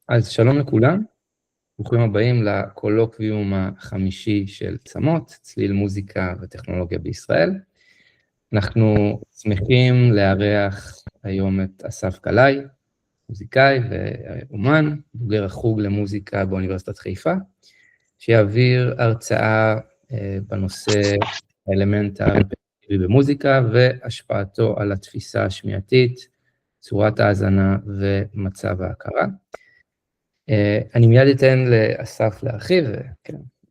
אז שלום לכולם, ברוכים הבאים לקולוקוויום החמישי של צמות, צליל מוזיקה וטכנולוגיה בישראל. אנחנו שמחים לארח היום את אסף גלאי, מוזיקאי ואומן, בוגר החוג למוזיקה באוניברסיטת חיפה, שיעביר הרצאה בנושא האלמנט הרפטטיבי במוזיקה והשפעתו על התפיסה השמיעתית, צורת ההאזנה ומצב ההכרה. אני מיד אתן לאסף להרחיב,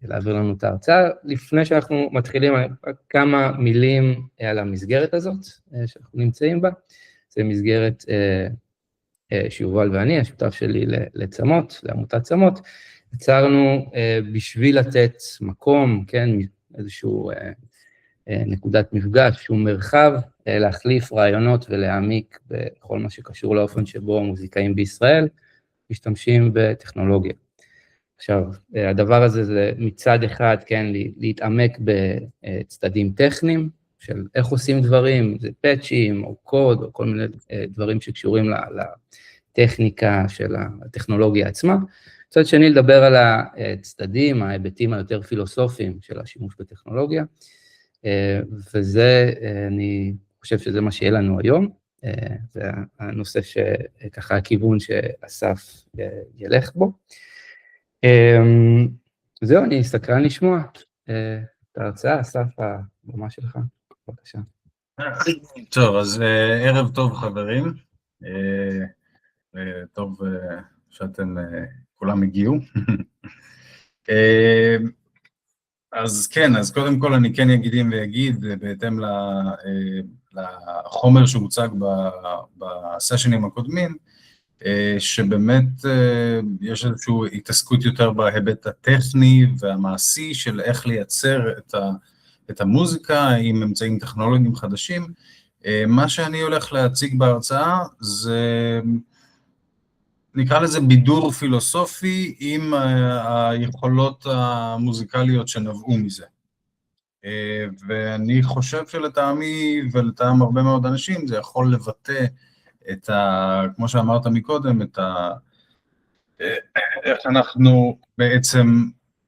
להעביר לנו את ההרצאה. לפני שאנחנו מתחילים, כמה מילים על המסגרת הזאת שאנחנו נמצאים בה. זו מסגרת שיובל ואני, השותף שלי לצמות, לעמותת צמות, יצרנו בשביל לתת מקום, כן, איזשהו נקודת מפגש, שהוא מרחב, להחליף רעיונות ולהעמיק בכל מה שקשור לאופן שבו מוזיקאים בישראל משתמשים בטכנולוגיה. עכשיו, הדבר הזה זה מצד אחד, כן, להתעמק בצדדים טכניים, של איך עושים דברים, זה פאצ'ים או קוד, או כל מיני דברים שקשורים לטכניקה של הטכנולוגיה עצמה. מצד שני, לדבר על הצדדים, ההיבטים היותר פילוסופיים של השימוש בטכנולוגיה, וזה, אני חושב שזה מה שיהיה לנו היום, זה הנושא שככה הכיוון שאסף ילך בו. זהו, אני סקרן לשמוע את ההרצאה, אסף, הבמה שלך, בבקשה. טוב, אז ערב טוב חברים, טוב שאתם כולם הגיעו. אז כן, אז קודם כל אני כן אגיד בהתאם לחומר שהוצג בסשנים הקודמים, שבאמת יש איזושהי התעסקות יותר בהיבט הטכני והמעשי של איך לייצר את המוזיקה עם אמצעים טכנולוגיים חדשים. מה שאני הולך להציג בהרצאה זה, נקרא לזה בידור פילוסופי עם היכולות המוזיקליות שנבעו מזה. ואני חושב שלטעמי ולטעם הרבה מאוד אנשים זה יכול לבטא את כמו שאמרת מקודם, איך אנחנו בעצם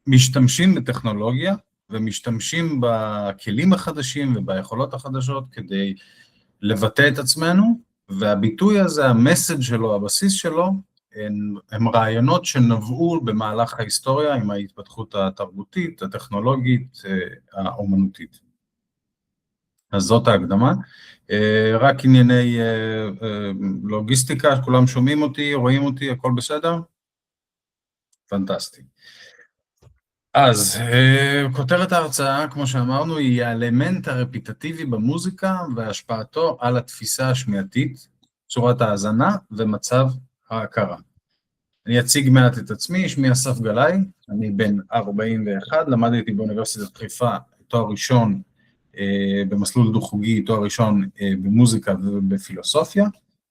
משתמשים בטכנולוגיה ומשתמשים בכלים החדשים וביכולות החדשות כדי לבטא את עצמנו, והביטוי הזה, המסד שלו, הבסיס שלו, הם רעיונות שנבעו במהלך ההיסטוריה עם ההתפתחות התרבותית, הטכנולוגית, האומנותית. אז זאת ההקדמה. רק ענייני לוגיסטיקה, כולם שומעים אותי, רואים אותי, הכל בסדר? פנטסטי. אז כותרת ההרצאה, כמו שאמרנו, היא האלמנט הרפטטיבי במוזיקה והשפעתו על התפיסה השמיעתית, צורת ההאזנה ומצב ההכרה. אני אציג מעט את עצמי, שמי אסף גלאי, אני בן 41, למדתי באוניברסיטת חיפה, תואר ראשון במסלול דו-חוגי, תואר ראשון במוזיקה ובפילוסופיה,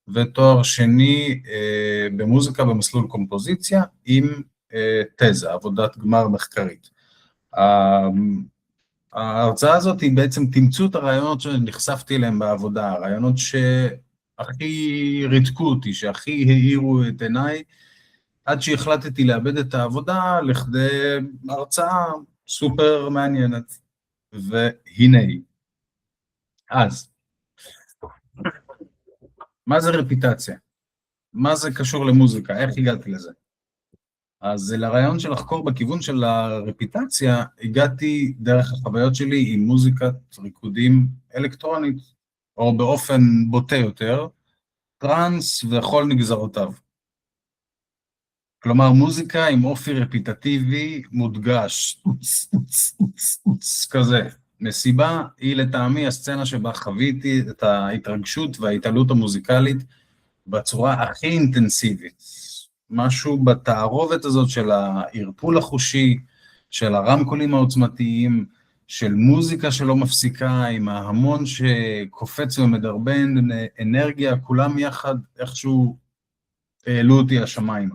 ותואר שני במוזיקה במסלול קומפוזיציה עם תזה, עבודת גמר מחקרית. ההרצאה הזאת היא בעצם תמצות הרעיונות שנחשפתי אליהם בעבודה, הרעיונות שהכי ריתקו אותי, שהכי העירו את עיניי, עד שהחלטתי לאבד את העבודה לכדי הרצאה סופר מעניינת. והנה היא. אז, מה זה רפיטציה? מה זה קשור למוזיקה? איך הגעתי לזה? אז לרעיון של לחקור בכיוון של הרפיטציה, הגעתי דרך החוויות שלי עם מוזיקת ריקודים אלקטרונית, או באופן בוטה יותר, טרנס וכל נגזרותיו. כלומר, מוזיקה עם אופי רפיטטיבי מודגש, כזה. מסיבה היא לטעמי הסצנה שבה חוויתי את ההתרגשות וההתעלות המוזיקלית בצורה הכי אינטנסיבית. משהו בתערובת הזאת של הערפול החושי, של הרמקולים העוצמתיים, של מוזיקה שלא מפסיקה, עם ההמון שקופץ ומדרבן, אנרגיה, כולם יחד איכשהו העלו אותי השמיים.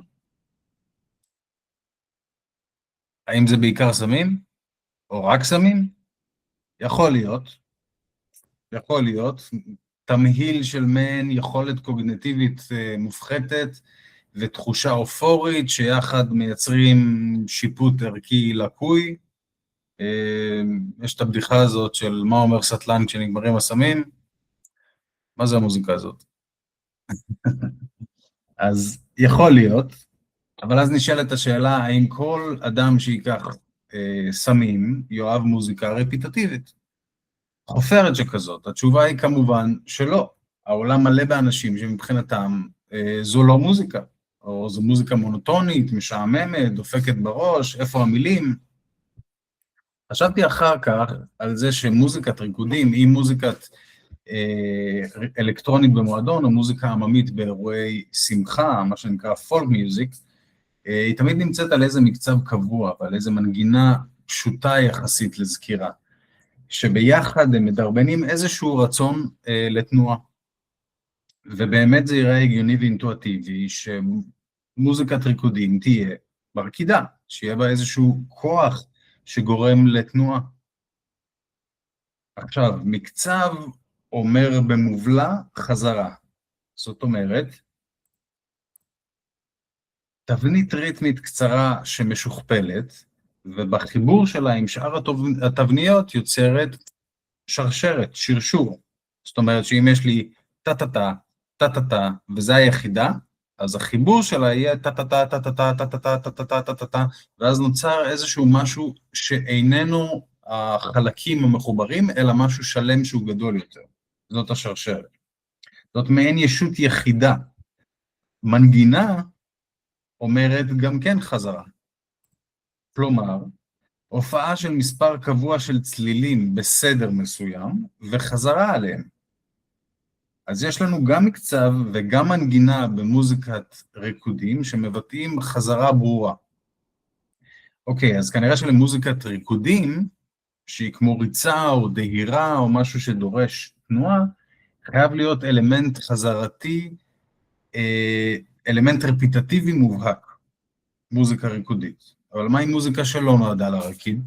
האם זה בעיקר סמים? או רק סמים? יכול להיות. יכול להיות. תמהיל של מעין יכולת קוגניטיבית מופחתת, ותחושה אופורית, שיחד מייצרים שיפוט ערכי לקוי. יש את הבדיחה הזאת של מה אומר סטלן כשנגמרים הסמים, מה זה המוזיקה הזאת? אז יכול להיות, אבל אז נשאלת השאלה, האם כל אדם שיקח סמים יאהב מוזיקה רפיטטיבית? חופרת שכזאת, התשובה היא כמובן שלא. העולם מלא באנשים שמבחינתם זו לא מוזיקה, או זו מוזיקה מונוטונית, משעממת, דופקת בראש, איפה המילים. חשבתי אחר כך על זה שמוזיקת ריקודים היא מוזיקת אלקטרונית במועדון, או מוזיקה עממית באירועי שמחה, מה שנקרא פולק מיוזיק, היא תמיד נמצאת על איזה מקצב קבוע, ועל איזה מנגינה פשוטה יחסית לזכירה, שביחד הם מדרבנים איזשהו רצון לתנועה. ובאמת זה יראה הגיוני ואינטואטיבי, שמוזיקת ריקודים תהיה מרקידה, שיהיה בה איזשהו כוח שגורם לתנועה. עכשיו, מקצב אומר במובלע חזרה. זאת אומרת, תבנית ריתמית קצרה שמשוכפלת, ובחיבור שלה עם שאר התבניות יוצרת שרשרת, שרשור. זאת אומרת שאם יש לי טה-טה-טה, טה-טה-טה, וזה היחידה, אז החיבור שלה יהיה טה-טה-טה, טה-טה-טה, טה-טה-טה, טה-טה-טה, טה-טה-טה, ואז נוצר איזשהו משהו שאיננו החלקים המחוברים, אלא משהו שלם שהוא גדול יותר. זאת השרשרת. זאת מעין ישות יחידה. מנגינה אומרת גם כן חזרה. כלומר, הופעה של מספר קבוע של צלילים בסדר מסוים, וחזרה עליהם. אז יש לנו גם מקצב וגם מנגינה במוזיקת ריקודים, שמבטאים חזרה ברורה. אוקיי, אז כנראה שלמוזיקת ריקודים, שהיא כמו ריצה או דהירה או משהו שדורש תנועה, חייב להיות אלמנט חזרתי, אלמנט רפיטטיבי מובהק, מוזיקה ריקודית. אבל מה עם מוזיקה שלא נועדה לרקיד?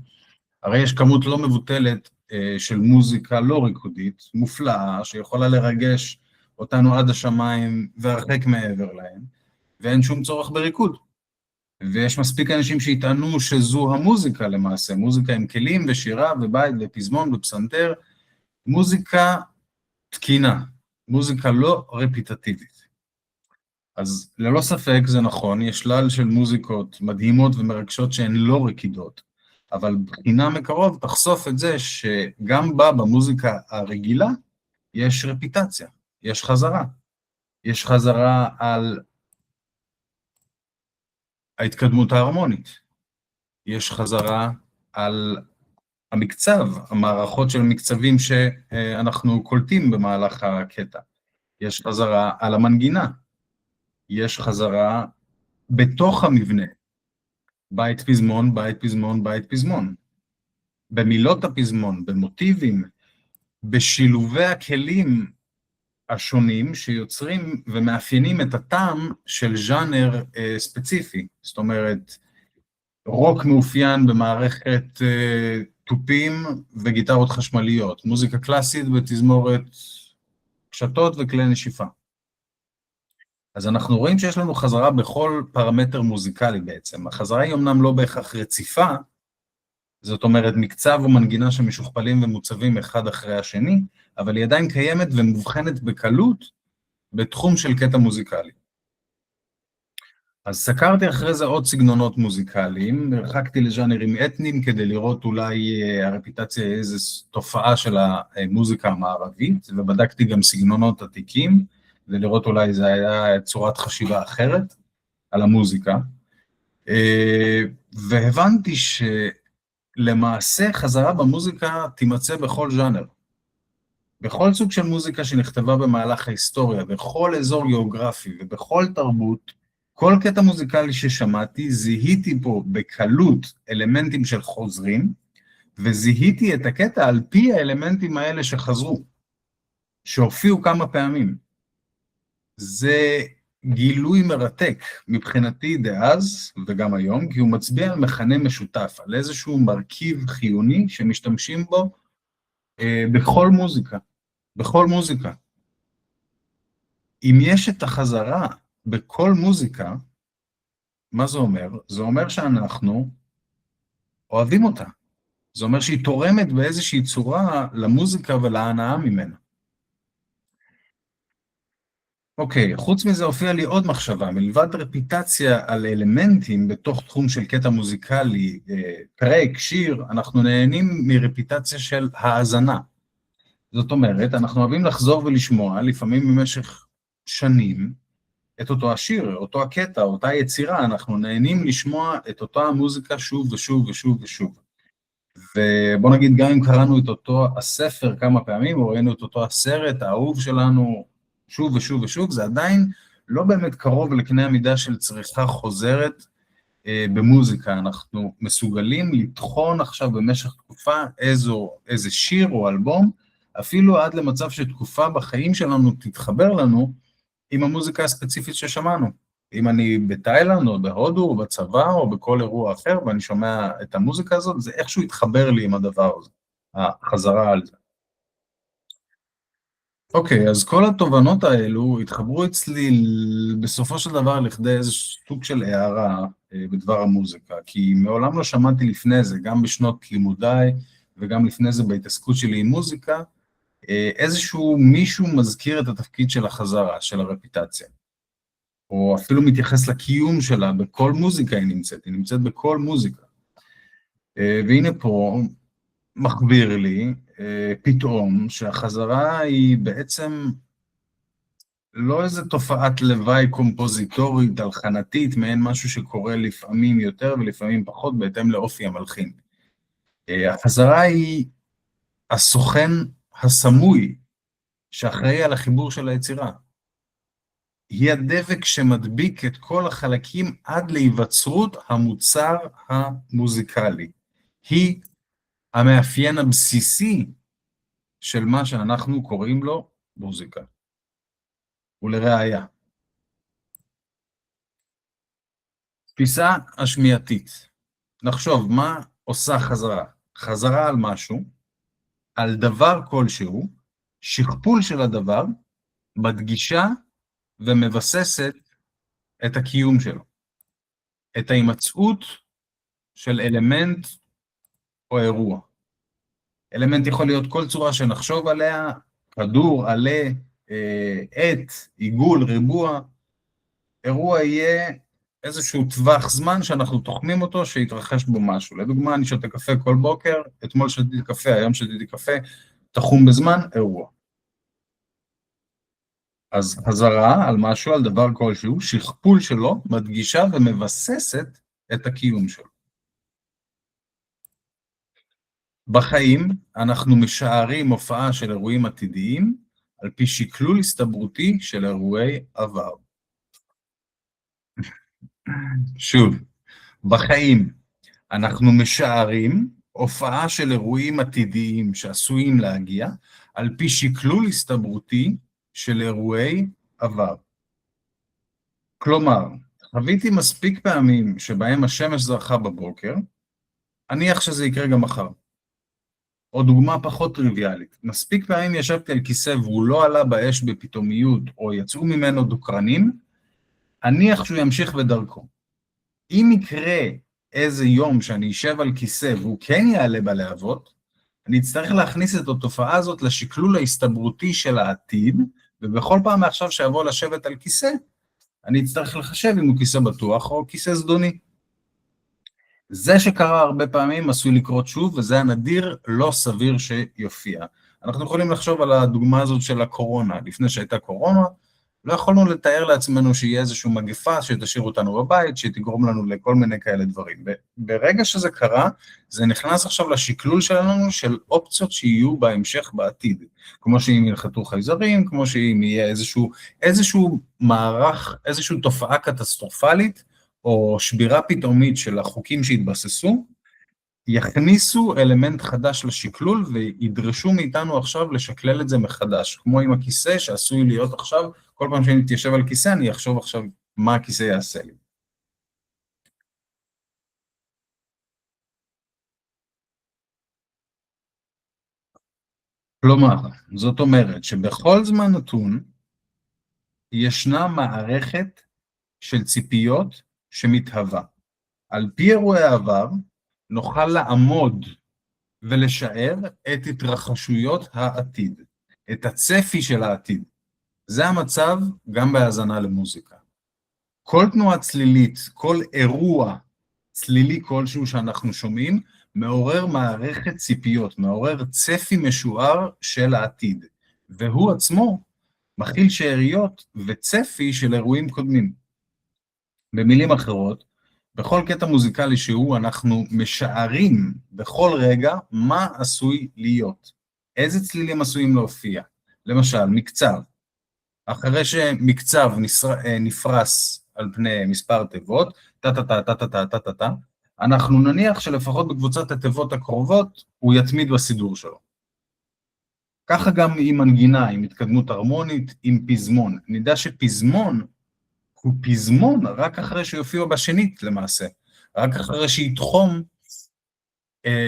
הרי יש כמות לא מבוטלת של מוזיקה לא ריקודית, מופלאה, שיכולה לרגש אותנו עד השמיים והרחק מעבר להם, ואין שום צורך בריקוד. ויש מספיק אנשים שיטענו שזו המוזיקה למעשה, מוזיקה עם כלים ושירה ובית ופזמון ופסנתר, מוזיקה תקינה, מוזיקה לא רפיטטיבית. אז ללא ספק זה נכון, יש שלל של מוזיקות מדהימות ומרגשות שהן לא רקידות, אבל בחינה מקרוב תחשוף את זה שגם בה במוזיקה הרגילה יש רפיטציה, יש חזרה. יש חזרה על ההתקדמות ההרמונית, יש חזרה על המקצב, המערכות של מקצבים שאנחנו קולטים במהלך הקטע, יש חזרה על המנגינה, יש חזרה בתוך המבנה, בית פזמון, בית פזמון, בית פזמון, במילות הפזמון, במוטיבים, בשילובי הכלים השונים שיוצרים ומאפיינים את הטעם של ז'אנר ספציפי. זאת אומרת, רוק מאופיין במערכת טופים וגיטרות חשמליות, מוזיקה קלאסית בתזמורת קשתות וכלי נשיפה. אז אנחנו רואים שיש לנו חזרה בכל פרמטר מוזיקלי בעצם. החזרה היא אמנם לא בהכרח רציפה, זאת אומרת מקצב ומנגינה שמשוכפלים ומוצבים אחד אחרי השני, אבל היא עדיין קיימת ומובחנת בקלות בתחום של קטע מוזיקלי. אז סקרתי אחרי זה עוד סגנונות מוזיקליים, הרחקתי לז'אנרים אתניים כדי לראות אולי הרפיטציה איזו תופעה של המוזיקה המערבית, ובדקתי גם סגנונות עתיקים, כדי לראות אולי זה היה צורת חשיבה אחרת על המוזיקה, והבנתי שלמעשה חזרה במוזיקה תימצא בכל ז'אנר. בכל סוג של מוזיקה שנכתבה במהלך ההיסטוריה, בכל אזור גיאוגרפי ובכל תרבות, כל קטע מוזיקלי ששמעתי, זיהיתי פה בקלות אלמנטים של חוזרים, וזיהיתי את הקטע על פי האלמנטים האלה שחזרו, שהופיעו כמה פעמים. זה גילוי מרתק מבחינתי דאז וגם היום, כי הוא מצביע על מכנה משותף, על איזשהו מרכיב חיוני שמשתמשים בו בכל מוזיקה, בכל מוזיקה. אם יש את החזרה בכל מוזיקה, מה זה אומר? זה אומר שאנחנו אוהבים אותה. זה אומר שהיא תורמת באיזושהי צורה למוזיקה ולהנאה ממנה. אוקיי, חוץ מזה הופיעה לי עוד מחשבה, מלבד רפיטציה על אלמנטים בתוך תחום של קטע מוזיקלי, טרק, שיר, אנחנו נהנים מרפיטציה של האזנה. זאת אומרת, אנחנו אוהבים לחזור ולשמוע, לפעמים במשך שנים, את אותו השיר, אותו הקטע, אותה יצירה, אנחנו נהנים לשמוע את אותה המוזיקה שוב ושוב ושוב ושוב. ובוא נגיד, גם אם קראנו את אותו הספר כמה פעמים, או ראינו את אותו הסרט, האהוב שלנו, שוב ושוב ושוב, זה עדיין לא באמת קרוב לקנה המידה של צריכה חוזרת במוזיקה. אנחנו מסוגלים לטחון עכשיו במשך תקופה איזה שיר או אלבום, אפילו עד למצב שתקופה בחיים שלנו תתחבר לנו עם המוזיקה הספציפית ששמענו. אם אני בתאילנד או בהודו או בצבא או בכל אירוע אחר ואני שומע את המוזיקה הזאת, זה איכשהו יתחבר לי עם הדבר הזה, החזרה על זה. אוקיי, אז כל התובנות האלו התחברו אצלי בסופו של דבר לכדי איזה סוג של הערה בדבר המוזיקה, כי מעולם לא שמעתי לפני זה, גם בשנות לימודיי וגם לפני זה בהתעסקות שלי עם מוזיקה, איזשהו מישהו מזכיר את התפקיד של החזרה, של הרפיטציה, או אפילו מתייחס לקיום שלה, בכל מוזיקה היא נמצאת בכל מוזיקה. והנה פה מחביר לי פתאום שהחזרה היא בעצם לא איזו תופעת לוואי קומפוזיטורית, הלחנתית, מעין משהו שקורה לפעמים יותר ולפעמים פחות, בהתאם לאופי המלחין. החזרה היא הסוכן הסמוי שאחראי על החיבור של היצירה. היא הדבק שמדביק את כל החלקים עד להיווצרות המוצר המוזיקלי. היא המאפיין הבסיסי של מה שאנחנו קוראים לו מוזיקה. ולראיה, תפיסה השמיעתית. נחשוב מה עושה חזרה. חזרה על משהו, על דבר כלשהו, שכפול של הדבר, מדגישה ומבססת את הקיום שלו. את ההימצאות של אלמנט או אירוע. אלמנט יכול להיות כל צורה שנחשוב עליה, כדור, עלה, עת, עיגול, ריבוע. אירוע יהיה איזשהו טווח זמן שאנחנו תוחמים אותו, שיתרחש בו משהו. לדוגמה, אני שותה קפה כל בוקר, אתמול שתיתי קפה, היום שתיתי קפה, תחום בזמן, אירוע. אז חזרה על משהו, על דבר כלשהו, שכפול שלו, מדגישה ומבססת את הקיום שלו. בחיים אנחנו משערים הופעה של אירועים עתידיים, על פי שקלול הסתברותי של אירועי עבר. שוב, בחיים אנחנו משערים הופעה של אירועים עתידיים שעשויים להגיע, על פי שקלול הסתברותי של אירועי עבר. כלומר, חוויתי מספיק פעמים שבהם השמש זרחה בבוקר, אניח שזה יקרה גם מחר. או דוגמה פחות טריוויאלית, מספיק פעמים ישבתי על כיסא והוא לא עלה באש בפתאומיות, או יצאו ממנו דוקרנים, אניח שהוא ימשיך בדרכו. אם יקרה איזה יום שאני אשב על כיסא והוא כן יעלה בלהבות, אני אצטרך להכניס את התופעה הזאת לשקלול ההסתברותי של העתיד, ובכל פעם מעכשיו שיבוא לשבת על כיסא, אני אצטרך לחשב אם הוא כיסא בטוח או כיסא זדוני. זה שקרה הרבה פעמים עשוי לקרות שוב, וזה הנדיר לא סביר שיופיע. אנחנו יכולים לחשוב על הדוגמה הזאת של הקורונה. לפני שהייתה קורונה, לא יכולנו לתאר לעצמנו שיהיה איזושהי מגפה שתשאיר אותנו בבית, שתגרום לנו לכל מיני כאלה דברים. ברגע שזה קרה, זה נכנס עכשיו לשקלול שלנו של אופציות שיהיו בהמשך בעתיד. כמו שאם ינחתו חייזרים, כמו שאם יהיה איזשהו מערך, איזושהי תופעה קטסטרופלית, או שבירה פתאומית של החוקים שהתבססו, יכניסו אלמנט חדש לשקלול, וידרשו מאיתנו עכשיו לשקלל את זה מחדש, כמו עם הכיסא שעשוי להיות עכשיו, כל פעם שאני אתיישב על כיסא, אני אחשוב עכשיו מה הכיסא יעשה לי. כלומר, זאת אומרת שבכל זמן נתון, ישנה מערכת של ציפיות שמתהווה. על פי אירועי העבר, נוכל לעמוד ולשער את התרחשויות העתיד, את הצפי של העתיד. זה המצב גם בהאזנה למוזיקה. כל תנועה צלילית, כל אירוע צלילי כלשהו שאנחנו שומעים, מעורר מערכת ציפיות, מעורר צפי משוער של העתיד, והוא עצמו מכיל שאריות וצפי של אירועים קודמים. במילים אחרות, בכל קטע מוזיקלי שהוא אנחנו משערים בכל רגע מה עשוי להיות, איזה צלילים עשויים להופיע. למשל, מקצב. אחרי שמקצב נפרס על פני מספר תיבות, טה-טה-טה-טה-טה-טה-טה, אנחנו נניח שלפחות בקבוצת התיבות הקרובות הוא יתמיד בסידור שלו. ככה גם עם מנגינה, עם התקדמות הרמונית, עם פזמון. נדע שפזמון הוא פזמון רק אחרי שיופיע בשנית למעשה, רק אחרי שיתחום,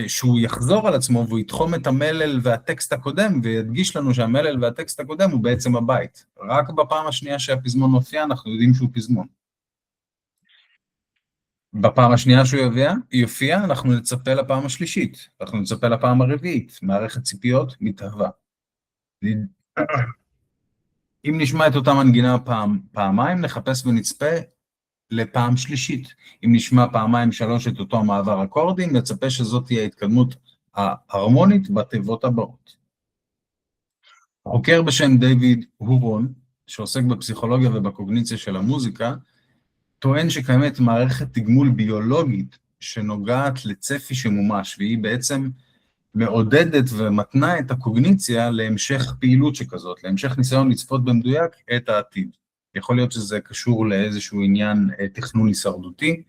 שהוא יחזור על עצמו והוא יתחום את המלל והטקסט הקודם, וידגיש לנו שהמלל והטקסט הקודם הוא בעצם הבית. רק בפעם השנייה שהפזמון מופיע אנחנו יודעים שהוא פזמון. בפעם השנייה שהוא יופיע אנחנו נצפה לפעם השלישית, אנחנו נצפה לפעם הרביעית, מערכת ציפיות מתהווה. אם נשמע את אותה מנגינה פעמיים, נחפש ונצפה לפעם שלישית. אם נשמע פעמיים שלוש את אותו מעבר אקורדים, נצפה שזאת תהיה ההתקדמות ההרמונית בתיבות הבאות. חוקר בשם דיוויד הורון, שעוסק בפסיכולוגיה ובקוגניציה של המוזיקה, טוען שקיימת מערכת תגמול ביולוגית שנוגעת לצפי שמומש, והיא בעצם מעודדת ומתנה את הקוגניציה להמשך פעילות שכזאת, להמשך ניסיון לצפות במדויק את העתיד. יכול להיות שזה קשור לאיזשהו עניין תכנון הישרדותי,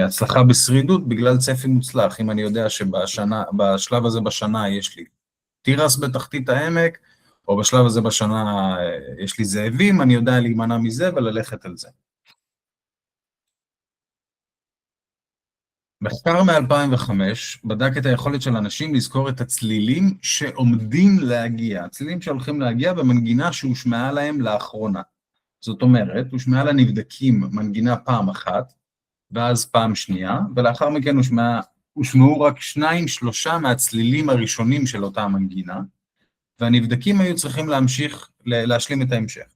הצלחה בשרידות בגלל צפי מוצלח. אם אני יודע שבשלב הזה בשנה יש לי תירס בתחתית העמק, או בשלב הזה בשנה יש לי זאבים, אני יודע להימנע מזה וללכת על זה. מחקר מ-2005 בדק את היכולת של אנשים לזכור את הצלילים שעומדים להגיע, הצלילים שהולכים להגיע במנגינה שהושמעה להם לאחרונה. זאת אומרת, הושמעה לנבדקים מנגינה פעם אחת, ואז פעם שנייה, ולאחר מכן הושמעו רק 2-3 מהצלילים הראשונים של אותה מנגינה, והנבדקים היו צריכים להשלים את ההמשך.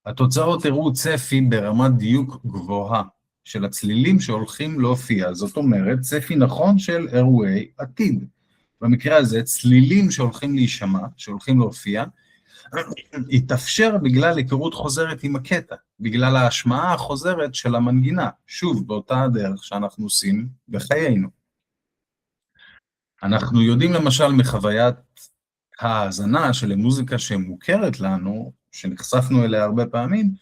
התוצאות הראו צפי ברמת דיוק גבוהה של הצלילים שהולכים להופיע, זאת אומרת, צפי נכון של אירועי עתיד. במקרה הזה, צלילים שהולכים להישמע, שהולכים להופיע, יתאפשר בגלל היכרות חוזרת עם הקטע, בגלל ההשמעה החוזרת של המנגינה, שוב, באותה הדרך שאנחנו עושים בחיינו. אנחנו יודעים למשל מחוויית ההאזנה של מוזיקה שמוכרת לנו, שנחשפנו אליה הרבה פעמים,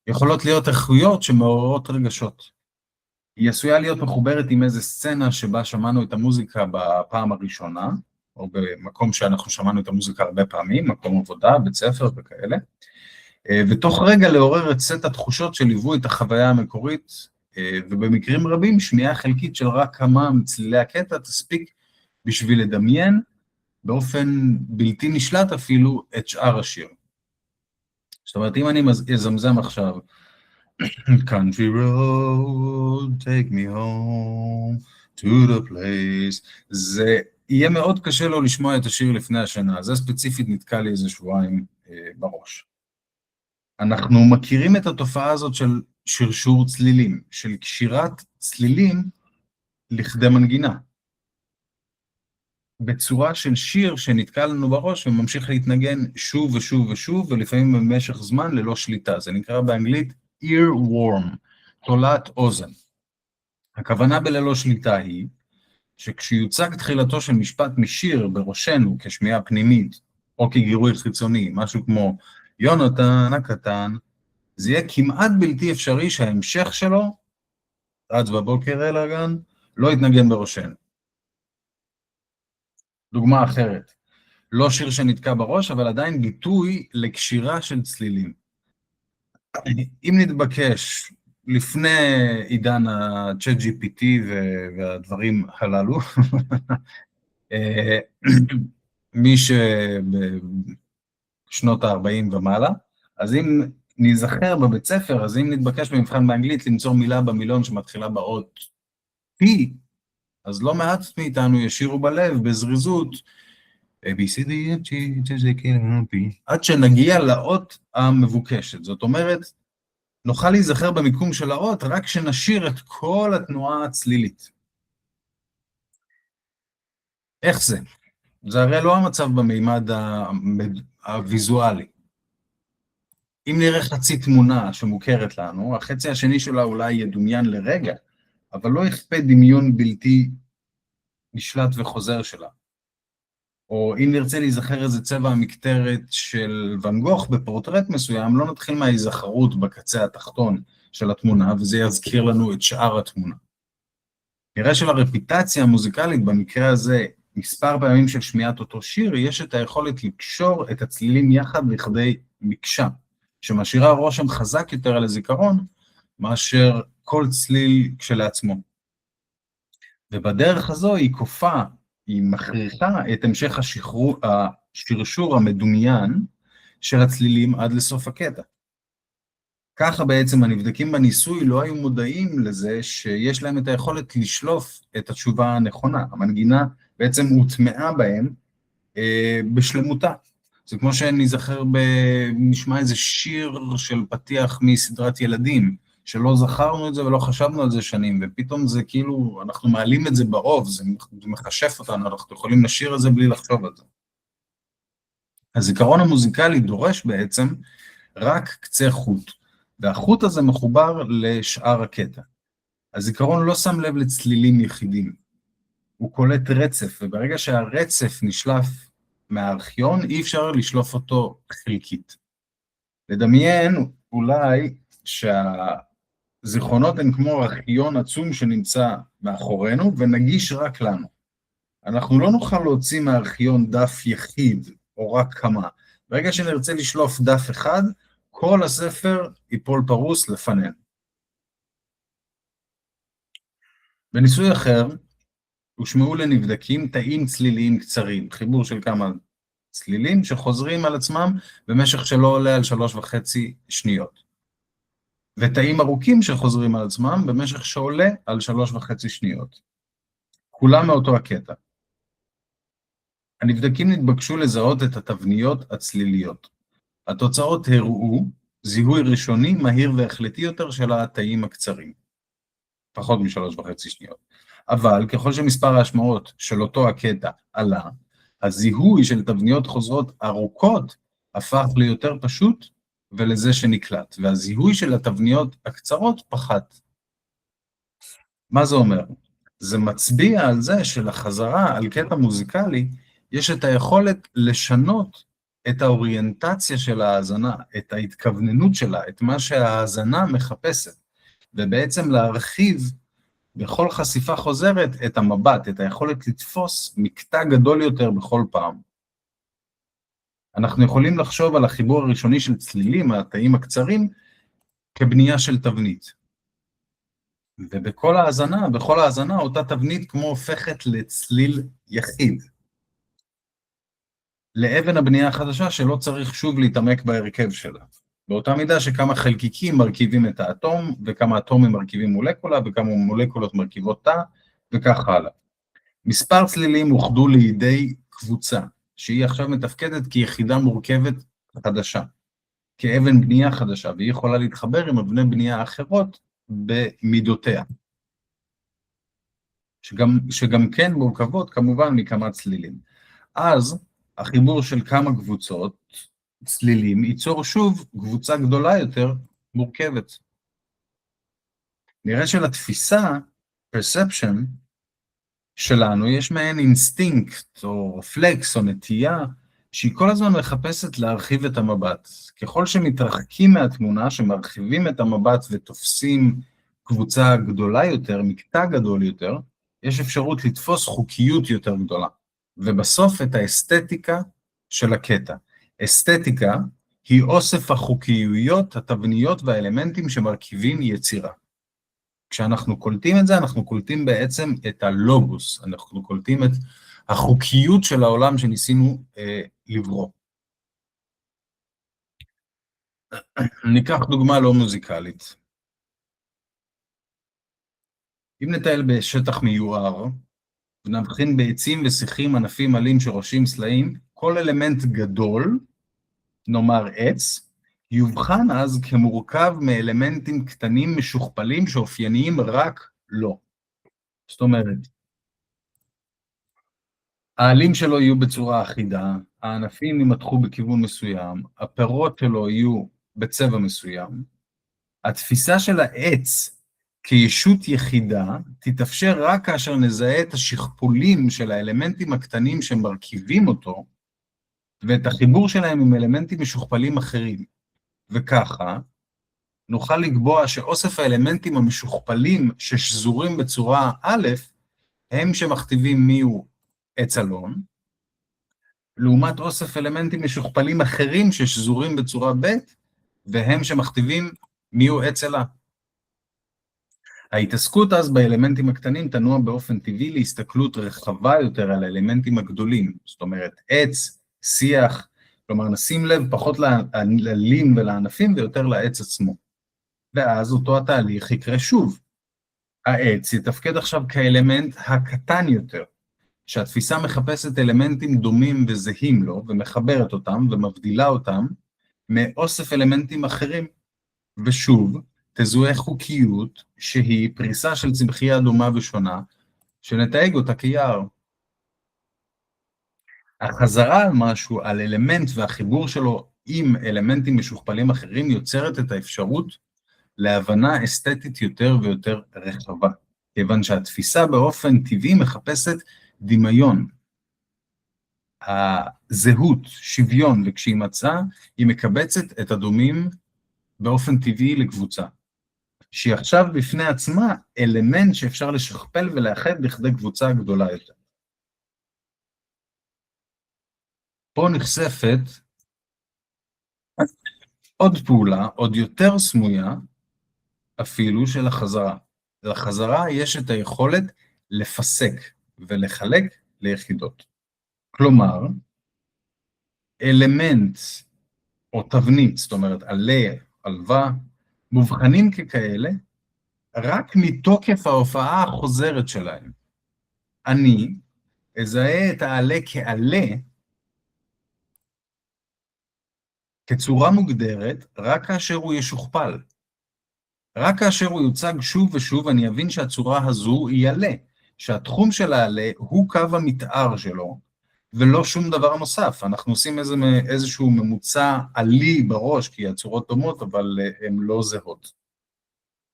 יכולות להיות איכויות שמעוררות רגשות. היא עשויה להיות מחוברת עם איזו סצנה שבה שמענו את המוזיקה בפעם הראשונה, או במקום שאנחנו שמענו את המוזיקה הרבה פעמים, מקום עבודה, בית ספר וכאלה, ותוך רגע לעורר את סט התחושות שליוו את החוויה המקורית, ובמקרים רבים שמיעה חלקית של רק כמה מצלילי הקטע תספיק בשביל לדמיין, באופן בלתי נשלט אפילו, את שאר השיר. זאת אומרת, אם אני אזמזם עכשיו, Country road, take me home to the place, זה יהיה מאוד קשה לו לשמוע את השיר לפני השנה, זה ספציפית נתקע לי איזה שבועיים בראש. אנחנו מכירים את התופעה הזאת של שרשור צלילים, של קשירת צלילים לכדי מנגינה, בצורה של שיר שנתקע לנו בראש וממשיך להתנגן שוב ושוב ושוב, ולפעמים במשך זמן ללא שליטה. זה נקרא באנגלית earworm, תולעת אוזן. הכוונה בללא שליטה היא, שכשיוצג תחילתו של משפט משיר בראשנו כשמיעה פנימית, או כגירוי חיצוני, משהו כמו יונתן הקטן, זה יהיה כמעט בלתי אפשרי שההמשך שלו, רץ בבוקר אל הגן, לא יתנגן בראשנו. דוגמה אחרת, לא שיר שנתקע בראש, אבל עדיין ביטוי לקשירה של צלילים. אם נתבקש, לפני עידן ה-Chat GPT והדברים הללו, מי שנות ה-40 ומעלה, אז אם נזכר בבית ספר, אז אם נתבקש במבחן באנגלית למצוא מילה במילון שמתחילה באות P, אז לא מעט מאיתנו ישירו בלב בזריזות, A, B, C, D, F, G, H, I, J, K, L, M, N, P, עד שנגיע לאות המבוקשת. זאת אומרת, נוכל להיזכר במיקום של האות רק כשנשיר את כל התנועה הצלילית. איך זה? זה הרי לא המצב במימד הוויזואלי. אם נראה חצי תמונה שמוכרת לנו, החצי השני שלה אולי ידומיין לרגע, אבל לא יכפה דמיון בלתי נשלט וחוזר שלה. או אם נרצה להיזכר איזה צבע המקטרת של ואן גוך בפורטרט מסוים, לא נתחיל מההיזכרות בקצה התחתון של התמונה, וזה יזכיר לנו את שאר התמונה. נראה שלרפיטציה המוזיקלית, במקרה הזה, מספר פעמים של שמיעת אותו שיר, יש את היכולת לקשור את הצלילים יחד לכדי מקשה, שמשאירה רושם חזק יותר על הזיכרון, מאשר כל צליל כשלעצמו. ובדרך הזו היא כופה, היא מכריחה את המשך השרשור המדומיין של הצלילים עד לסוף הקטע. ככה בעצם הנבדקים בניסוי לא היו מודעים לזה שיש להם את היכולת לשלוף את התשובה הנכונה. המנגינה בעצם הוטמעה בהם בשלמותה. זה כמו שנזכר נשמע איזה שיר של פתיח מסדרת ילדים, שלא זכרנו את זה ולא חשבנו על זה שנים, ופתאום זה כאילו, אנחנו מעלים את זה ברוב, זה מחשף אותנו, אנחנו יכולים לשיר את זה בלי לחשוב על זה. הזיכרון המוזיקלי דורש בעצם רק קצה חוט, והחוט הזה מחובר לשאר הקטע. הזיכרון לא שם לב לצלילים יחידים, הוא קולט רצף, וברגע שהרצף נשלף מהארכיון, אי אפשר לשלוף אותו חלקית. לדמיין אולי שהזיכרונות הן כמו ארכיון עצום שנמצא מאחורינו, ונגיש רק לנו. אנחנו לא נוכל להוציא מהארכיון דף יחיד, או רק כמה. ברגע שנרצה לשלוף דף אחד, כל הספר ייפול פרוס לפנינו. בניסוי אחר, הושמעו לנבדקים תאים צליליים קצרים, חיבור של כמה צלילים שחוזרים על עצמם במשך שלא עולה על 3.5 שניות. ותאים ארוכים שחוזרים על עצמם במשך שעולה על 3.5 שניות. כולם מאותו הקטע. הנבדקים נתבקשו לזהות את התבניות הצליליות. התוצאות הראו זיהוי ראשוני מהיר והחלטי יותר של התאים הקצרים. פחות מ3.5 שניות. אבל ככל שמספר ההשמעות של אותו הקטע עלה, הזיהוי של תבניות חוזרות ארוכות הפך ליותר פשוט ולזה שנקלט, והזיהוי של התבניות הקצרות פחת. מה זה אומר? זה מצביע על זה שלחזרה על קטע מוזיקלי יש את היכולת לשנות את האוריינטציה של ההאזנה, את ההתכווננות שלה, את מה שההאזנה מחפשת, ובעצם להרחיב בכל חשיפה חוזרת את המבט, את היכולת לתפוס מקטע גדול יותר בכל פעם. אנחנו יכולים לחשוב על החיבור הראשוני של צלילים, התאים הקצרים, כבנייה של תבנית. ובכל ההאזנה, אותה תבנית כמו הופכת לצליל יחיד. לאבן הבנייה החדשה שלא צריך שוב להתעמק בהרכב שלה. באותה מידה שכמה חלקיקים מרכיבים את האטום, וכמה אטומים מרכיבים מולקולה, וכמה מולקולות מרכיבות תא, וכך הלאה. מספר צלילים הוחדו לידי קבוצה, שהיא עכשיו מתפקדת כיחידה מורכבת חדשה, כאבן בנייה חדשה, והיא יכולה להתחבר עם אבני בנייה אחרות במידותיה. שגם כן מורכבות כמובן מכמה צלילים. אז החיבור של כמה קבוצות, צלילים, ייצור שוב קבוצה גדולה יותר מורכבת. נראה שלתפיסה, perception, שלנו יש מעין אינסטינקט או רפלקס או נטייה שהיא כל הזמן מחפשת להרחיב את המבט. ככל שמתרחקים מהתמונה, שמרחיבים את המבט ותופסים קבוצה גדולה יותר, מקטע גדול יותר, יש אפשרות לתפוס חוקיות יותר גדולה. ובסוף את האסתטיקה של הקטע. אסתטיקה היא אוסף החוקיויות, התבניות והאלמנטים שמרכיבים יצירה. כשאנחנו קולטים את זה, אנחנו קולטים בעצם את הלוגוס, אנחנו קולטים את החוקיות של העולם שניסינו לברוא. ניקח דוגמה לא מוזיקלית. אם נטייל בשטח מיוער, ונבחין בעצים ושיחים, ענפים, עלים, שורשים, סלעים, כל אלמנט גדול, נאמר עץ, יובחן אז כמורכב מאלמנטים קטנים משוכפלים שאופייניים רק לו. זאת אומרת, העלים שלו יהיו בצורה אחידה, הענפים יימתחו בכיוון מסוים, הפירות שלו יהיו בצבע מסוים, התפיסה של העץ כישות יחידה תתאפשר רק כאשר נזהה את השכפולים של האלמנטים הקטנים שמרכיבים אותו, ואת החיבור שלהם עם אלמנטים משוכפלים אחרים. וככה נוכל לקבוע שאוסף האלמנטים המשוכפלים ששזורים בצורה א', הם שמכתיבים מיהו עץ אלון, לעומת אוסף אלמנטים משוכפלים אחרים ששזורים בצורה ב', והם שמכתיבים מיהו עץ אלה. ההתעסקות אז באלמנטים הקטנים תנוע באופן טבעי להסתכלות רחבה יותר על האלמנטים הגדולים, זאת אומרת עץ, שיח, כלומר נשים לב פחות לעלים ולענפים ויותר לעץ עצמו. ואז אותו התהליך יקרה שוב. העץ יתפקד עכשיו כאלמנט הקטן יותר, שהתפיסה מחפשת אלמנטים דומים וזהים לו, ומחברת אותם ומבדילה אותם מאוסף אלמנטים אחרים. ושוב, תזוהה חוקיות שהיא פריסה של צמחייה דומה ושונה, שנתייג אותה כיער. החזרה על משהו, על אלמנט והחיבור שלו עם אלמנטים משוכפלים אחרים, יוצרת את האפשרות להבנה אסתטית יותר ויותר רחבה, כיוון שהתפיסה באופן טבעי מחפשת דמיון, הזהות, שוויון, וכשהיא מצאה, היא מקבצת את הדומים באופן טבעי לקבוצה, שהיא עכשיו בפני עצמה אלמנט שאפשר לשכפל ולאחד לכדי קבוצה גדולה יותר. פה נחשפת עוד פעולה, עוד יותר סמויה, אפילו של החזרה. לחזרה יש את היכולת לפסק ולחלק ליחידות. כלומר, אלמנט או תבנית, זאת אומרת עלה, עלווה, מובחנים ככאלה, רק מתוקף ההופעה החוזרת שלהם. אני אזהה את העלה כעלה, כצורה מוגדרת, רק כאשר הוא ישוכפל. רק כאשר הוא יוצג שוב ושוב, אני אבין שהצורה הזו היא עלה, שהתחום של העלה הוא קו המתאר שלו, ולא שום דבר נוסף. אנחנו עושים איזשהו ממוצע עלי בראש, כי הצורות דומות, אבל הן לא זהות.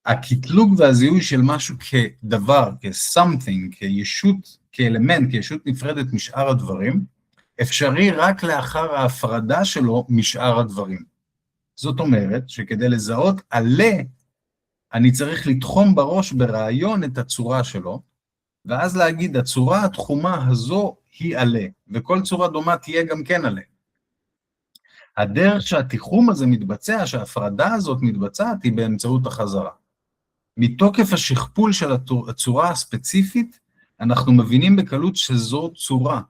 הקטלוג והזיהוי של משהו כדבר, כ-something, כישות, כאלמנט, כישות נפרדת משאר הדברים, אפשרי רק לאחר ההפרדה שלו משאר הדברים. זאת אומרת שכדי לזהות עלה, אני צריך לתחום בראש ברעיון את הצורה שלו, ואז להגיד, הצורה התחומה הזו היא עלה, וכל צורה דומה תהיה גם כן עלה. הדרך שהתיחום הזה מתבצע, שההפרדה הזאת מתבצעת, היא באמצעות החזרה. מתוקף השכפול של הצורה הספציפית, אנחנו מבינים בקלות שזו צורה,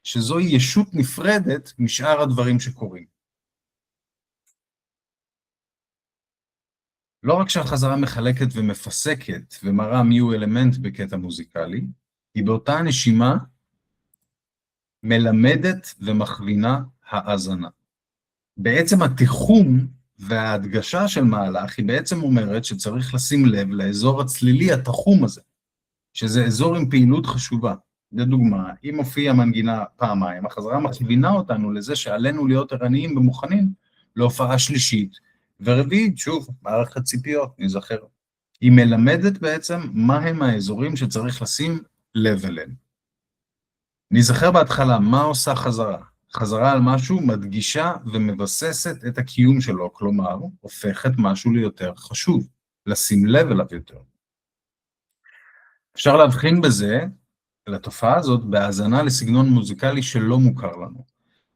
שזו ישות נפרדת משאר הדברים שקורים. לא רק שהחזרה מחלקת ומפסקת ומראה מיהו אלמנט בקטע מוזיקלי, היא באותה נשימה מלמדת ומכווינה האזנה. בעצם התיחום וההדגשה של מהלך היא בעצם אומרת שצריך לשים לב לאזור הצלילי התחום הזה, שזה אזור עם פעילות חשובה. לדוגמה, אם הופיעה מנגינה פעמיים, החזרה מכווינה אותנו לזה שעלינו להיות ערניים ומוכנים להופעה שלישית, ורביעית, שוב, מערכת ציפיות, נזכר. היא מלמדת בעצם מהם האזורים שצריך לשים לב אליהם. נזכר בהתחלה, מה עושה חזרה? חזרה על משהו מדגישה ומבססת את הקיום שלו, כלומר, הופכת משהו ליותר חשוב, לשים לב אליו יותר. אפשר להבחין בזה, לתופעה הזאת, בהאזנה לסגנון מוזיקלי שלא מוכר לנו.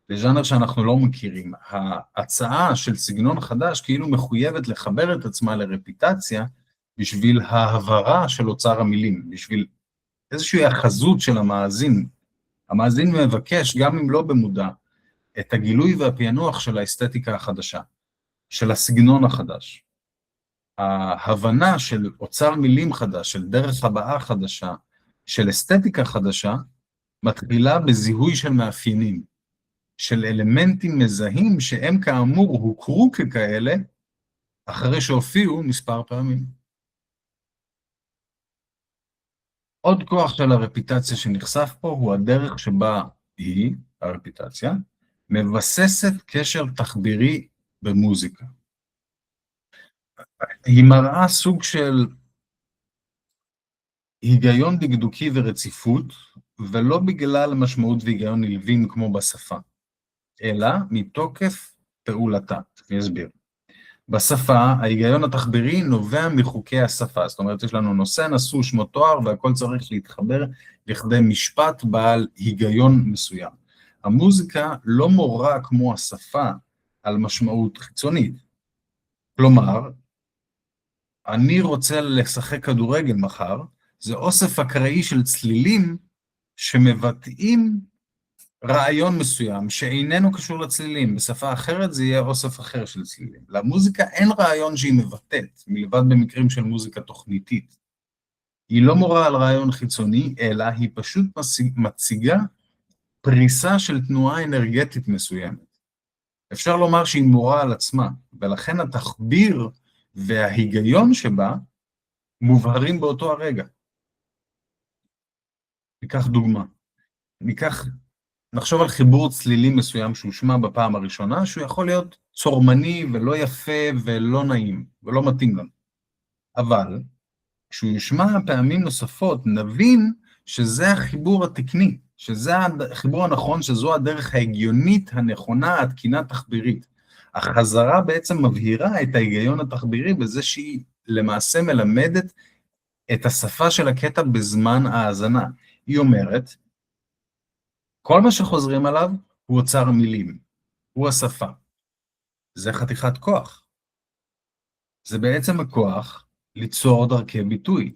לז'אנר שאנחנו לא מכירים. ההצעה של סגנון חדש כאילו מחויבת לחבר את עצמה לרפיטציה, בשביל ההבהרה של אוצר המילים, בשביל איזושהי החזות של המאזין. המאזין מבקש, גם אם לא במודע, את הגילוי והפענוח של האסתטיקה החדשה. של הסגנון החדש. ההבנה של אוצר מילים חדש, של דרך הבעה חדשה, של אסתטיקה חדשה, מתחילה בזיהוי של מאפיינים, של אלמנטים מזהים שהם כאמור הוכרו ככאלה, אחרי שהופיעו מספר פעמים. עוד כוח של הרפיטציה שנחשף פה הוא הדרך שבה היא, הרפיטציה, מבססת קשר תחבירי במוזיקה. היא מראה סוג של היגיון דקדוקי ורציפות, ולא בגלל משמעות והיגיון נלווים כמו בשפה, אלא מתוקף פעולתה. אני אסביר. בשפה, ההיגיון התחבירי נובע מחוקי השפה, זאת אומרת, יש לנו נושא, נשוא, שמו תואר, והכל צריך להתחבר לכדי משפט בעל היגיון מסוים. המוזיקה לא מורה כמו השפה על משמעות חיצונית. כלומר, אני רוצה לשחק כדורגל מחר, זה אוסף אקראי של צלילים שמבטאים רעיון מסוים שאיננו קשור לצלילים. בשפה אחרת זה יהיה אוסף אחר של צלילים. למוזיקה אין רעיון שהיא מבטאת, מלבד במקרים של מוזיקה תוכניתית. היא לא מורה על רעיון חיצוני, אלא היא פשוט מציגה פריסה של תנועה אנרגטית מסוימת. אפשר לומר שהיא מורה על עצמה, ולכן התחביר וההיגיון שבה מובהרים באותו הרגע. ניקח דוגמה. נחשוב על חיבור צלילים מסוים שהושמע בפעם הראשונה, שהוא יכול להיות צורמני ולא יפה ולא נעים, ולא מתאים לנו. אבל, כשהוא יושמע פעמים נוספות, נבין שזה החיבור התקני, שזה החיבור הנכון, שזו הדרך ההגיונית הנכונה, התקינה תחבירית. החזרה בעצם מבהירה את ההיגיון התחבירי, בזה שהיא למעשה מלמדת את השפה של הקטע בזמן ההאזנה. היא אומרת, כל מה שחוזרים עליו הוא אוצר מילים, הוא השפה. זה חתיכת כוח. זה בעצם הכוח ליצור דרכי ביטוי,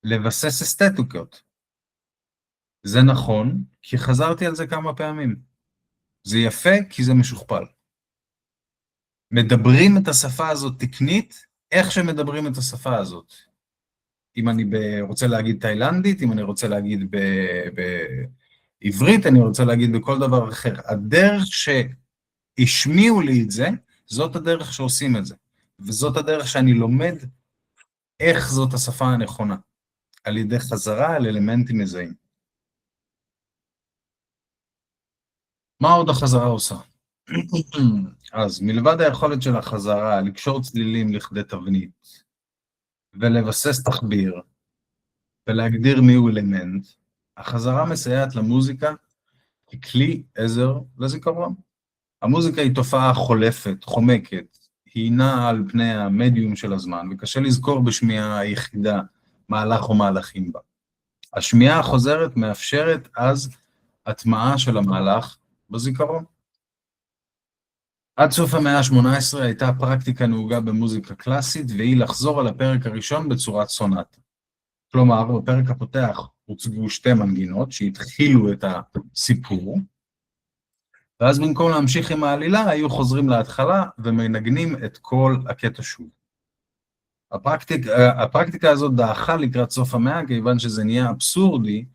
לבסס אסתטיקות. זה נכון, כי חזרתי על זה כמה פעמים. זה יפה, כי זה משוכפל. מדברים את השפה הזאת תקנית, איך שמדברים את השפה הזאת. אם אני רוצה להגיד תאילנדית, אם אני רוצה להגיד בעברית, אני רוצה להגיד בכל דבר אחר. הדרך שהשמיעו לי את זה, זאת הדרך שעושים את זה. וזאת הדרך שאני לומד איך זאת השפה הנכונה. על ידי חזרה על אלמנטים מזהים. מה עוד החזרה עושה? אז מלבד היכולת של החזרה לקשור צלילים לכדי תבנית, ולבסס תחביר, ולהגדיר מיהו אלמנט, החזרה מסייעת למוזיקה ככלי עזר לזיכרון. המוזיקה היא תופעה חולפת, חומקת, היא נעה על פני המדיום של הזמן, וקשה לזכור בשמיעה היחידה מהלך או מהלכים בה. השמיעה החוזרת מאפשרת אז הטמעה של המהלך בזיכרון. עד סוף המאה ה-18 הייתה פרקטיקה נהוגה במוזיקה קלאסית, והיא לחזור על הפרק הראשון בצורת סונטה. כלומר, בפרק הפותח הוצגו שתי מנגינות שהתחילו את הסיפור, ואז במקום להמשיך עם העלילה, היו חוזרים להתחלה ומנגנים את כל הקטע שוב. הפרקטיקה הזאת דעכה לקראת סוף המאה, כיוון שזה נהיה אבסורדי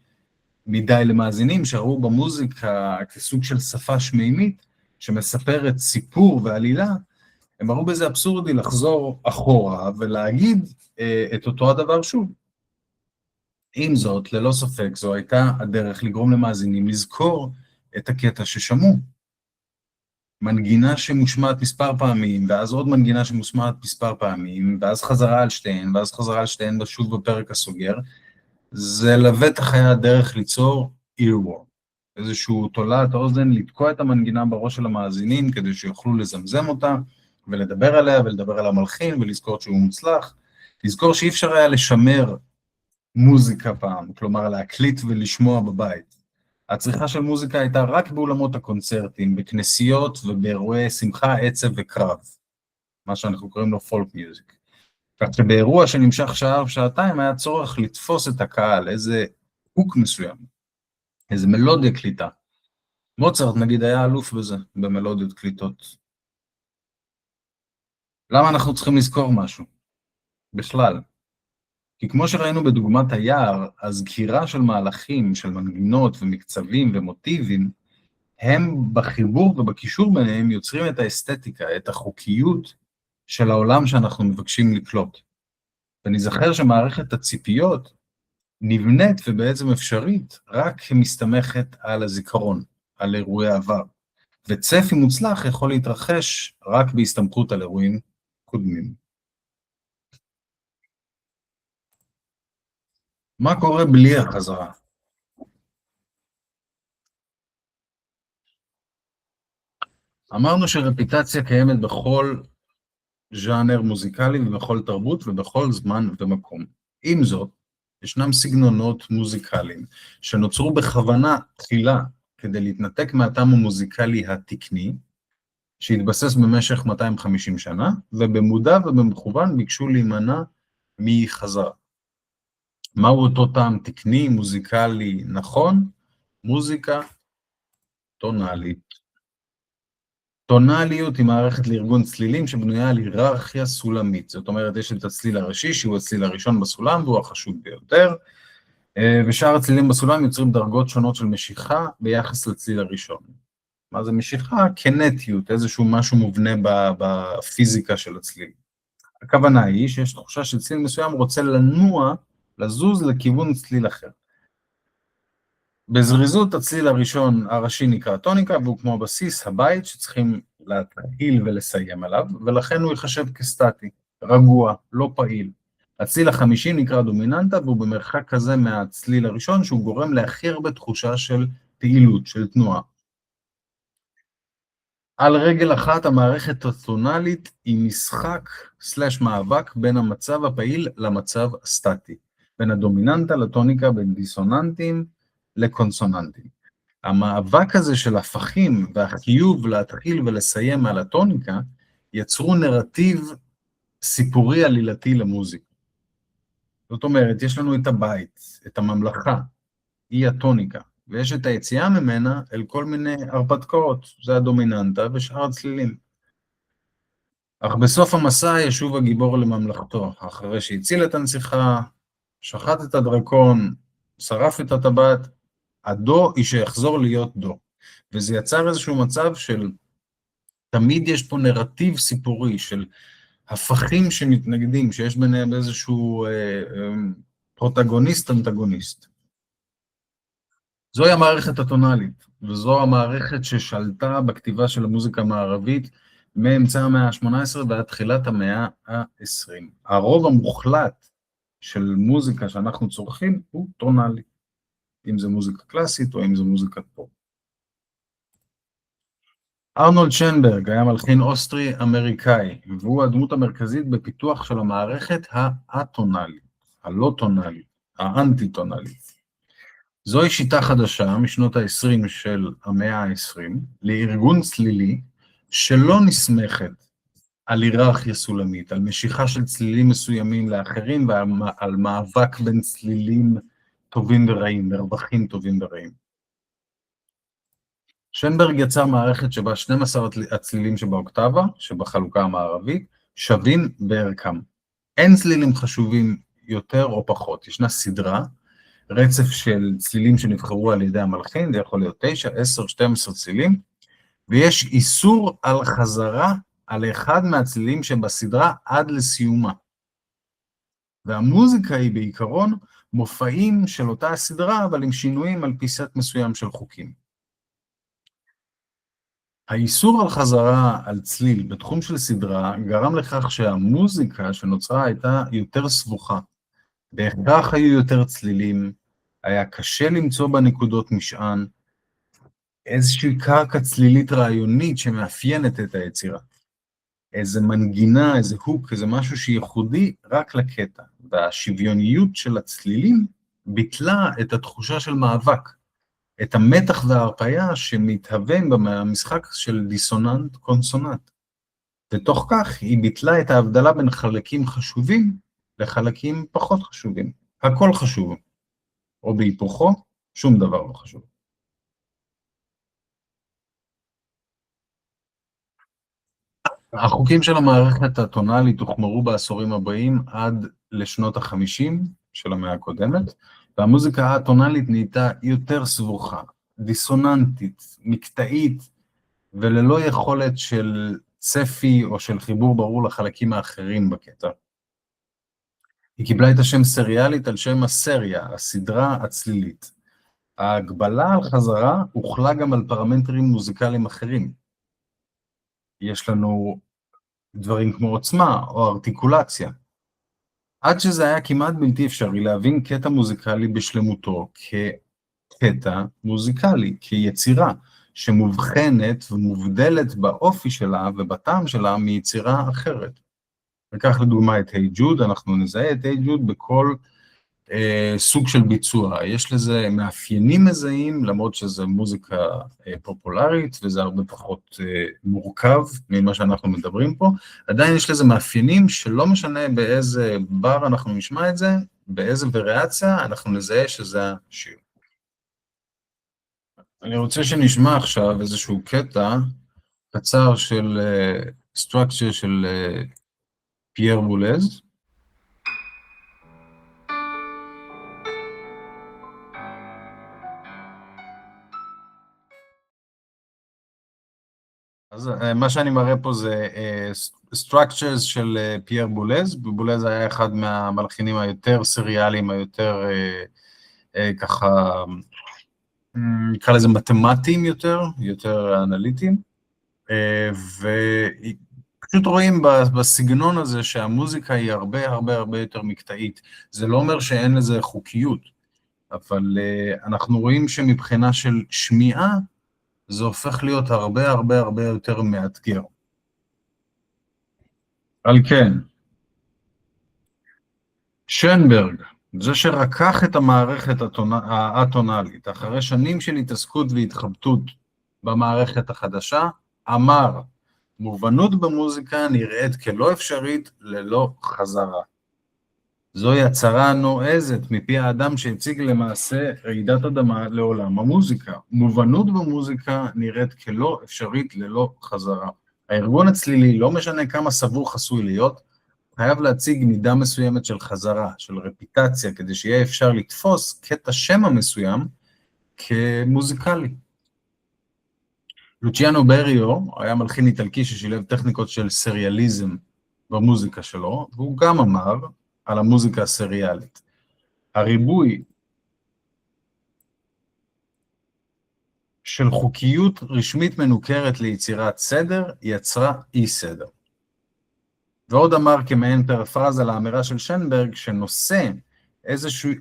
מדי למאזינים שראו במוזיקה כסוג של שפה שמימית, שמספרת סיפור ועלילה, הם ראו בזה אבסורדי לחזור אחורה ולהגיד את אותו הדבר שוב. עם זאת, ללא ספק, זו הייתה הדרך לגרום למאזינים לזכור את הקטע ששמעו. מנגינה שמושמעת מספר פעמים, ואז עוד מנגינה שמושמעת מספר פעמים, ואז חזרה על שתיהן, ואז חזרה על שתיהן שוב בפרק הסוגר, זה לבטח היה הדרך ליצור earworm, איזשהו תולעת האוזן, לתקוע את המנגינה בראש של המאזינים, כדי שיוכלו לזמזם אותה, ולדבר עליה, ולדבר על המלחין, ולזכור שהוא מוצלח, לזכור שאי אפשר היה לשמר מוזיקה פעם, כלומר להקליט ולשמוע בבית. הצריכה של מוזיקה הייתה רק באולמות הקונצרטים, בכנסיות ובאירועי שמחה, עצב וקרב, מה שאנחנו קוראים לו פולק מיוזיק. כך שבאירוע שנמשך שעה או שעתיים היה צורך לתפוס את הקהל, איזה הוק מסוים, איזה מלודיה קליטה. מוצרט נגיד היה אלוף בזה, במלודיות קליטות. למה אנחנו צריכים לזכור משהו? בכלל. כי כמו שראינו בדוגמת היער, הזכירה של מהלכים, של מנגינות ומקצבים ומוטיבים, הם בחיבור ובקישור ביניהם יוצרים את האסתטיקה, את החוקיות של העולם שאנחנו מבקשים לקלוט. ונזכר שמערכת הציפיות נבנית ובעצם אפשרית רק כמסתמכת על הזיכרון, על אירועי העבר. וצפי מוצלח יכול להתרחש רק בהסתמכות על אירועים קודמים. מה קורה בלי החזרה? אמרנו שרפיטציה קיימת בכל ז'אנר מוזיקלי ובכל תרבות ובכל זמן ומקום. עם זאת, ישנם סגנונות מוזיקליים שנוצרו בכוונה תחילה כדי להתנתק מהטעם המוזיקלי התקני, שהתבסס במשך 250 שנה, ובמודע ובמכוון ביקשו להימנע מחזרה. מהו אותו טעם תקני, מוזיקלי נכון? מוזיקה טונאלית. טונאליות היא מערכת לארגון צלילים שבנויה על היררכיה סולמית. זאת אומרת, יש את הצליל הראשי, שהוא הצליל הראשון בסולם, והוא החשוב ביותר, ושאר הצלילים בסולם יוצרים דרגות שונות של משיכה ביחס לצליל הראשון. מה זה משיכה? קנטיות, איזשהו משהו מובנה בפיזיקה של הצליל. הכוונה היא שיש תחושה שצליל מסוים רוצה לנוע, לזוז לכיוון צליל אחר. בזריזות הצליל הראשון הראשי נקרא טוניקה, והוא כמו הבסיס, הבית, שצריכים להתחיל ולסיים עליו, ולכן הוא ייחשב כסטטי, רגוע, לא פעיל. הצליל החמישי נקרא דומיננטה, והוא במרחק כזה מהצליל הראשון, שהוא גורם להכי הרבה תחושה של פעילות, של תנועה. על רגל אחת המערכת הטונאלית היא משחק / מאבק בין המצב הפעיל למצב הסטטי, בין הדומיננטה לטוניקה, בין דיסוננטים לקונסוננטים. המאבק הזה של הפכים והחיוב להתחיל ולסיים על הטוניקה, יצרו נרטיב סיפורי עלילתי למוזיקה. זאת אומרת, יש לנו את הבית, את הממלכה, היא הטוניקה, ויש את היציאה ממנה אל כל מיני הרפתקאות, זה הדומיננטה ושאר הצלילים. אך בסוף המסע ישוב הגיבור לממלכתו, אחרי שהציל את הנסיכה, שחט את הדרקון, שרף את הטבעת, הדו היא שיחזור להיות דו. וזה יצר איזשהו מצב של, תמיד יש פה נרטיב סיפורי של הפכים שמתנגדים, שיש ביניהם איזשהו פרוטגוניסט-אנטגוניסט. זוהי המערכת הטונאלית, וזו המערכת ששלטה בכתיבה של המוזיקה המערבית מאמצע המאה ה-18 ועד תחילת המאה ה-20. הרוב המוחלט של מוזיקה שאנחנו צורכים הוא טונאלי, אם זה מוזיקה קלאסית או אם זה מוזיקת פופ. ארנולד שנברג היה מלחין אוסטרי-אמריקאי, והוא הדמות המרכזית בפיתוח של המערכת האטונאלית, הלא טונאלית, האנטי-טונאלית. זוהי שיטה חדשה משנות ה-20 של המאה ה-20, לארגון צלילי שלא נסמכת על היררכיה סולמית, על משיכה של צלילים מסוימים לאחרים, ועל מאבק בין צלילים טובים ורעים, מרווחים טובים ורעים. שנברג יצר מערכת שבה 12 הצלילים שבאוקטבה, שבחלוקה המערבית, שווים בערכם. אין צלילים חשובים יותר או פחות, ישנה סדרה, רצף של צלילים שנבחרו על ידי המלחין, זה יכול להיות 9, 10, 12 צלילים, ויש איסור על חזרה על אחד מהצלילים שבסדרה עד לסיומה. והמוזיקה היא בעיקרון מופעים של אותה הסדרה, אבל עם שינויים על פי סט מסוים של חוקים. האיסור על חזרה על צליל בתחום של סדרה גרם לכך שהמוזיקה שנוצרה הייתה יותר סבוכה. בהכרח היו יותר צלילים, היה קשה למצוא בנקודות משען, איזושהי קרקע צלילית רעיונית שמאפיינת את היצירה. איזה מנגינה, איזה הוק, איזה משהו שייחודי רק לקטע. והשוויוניות של הצלילים ביטלה את התחושה של מאבק, את המתח וההרפאיה שמתהוון במשחק של דיסוננט-קונסוננט. ותוך כך היא ביטלה את ההבדלה בין חלקים חשובים לחלקים פחות חשובים. הכל חשוב, או בהיפוכו, שום דבר לא חשוב. החוקים של המערכת הטונאלית הוחמרו בעשורים הבאים עד לשנות ה-50 של המאה הקודמת, והמוזיקה הטונאלית נהייתה יותר סבוכה, דיסוננטית, מקטעית, וללא יכולת של צפי או של חיבור ברור לחלקים האחרים בקטע. היא קיבלה את השם סריאלית על שם הסריה, הסדרה הצלילית. ההגבלה על חזרה הוחלה גם על פרמטרים מוזיקליים אחרים. יש לנו דברים כמו עוצמה או ארטיקולציה. עד שזה היה כמעט בלתי אפשרי להבין קטע מוזיקלי בשלמותו כקטע מוזיקלי, כיצירה שמובחנת ומובדלת באופי שלה ובטעם שלה מיצירה אחרת. וכך לדוגמה את היי ג'וד, אנחנו נזהה את היי ג'וד בכל סוג של ביצוע. יש לזה מאפיינים מזהים, למרות שזה מוזיקה פופולרית, וזה הרבה פחות מורכב ממה שאנחנו מדברים פה, עדיין יש לזה מאפיינים שלא משנה באיזה בר אנחנו נשמע את זה, באיזה וריאציה אנחנו נזהה שזה השיר. אני רוצה שנשמע עכשיו איזשהו קטע קצר של structure של פייר בולז. אז מה שאני מראה פה זה structures של פייר בולז. בולז היה אחד מהמלחינים היותר סריאליים, היותר ככה, נקרא לזה מתמטיים יותר אנליטיים, ופשוט רואים בסגנון הזה שהמוזיקה היא הרבה יותר מקטעית. זה לא אומר שאין לזה חוקיות, אבל אנחנו רואים שמבחינה של שמיעה, זה הופך להיות הרבה יותר מאתגר. על כן, שנברג, זה שרקח את המערכת האטונלית, אחרי שנים של התעסקות והתחבטות במערכת החדשה, אמר, מובנות במוזיקה נראית כלא אפשרית ללא חזרה. זוהי הצהרה נועזת מפי האדם שהציג למעשה רעידת אדמה לעולם המוזיקה. מובנות במוזיקה נראית כלא אפשרית ללא חזרה. הארגון הצלילי, לא משנה כמה סבוך עשוי להיות, חייב להציג מידה מסוימת של חזרה, של רפיטציה, כדי שיהיה אפשר לתפוס קטע שמע מסוים כמוזיקלי. לוציאנו בריו היה מלחין איטלקי ששילב טכניקות של סריאליזם במוזיקה שלו, והוא גם אמר על המוזיקה הסריאלית. הריבוי של חוקיות רשמית מנוכרת ליצירת סדר, יצרה אי סדר. ועוד אמר כמעין פרפרזה לאמירה של שנברג, שנושא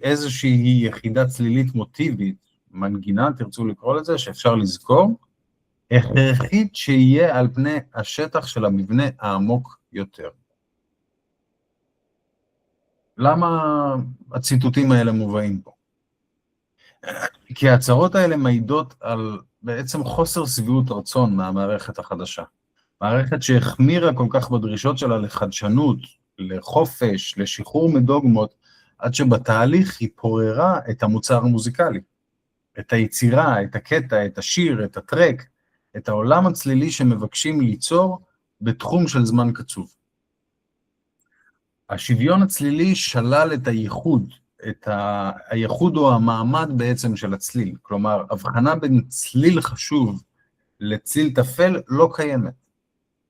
איזושהי יחידה צלילית מוטיבית, מנגינה, תרצו לקרוא לזה, שאפשר לזכור, הכרחית שיהיה על פני השטח של המבנה העמוק יותר. למה הציטוטים האלה מובאים פה? כי ההצהרות האלה מעידות על בעצם חוסר שביעות רצון מהמערכת החדשה. מערכת שהחמירה כל כך בדרישות שלה לחדשנות, לחופש, לשחרור מדוגמות, עד שבתהליך היא פוררה את המוצר המוזיקלי. את היצירה, את הקטע, את השיר, את הטרק, את העולם הצלילי שמבקשים ליצור בתחום של זמן קצוב. השוויון הצלילי שלל את הייחוד, הייחוד הוא המעמד בעצם של הצליל, כלומר, הבחנה בין צליל חשוב לצליל תפל לא קיימת.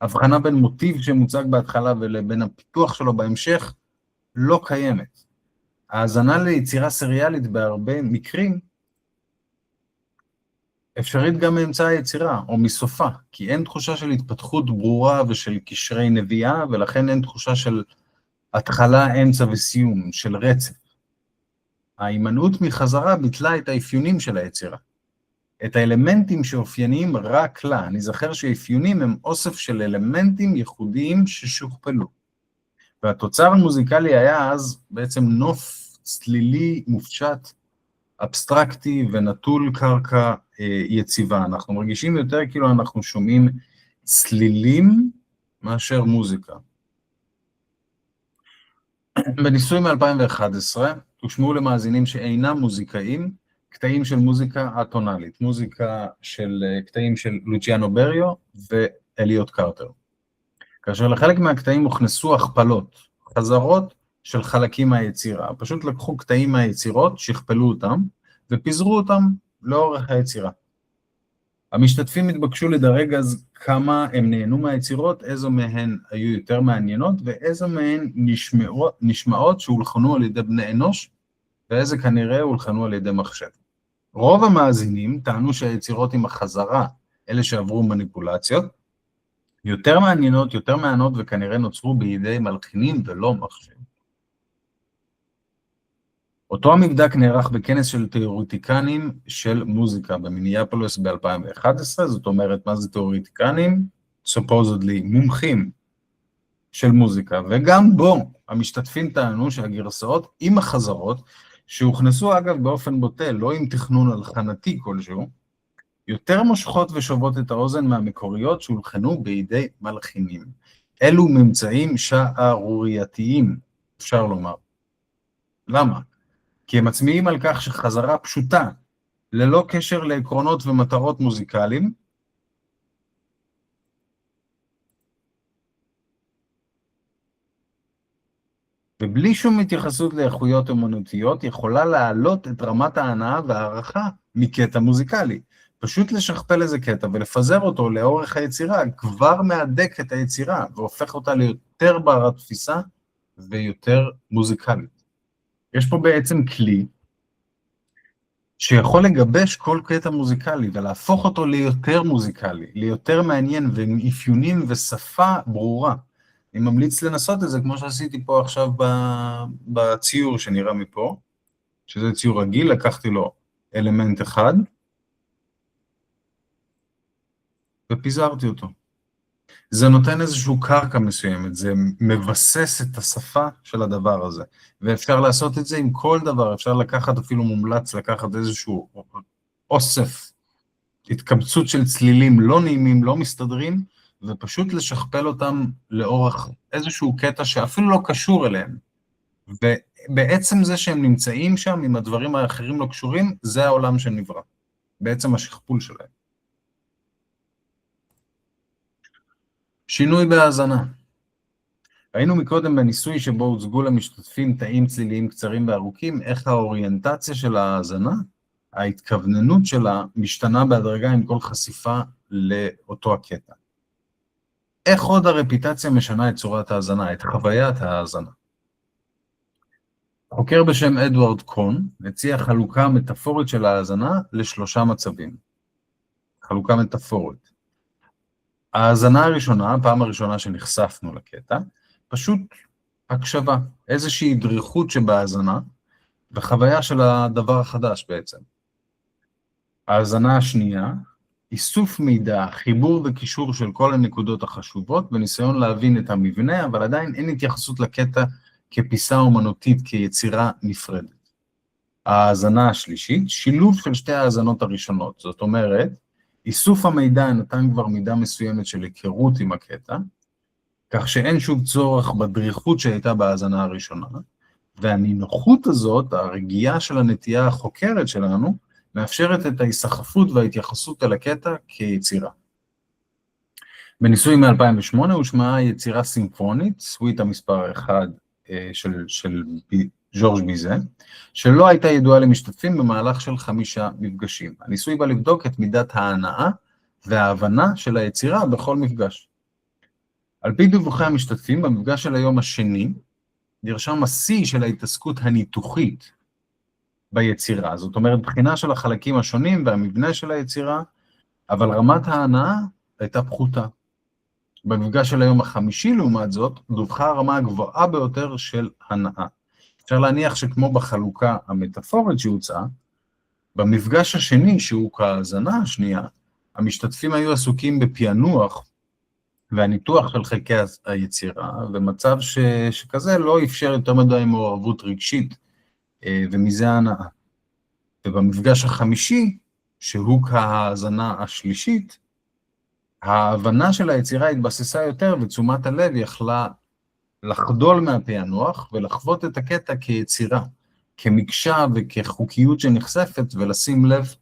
הבחנה בין מוטיב שמוצג בהתחלה ולבין הפיתוח שלו בהמשך לא קיימת. ההאזנה ליצירה סריאלית בהרבה מקרים אפשרית גם מאמצע היצירה או מסופה, כי אין תחושה של התפתחות ברורה ושל קשרי נביאה, ולכן אין תחושה של התחלה, אמצע וסיום, של רצף. ההימנעות מחזרה ביטלה את האפיונים של היצירה. את האלמנטים שאופייניים רק לה. אני זוכר שהאפיונים הם אוסף של אלמנטים ייחודיים ששוכפלו. והתוצר המוזיקלי היה אז בעצם נוף צלילי מופשט, אבסטרקטי ונטול קרקע יציבה. אנחנו מרגישים יותר כאילו אנחנו שומעים צלילים מאשר מוזיקה. בניסוי מ-2011 הושמעו למאזינים שאינם מוזיקאים, קטעים של מוזיקה אטונלית, מוזיקה של קטעים של לוציאנו בריו ואליוט קרטר. כאשר לחלק מהקטעים הוכנסו הכפלות, חזרות של חלקים מהיצירה. פשוט לקחו קטעים מהיצירות, שכפלו אותם, ופיזרו אותם לאורך היצירה. המשתתפים התבקשו לדרג אז כמה הם נהנו מהיצירות, איזו מהן היו יותר מעניינות, ואיזו מהן נשמעות שהולחנו על ידי בני אנוש, ואיזה כנראה הולחנו על ידי מחשב. רוב המאזינים טענו שהיצירות עם החזרה, אלה שעברו מניפולציות, יותר מעניינות, יותר מענות, וכנראה נוצרו בידי מלחינים ולא מחשב. אותו המבדק נערך בכנס של תיאורטיקנים של מוזיקה במיניאפוליס ב-2011, זאת אומרת, מה זה תיאורטיקנים? supposedly מומחים של מוזיקה, וגם בו המשתתפים טענו שהגרסאות עם החזרות, שהוכנסו אגב באופן בוטה, לא עם תכנון הלחנתי כלשהו, יותר מושכות ושוות את האוזן מהמקוריות שהולחנו בידי מלחינים. אלו ממצאים שערורייתיים, אפשר לומר. למה? כי הם מצביעים על כך שחזרה פשוטה, ללא קשר לעקרונות ומטרות מוזיקליים, ובלי שום התייחסות לאיכויות אמנותיות, יכולה להעלות את רמת ההנאה והערכה מקטע מוזיקלי. פשוט לשכפל איזה קטע ולפזר אותו לאורך היצירה, כבר מהדק את היצירה, והופך אותה ליותר ברת תפיסה ויותר מוזיקלית. יש פה בעצם כלי שיכול לגבש כל קטע מוזיקלי ולהפוך אותו ליותר מוזיקלי, ליותר מעניין ועם אפיונים ושפה ברורה. אני ממליץ לנסות את זה כמו שעשיתי פה עכשיו בציור שנראה מפה, שזה ציור רגיל, לקחתי לו אלמנט אחד, ופיזרתי אותו. זה נותן איזשהו קרקע מסוימת, זה מבסס את השפה של הדבר הזה, ואפשר לעשות את זה עם כל דבר, אפשר לקחת אפילו מומלץ, לקחת איזשהו אוסף, התקבצות של צלילים לא נעימים, לא מסתדרים, ופשוט לשכפל אותם לאורך איזשהו קטע שאפילו לא קשור אליהם, ובעצם זה שהם נמצאים שם, עם הדברים האחרים לא קשורים, זה העולם שנברא, בעצם השכפול שלהם. שינוי בהאזנה. ראינו מקודם בניסוי שבו הוצגו למשתתפים תאים צליליים קצרים וארוכים, איך האוריינטציה של ההאזנה, ההתכווננות שלה, משתנה בהדרגה עם כל חשיפה לאותו הקטע. איך עוד הרפיטציה משנה את צורת ההאזנה, את חוויית ההאזנה? חוקר בשם אדוארד קון הציע חלוקה מטאפורית של ההאזנה לשלושה מצבים. חלוקה מטאפורית. ההאזנה הראשונה, הפעם הראשונה שנחשפנו לקטע, פשוט הקשבה, איזושהי דריכות שבהאזנה, וחוויה של הדבר החדש בעצם. ההאזנה השנייה, איסוף מידע, חיבור וקישור של כל הנקודות החשובות, בניסיון להבין את המבנה, אבל עדיין אין התייחסות לקטע כפיסה אומנותית, כיצירה נפרדת. ההאזנה השלישית, שילוב של שתי ההאזנות הראשונות, זאת אומרת, איסוף המידע נתן כבר מידה מסוימת של היכרות עם הקטע, כך שאין שוב צורך בדריכות שהייתה בהאזנה הראשונה, והנינוחות הזאת, הרגיעה של הנטייה החוקרת שלנו, מאפשרת את ההיסחפות וההתייחסות אל הקטע כיצירה. בניסוי מ-2008 הושמעה יצירה סימפונית, סוויטה מספר 1 של ז'ורג' ביזה, שלא הייתה ידועה למשתתפים במהלך של 5 מפגשים. הניסוי בא לבדוק את מידת ההנאה וההבנה של היצירה בכל מפגש. על פי דיווחי המשתתפים, במפגש של היום השני, נרשם השיא של ההתעסקות הניתוחית ביצירה. זאת אומרת, בחינה של החלקים השונים והמבנה של היצירה, אבל רמת ההנאה הייתה פחותה. במפגש של היום החמישי, לעומת זאת, דווחה הרמה הגבוהה ביותר של הנאה. אפשר להניח שכמו בחלוקה המטאפורית שהוצאה, במפגש השני, שהוא כהאזנה השנייה, המשתתפים היו עסוקים בפענוח והניתוח של חלקי היצירה, ומצב שכזה לא אפשר יותר מדי מעורבות רגשית, ומזה ההנאה. ובמפגש החמישי, שהוא כהאזנה השלישית, ההבנה של היצירה התבססה יותר, ותשומת הלב יכלה לחדול מהפענוח, ולחוות את הקטע כיצירה, כמקשה וכחוקיות שנחשפת, ולשים לב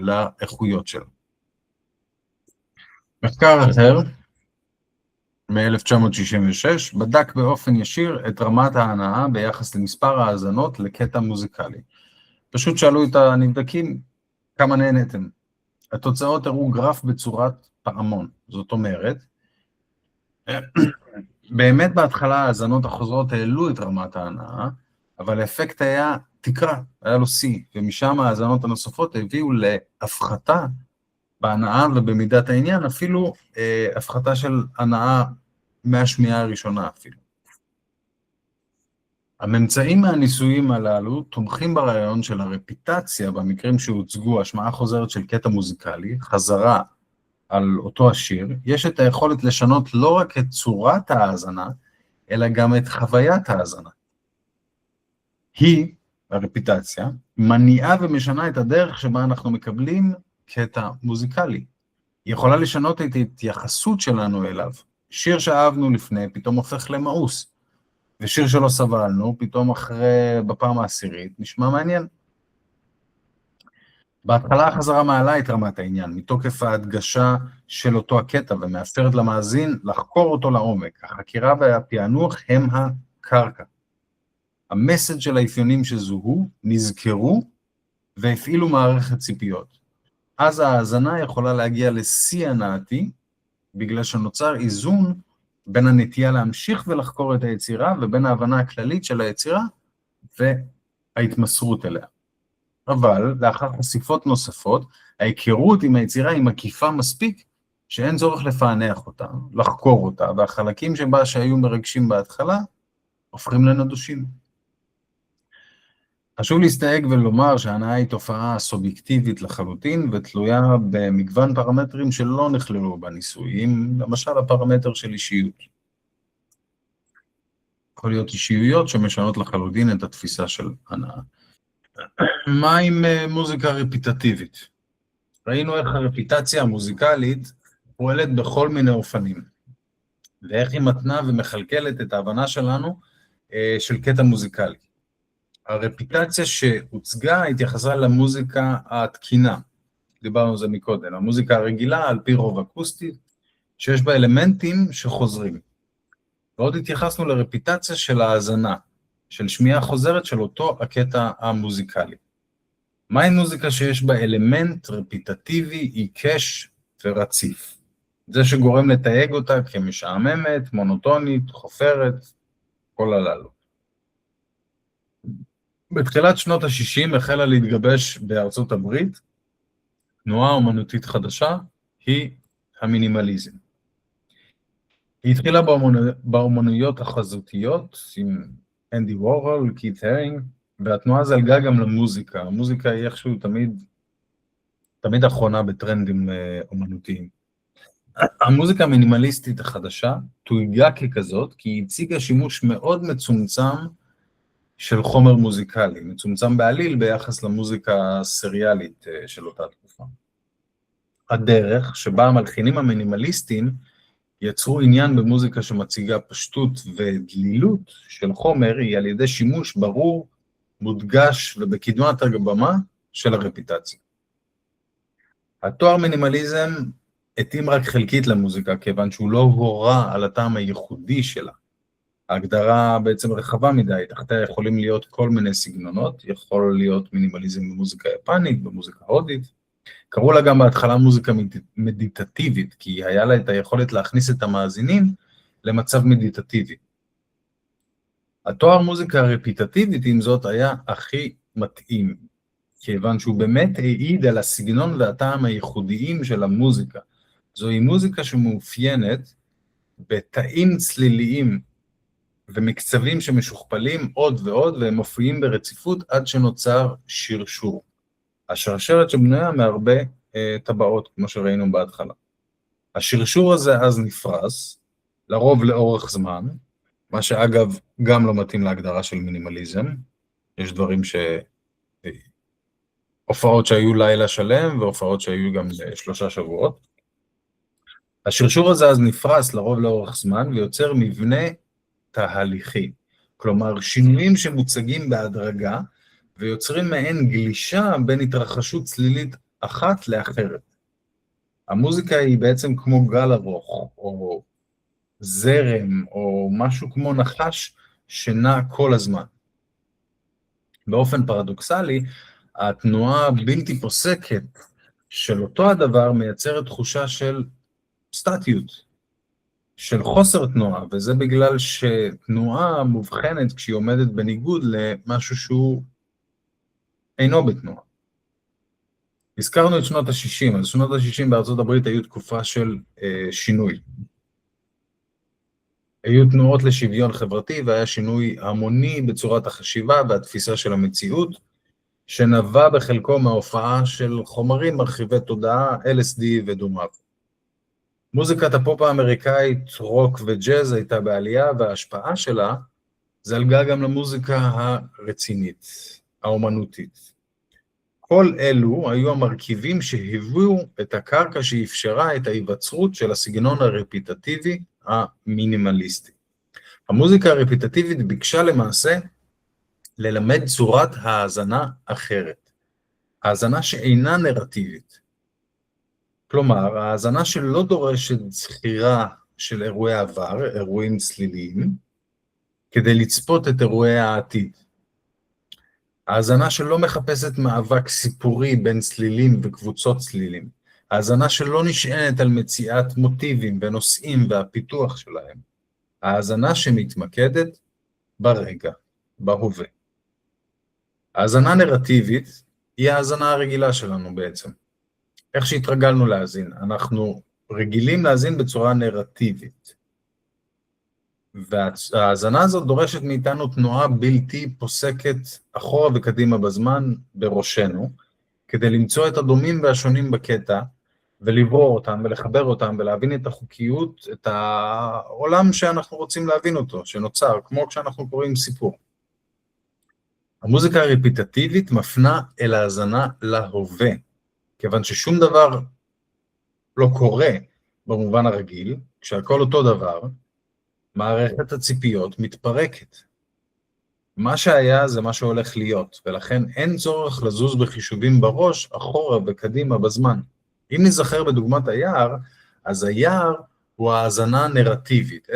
לאיכויות שלה. מחקר אחר, מ-1966, בדק באופן ישיר את רמת ההנאה ביחס למספר האזנות לקטע מוזיקלי. פשוט שאלו את הנבדקים כמה נהנתם. התוצאות הראו גרף בצורת פעמון, זאת אומרת, באמת בהתחלה האזנות החוזרות העלו את רמת ההנאה, אבל האפקט היה תקרה, היה לו C, ומשם האזנות הנוספות הביאו להפחתה בהנאה ובמידת העניין, אפילו הפחתה של הנאה מהשמיעה הראשונה אפילו. הממצאים מהניסויים הללו תומכים ברעיון של הרפיטציה במקרים שהוצגו השמעה חוזרת של קטע מוזיקלי, חזרה על אותו השיר, יש את היכולת לשנות לא רק את צורת ההאזנה, אלא גם את חוויית ההאזנה. היא, הרפיטציה, מניעה ומשנה את הדרך שבה אנחנו מקבלים קטע מוזיקלי. היא יכולה לשנות את ההתייחסות שלנו אליו. שיר שאהבנו לפני פתאום הופך למאוס, ושיר שלא סבלנו פתאום בפעם העשירית נשמע מעניין. בהתחלה החזרה מעלה את רמת העניין, מתוקף ההדגשה של אותו הקטע, ומאפשרת למאזין לחקור אותו לעומק. החקירה והפענוח הם הקרקע. המסד של האפיונים שזוהו, נזכרו, והפעילו מערכת ציפיות. אז ההאזנה יכולה להגיע לשיא הנעתי, בגלל שנוצר איזון בין הנטייה להמשיך ולחקור את היצירה, ובין ההבנה הכללית של היצירה, וההתמסרות אליה. אבל לאחר חשיפות נוספות, ההיכרות עם היצירה היא מקיפה מספיק, שאין צורך לפענח אותה, לחקור אותה, והחלקים שבה שהיו מרגשים בהתחלה, הופכים לנדושים. חשוב להסתייג ולומר שההנאה היא תופעה סובייקטיבית לחלוטין, ותלויה במגוון פרמטרים שלא נכללו בניסויים, למשל הפרמטר של אישיות. יכול להיות אישיויות שמשנות לחלוטין את התפיסה של הנאה. מה עם מוזיקה רפיטטיבית? ראינו איך הרפיטציה המוזיקלית פועלת בכל מיני אופנים, ואיך היא מתנה ומחלקלת את ההבנה שלנו של קטע מוזיקלי. הרפיטציה שהוצגה התייחסה למוזיקה התקינה, דיברנו על זה מקודם, המוזיקה הרגילה על פי רוב אקוסטית, שיש בה אלמנטים שחוזרים. ועוד התייחסנו לרפיטציה של ההאזנה, של שמיעה חוזרת של אותו הקטע המוזיקלי. מהי מוזיקה שיש בה אלמנט רפיטטיבי, עיקש ורציף? זה שגורם לתייג אותה כמשעממת, מונוטונית, חופרת, כל הללו. בתחילת שנות ה-60 החלה להתגבש בארצות הברית, תנועה אומנותית חדשה, היא המינימליזם. היא התחילה באומנויות החזותיות, עם אנדי וורהול, קית' הרינג, והתנועה זלגה גם למוזיקה. המוזיקה היא איכשהו תמיד אחרונה בטרנדים אומנותיים. המוזיקה המינימליסטית החדשה תויגה ככזאת, כי היא הציגה שימוש מאוד מצומצם של חומר מוזיקלי, מצומצם בעליל ביחס למוזיקה הסריאלית של אותה תקופה. הדרך שבה המלחינים המינימליסטיים יצרו עניין במוזיקה שמציגה פשטות ודלילות של חומר, היא על ידי שימוש ברור, מודגש ובקדמת הבמה של הרפיטציה. התואר מינימליזם התאים רק חלקית למוזיקה, כיוון שהוא לא הורה על הטעם הייחודי שלה. ההגדרה בעצם רחבה מדי, תחתיה יכולים להיות כל מיני סגנונות, יכול להיות מינימליזם במוזיקה יפנית, במוזיקה הודית, קראו לה גם בהתחלה מוזיקה מדיטטיבית, כי היה לה את היכולת להכניס את המאזינים למצב מדיטטיבי. התואר מוזיקה רפיטטיבית עם זאת היה הכי מתאים, כיוון שהוא באמת העיד על הסגנון והטעם הייחודיים של המוזיקה. זוהי מוזיקה שמאופיינת בתאים צליליים ומקצבים שמשוכפלים עוד ועוד, והם מופיעים ברציפות עד שנוצר שרשור. השרשרת שבנויה מהרבה טבעות, כמו שראינו בהתחלה. השרשור הזה אז נפרס, לרוב לאורך זמן, מה שאגב גם לא מתאים להגדרה של מינימליזם, יש דברים הופעות שהיו לילה שלם, והופעות שהיו גם 3 שבועות. השרשור הזה אז נפרס לרוב לאורך זמן, ויוצר מבנה תהליכי, כלומר שינויים שמוצגים בהדרגה, ויוצרים מעין גלישה בין התרחשות צלילית אחת לאחרת. המוזיקה היא בעצם כמו גל ארוך, או זרם או משהו כמו נחש שנע כל הזמן. באופן פרדוקסלי, התנועה הבלתי פוסקת של אותו הדבר מייצרת תחושה של סטטיות, של חוסר תנועה, וזה בגלל שתנועה מובחנת כשהיא עומדת בניגוד למשהו שהוא אינו בתנועה. הזכרנו את שנות ה-60, אז שנות ה-60 בארצות הברית היו תקופה של שינוי. היו תנועות לשוויון חברתי, והיה שינוי המוני בצורת החשיבה והתפיסה של המציאות, שנבע בחלקו מההופעה של חומרים מרחיבי תודעה, LSD ודומיו. מוזיקת הפופ האמריקאית, רוק וג'אז הייתה בעלייה, וההשפעה שלה זלגה גם למוזיקה הרצינית, האומנותית. כל אלו היו המרכיבים שהביאו את הקרקע שאפשרה את ההיווצרות של הסגנון הרפיטטיבי המינימליסטי. המוזיקה הרפיטטיבית ביקשה למעשה ללמד צורת האזנה אחרת, האזנה שאינה נרטיבית. כלומר, האזנה שלא דורשת זכירה של אירועי עבר, אירועים צליליים, כדי לצפות את אירועי העתיד. האזנה שלא מחפשת מאבק סיפורי בין צלילים וקבוצות צלילים. האזנה שלא נשענת על מציאת מוטיבים ונושאים והפיתוח שלהם. האזנה שמתמקדת ברגע, בהווה. האזנה נרטיבית היא האזנה הרגילה שלנו בעצם. איך שהתרגלנו להאזין, אנחנו רגילים להאזין בצורה נרטיבית. וההאזנה הזאת דורשת מאיתנו תנועה בלתי פוסקת אחורה וקדימה בזמן בראשנו, כדי למצוא את הדומים והשונים בקטע, ולברור אותם ולחבר אותם ולהבין את החוקיות, את העולם שאנחנו רוצים להבין אותו, שנוצר, כמו כשאנחנו קוראים סיפור. המוזיקה הרפיטטיבית מפנה אל ההאזנה להווה, כיוון ששום דבר לא קורה במובן הרגיל, כשהכל אותו דבר, מערכת הציפיות מתפרקת. מה שהיה זה מה שהולך להיות, ולכן אין צורך לזוז בחישובים בראש, אחורה וקדימה בזמן. אם נזכר בדוגמת היער, אז היער הוא האזנה נרטיבית,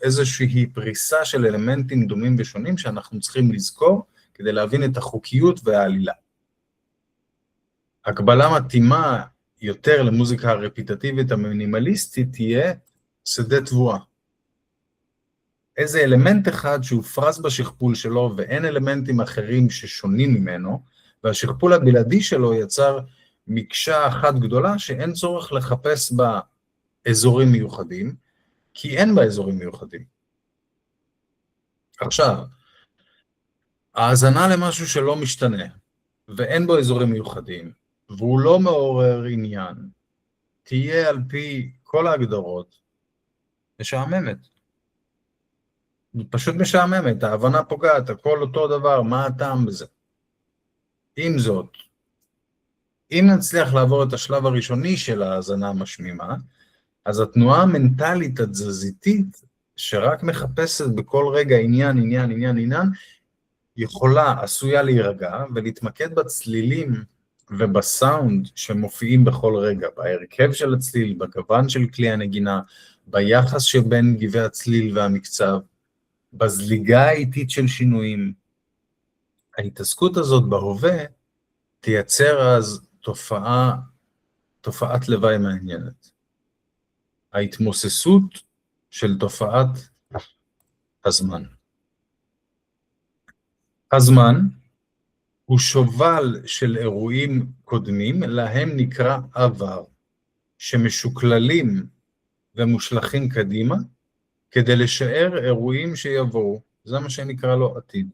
איזושהי פריסה של אלמנטים דומים ושונים שאנחנו צריכים לזכור, כדי להבין את החוקיות והעלילה. הקבלה מתאימה יותר למוזיקה הרפיטטיבית המינימליסטית תהיה שדה תבואה. איזה אלמנט אחד שהופרס בשכפול שלו ואין אלמנטים אחרים ששונים ממנו, והשכפול הבלעדי שלו יצר מקשה אחת גדולה שאין צורך לחפש בה אזורים מיוחדים, כי אין בה אזורים מיוחדים. עכשיו, האזנה למשהו שלא משתנה, ואין בו אזורים מיוחדים, והוא לא מעורר עניין, תהיה על פי כל ההגדרות, משעממת. פשוט משעממת, ההבנה פוגעת, הכל אותו דבר, מה הטעם בזה? עם זאת, אם נצליח לעבור את השלב הראשוני של ההאזנה המשמימה, אז התנועה המנטלית התזזיתית, שרק מחפשת בכל רגע עניין, יכולה, עשויה להירגע, ולהתמקד בצלילים ובסאונד שמופיעים בכל רגע, בהרכב של הצליל, בגוון של כלי הנגינה, ביחס שבין גבעי הצליל והמקצב, בזליגה האיטית של שינויים. ההתעסקות הזאת בהווה תייצר אז תופעת לוואי מעניינת. ההתמוססות של תופעת הזמן. הזמן הוא שובל של אירועים קודמים, להם נקרא עבר, שמשוקללים ומושלכים קדימה, כדי לשער אירועים שיבואו, זה מה שנקרא לו עתיד.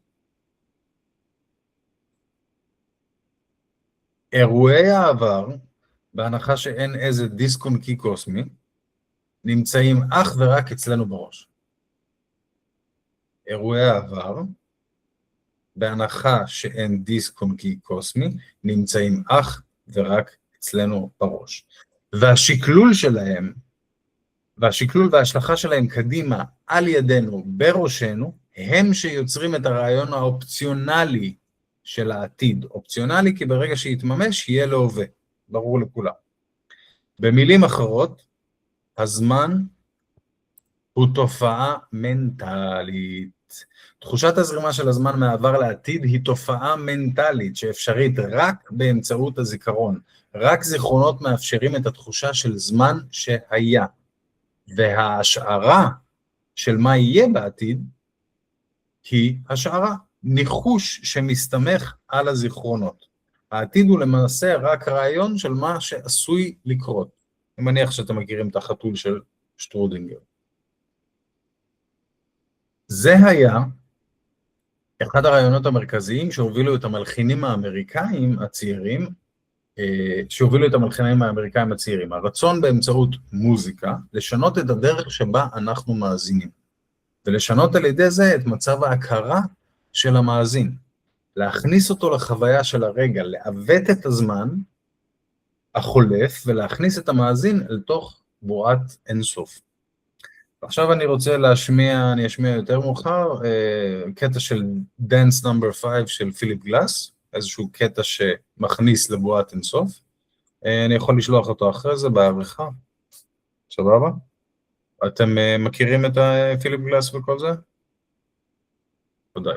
אירועי העבר, בהנחה שאין איזה דיסק און קי קוסמי, נמצאים אך ורק אצלנו בראש. אירועי העבר, בהנחה שאין דיסק און קי קוסמי, נמצאים אך ורק אצלנו בראש. והשקלול שלהם, והשקלול וההשלכה שלהם קדימה על ידינו, בראשנו, הם שיוצרים את הרעיון האופציונלי של העתיד. אופציונלי כי ברגע שיתממש יהיה להווה, ברור לכולם. במילים אחרות, הזמן הוא תופעה מנטלית. תחושת הזרימה של הזמן מעבר לעתיד היא תופעה מנטלית שאפשרית רק באמצעות הזיכרון. רק זיכרונות מאפשרים את התחושה של זמן שהיה. וההשערה של מה יהיה בעתיד היא השערה, ניחוש שמסתמך על הזיכרונות. העתיד הוא למעשה רק רעיון של מה שעשוי לקרות. אני מניח שאתם מכירים את החתול של שטרודינגר. זה היה אחד הרעיונות המרכזיים שהובילו את המלחינים האמריקאים הצעירים, הרצון באמצעות מוזיקה, לשנות את הדרך שבה אנחנו מאזינים, ולשנות על ידי זה את מצב ההכרה של המאזין, להכניס אותו לחוויה של הרגע, לעוות את הזמן החולף, ולהכניס את המאזין אל תוך בועת אינסוף. עכשיו אני רוצה אני אשמיע יותר מאוחר, קטע של Dance No. 5 של פיליפ גלאס, איזשהו קטע שמכניס לבועת אינסוף, אני יכול לשלוח אותו אחרי זה בעריכה, סבבה? אתם מכירים את פיליפ גלאס וכל זה? תודה.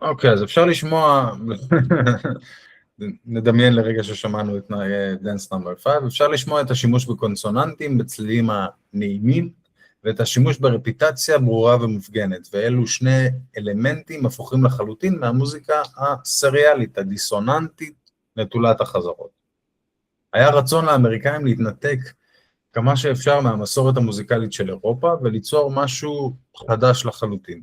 אוקיי, אז אפשר לשמוע, נדמיין לרגע ששמענו את Dance No. 5, אפשר לשמוע את השימוש בקונסוננטים, בצלילים הנעימים, ואת השימוש ברפיטציה ברורה ומופגנת, ואלו שני אלמנטים הפוכים לחלוטין מהמוזיקה הסריאלית, הדיסוננטית, נטולת החזרות. היה רצון לאמריקאים להתנתק כמה שאפשר מהמסורת המוזיקלית של אירופה, וליצור משהו חדש לחלוטין.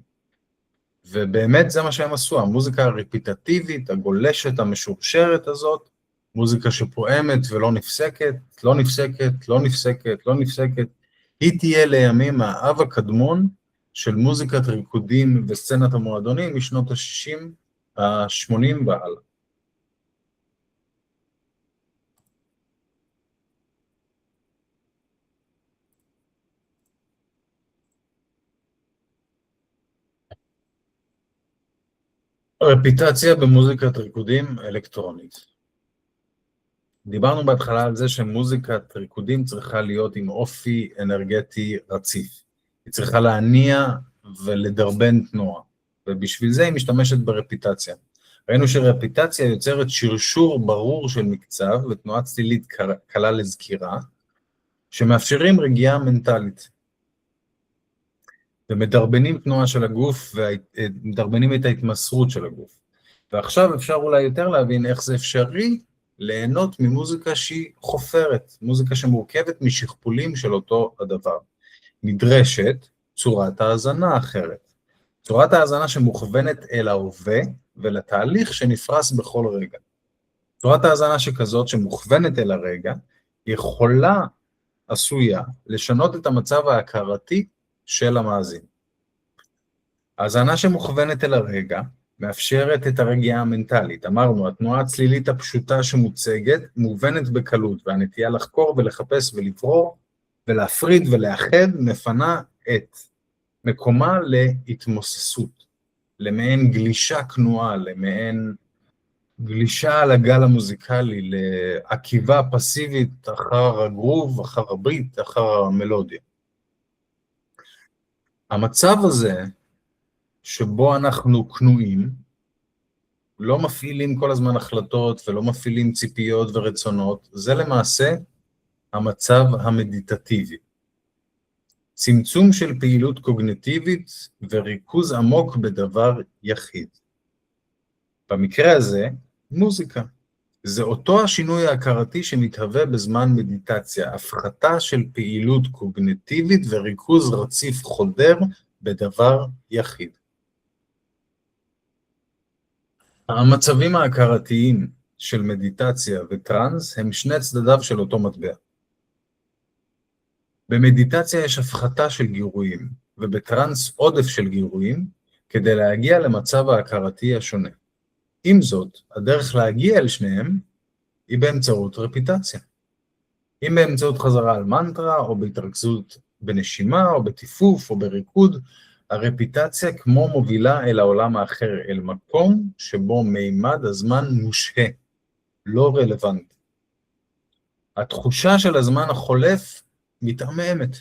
ובאמת זה מה שהם עשו, המוזיקה הרפיטטיבית, הגולשת, המשורשרת הזאת, מוזיקה שפועמת ולא נפסקת, לא נפסקת, לא נפסקת, לא נפסקת, היא תהיה לימים האב הקדמון של מוזיקת ריקודים וסצנת המועדונים משנות ה-60, ה-80 והלאה. רפיטציה במוזיקת ריקודים אלקטרונית. דיברנו בהתחלה על זה שמוזיקת ריקודים צריכה להיות עם אופי אנרגטי רציף. היא צריכה להניע ולדרבן תנועה, ובשביל זה היא משתמשת ברפיטציה. ראינו שרפיטציה יוצרת שרשור ברור של מקצב ותנועה צלילית קלה לזכירה, שמאפשרים רגיעה מנטלית. ומדרבנים תנועה של הגוף, ומדרבנים את ההתמסרות של הגוף. ועכשיו אפשר אולי יותר להבין איך זה אפשרי ליהנות ממוזיקה שהיא חופרת, מוזיקה שמורכבת משכפולים של אותו הדבר. נדרשת צורת האזנה אחרת. צורת האזנה שמוכוונת אל ההווה ולתהליך שנפרס בכל רגע. צורת האזנה שכזאת שמוכוונת אל הרגע, יכולה, עשויה, לשנות את המצב ההכרתי של המאזין. האזנה שמוכוונת אל הרגע, מאפשרת את הרגיעה המנטלית. אמרנו, התנועה הצלילית הפשוטה שמוצגת, מובנת בקלות, והנטייה לחקור ולחפש ולברור, ולהפריד ולאחד, מפנה את מקומה להתמוססות, למעין גלישה כנועה, למעין גלישה על הגל המוזיקלי, לעקיבה פסיבית אחר הגרוב, אחר הברית, אחר המלודיה. המצב הזה, שבו אנחנו כנועים, לא מפעילים כל הזמן החלטות ולא מפעילים ציפיות ורצונות, זה למעשה המצב המדיטטיבי. צמצום של פעילות קוגניטיבית וריכוז עמוק בדבר יחיד. במקרה הזה, מוזיקה. זה אותו השינוי ההכרתי שמתהווה בזמן מדיטציה, הפחתה של פעילות קוגניטיבית וריכוז רציף חודר בדבר יחיד. המצבים ההכרתיים של מדיטציה וטרנס הם שני צדדיו של אותו מטבע. במדיטציה יש הפחתה של גירויים, ובטרנס עודף של גירויים, כדי להגיע למצב ההכרתי השונה. עם זאת, הדרך להגיע אל שניהם היא באמצעות רפיטציה. אם באמצעות חזרה על מנטרה, או בהתרכזות בנשימה, או בטיפוף, או בריקוד, הרפיטציה כמו מובילה אל העולם האחר, אל מקום שבו מימד הזמן מושהה, לא רלוונטי. התחושה של הזמן החולף מתעממת,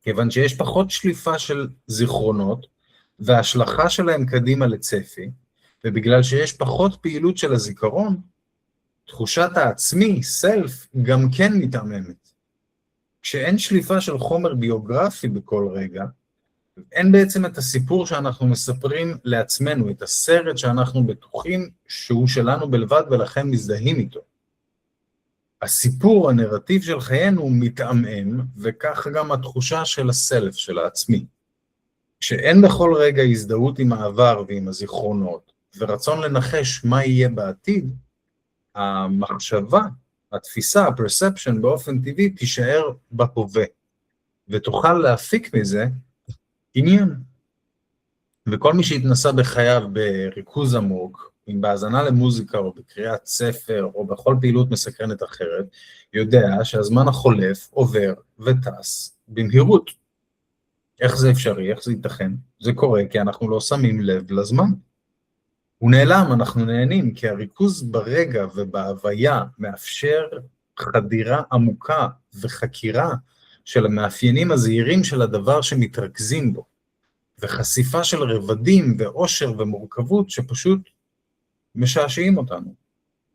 כיוון שיש פחות שליפה של זיכרונות, וההשלכה שלהם קדימה לצפי, ובגלל שיש פחות פעילות של הזיכרון, תחושת העצמי, סלף, גם כן מתעממת. כשאין שליפה של חומר ביוגרפי בכל רגע, אין בעצם את הסיפור שאנחנו מספרים לעצמנו, את הסרט שאנחנו בטוחים שהוא שלנו בלבד ולכן מזדהים איתו. הסיפור, הנרטיב של חיינו מתעמם, וכך גם התחושה של הסלף, של העצמי. כשאין בכל רגע הזדהות עם העבר ועם הזיכרונות, ורצון לנחש מה יהיה בעתיד, המחשבה, התפיסה, ה-perception באופן טבעי תישאר בהווה, ותוכל להפיק מזה עניין. וכל מי שהתנסה בחייו בריכוז עמוק, אם בהאזנה למוזיקה או בקריאת ספר או בכל פעילות מסקרנת אחרת, יודע שהזמן החולף עובר וטס במהירות. איך זה אפשרי? איך זה ייתכן? זה קורה כי אנחנו לא שמים לב לזמן. הוא נעלם, אנחנו נהנים, כי הריכוז ברגע ובהוויה מאפשר חדירה עמוקה וחקירה של המאפיינים הזהירים של הדבר שמתרכזים בו, וחשיפה של רבדים ואושר ומורכבות שפשוט משעשעים אותנו,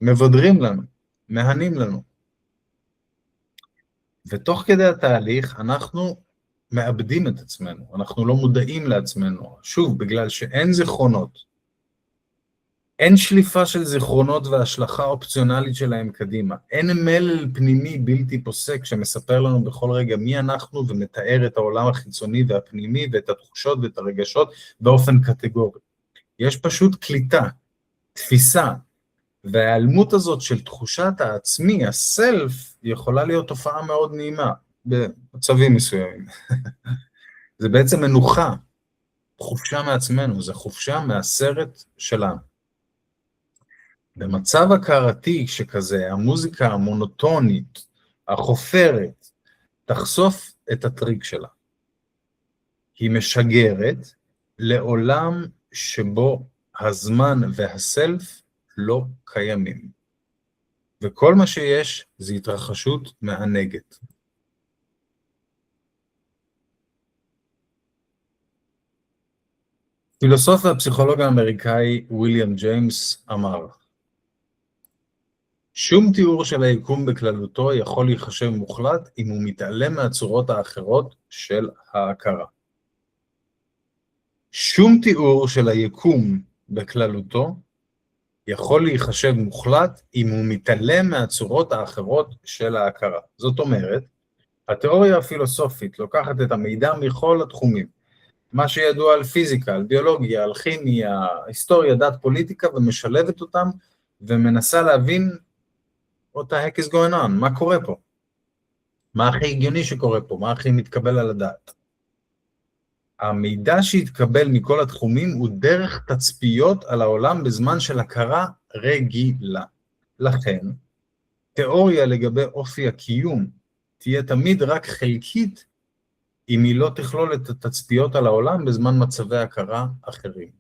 מבדרים לנו, מהנים לנו. ותוך כדי התהליך אנחנו מאבדים את עצמנו, אנחנו לא מודעים לעצמנו, שוב, בגלל שאין זיכרונות, אין שליפה של זיכרונות והשלכה אופציונלית שלהם קדימה, אין מלל פנימי בלתי פוסק שמספר לנו בכל רגע מי אנחנו ומתאר את העולם החיצוני והפנימי ואת התחושות ואת הרגשות באופן קטגורי. יש פשוט קליטה, תפיסה, וההיעלמות הזאת של תחושת העצמי, הסלף, יכולה להיות תופעה מאוד נעימה, במצבים מסוימים. זה בעצם מנוחה, חופשה מעצמנו, זה חופשה מהסרט שלנו. במצב הכרתי שכזה, המוזיקה המונוטונית, החופרת, תחשוף את הטריק שלה. היא משגרת לעולם שבו הזמן והסלף לא קיימים. וכל מה שיש זה התרחשות מענגת. פילוסוף והפסיכולוג האמריקאי וויליאם ג'יימס אמר, שום תיאור של היקום בכללותו יכול להיחשב מוחלט אם הוא מתעלם מהצורות האחרות של ההכרה. שום תיאור של היקום בכללותו יכול להיחשב מוחלט אם הוא מתעלם מהצורות האחרות של ההכרה. זאת אומרת, התיאוריה הפילוסופית לוקחת את המידע מכל התחומים, מה שידוע על פיזיקה, על ביולוגיה, על כימיה, היסטוריה, דת, פוליטיקה, ומשלבת אותם ומנסה להבין what the heck is going on, מה קורה פה? מה הכי הגיוני שקורה פה? מה הכי מתקבל על הדעת? המידע שהתקבל מכל התחומים הוא דרך תצפיות על העולם בזמן של הכרה רגילה. לכן, תיאוריה לגבי אופי הקיום תהיה תמיד רק חלקית אם היא לא תכלול את התצפיות על העולם בזמן מצבי הכרה אחרים.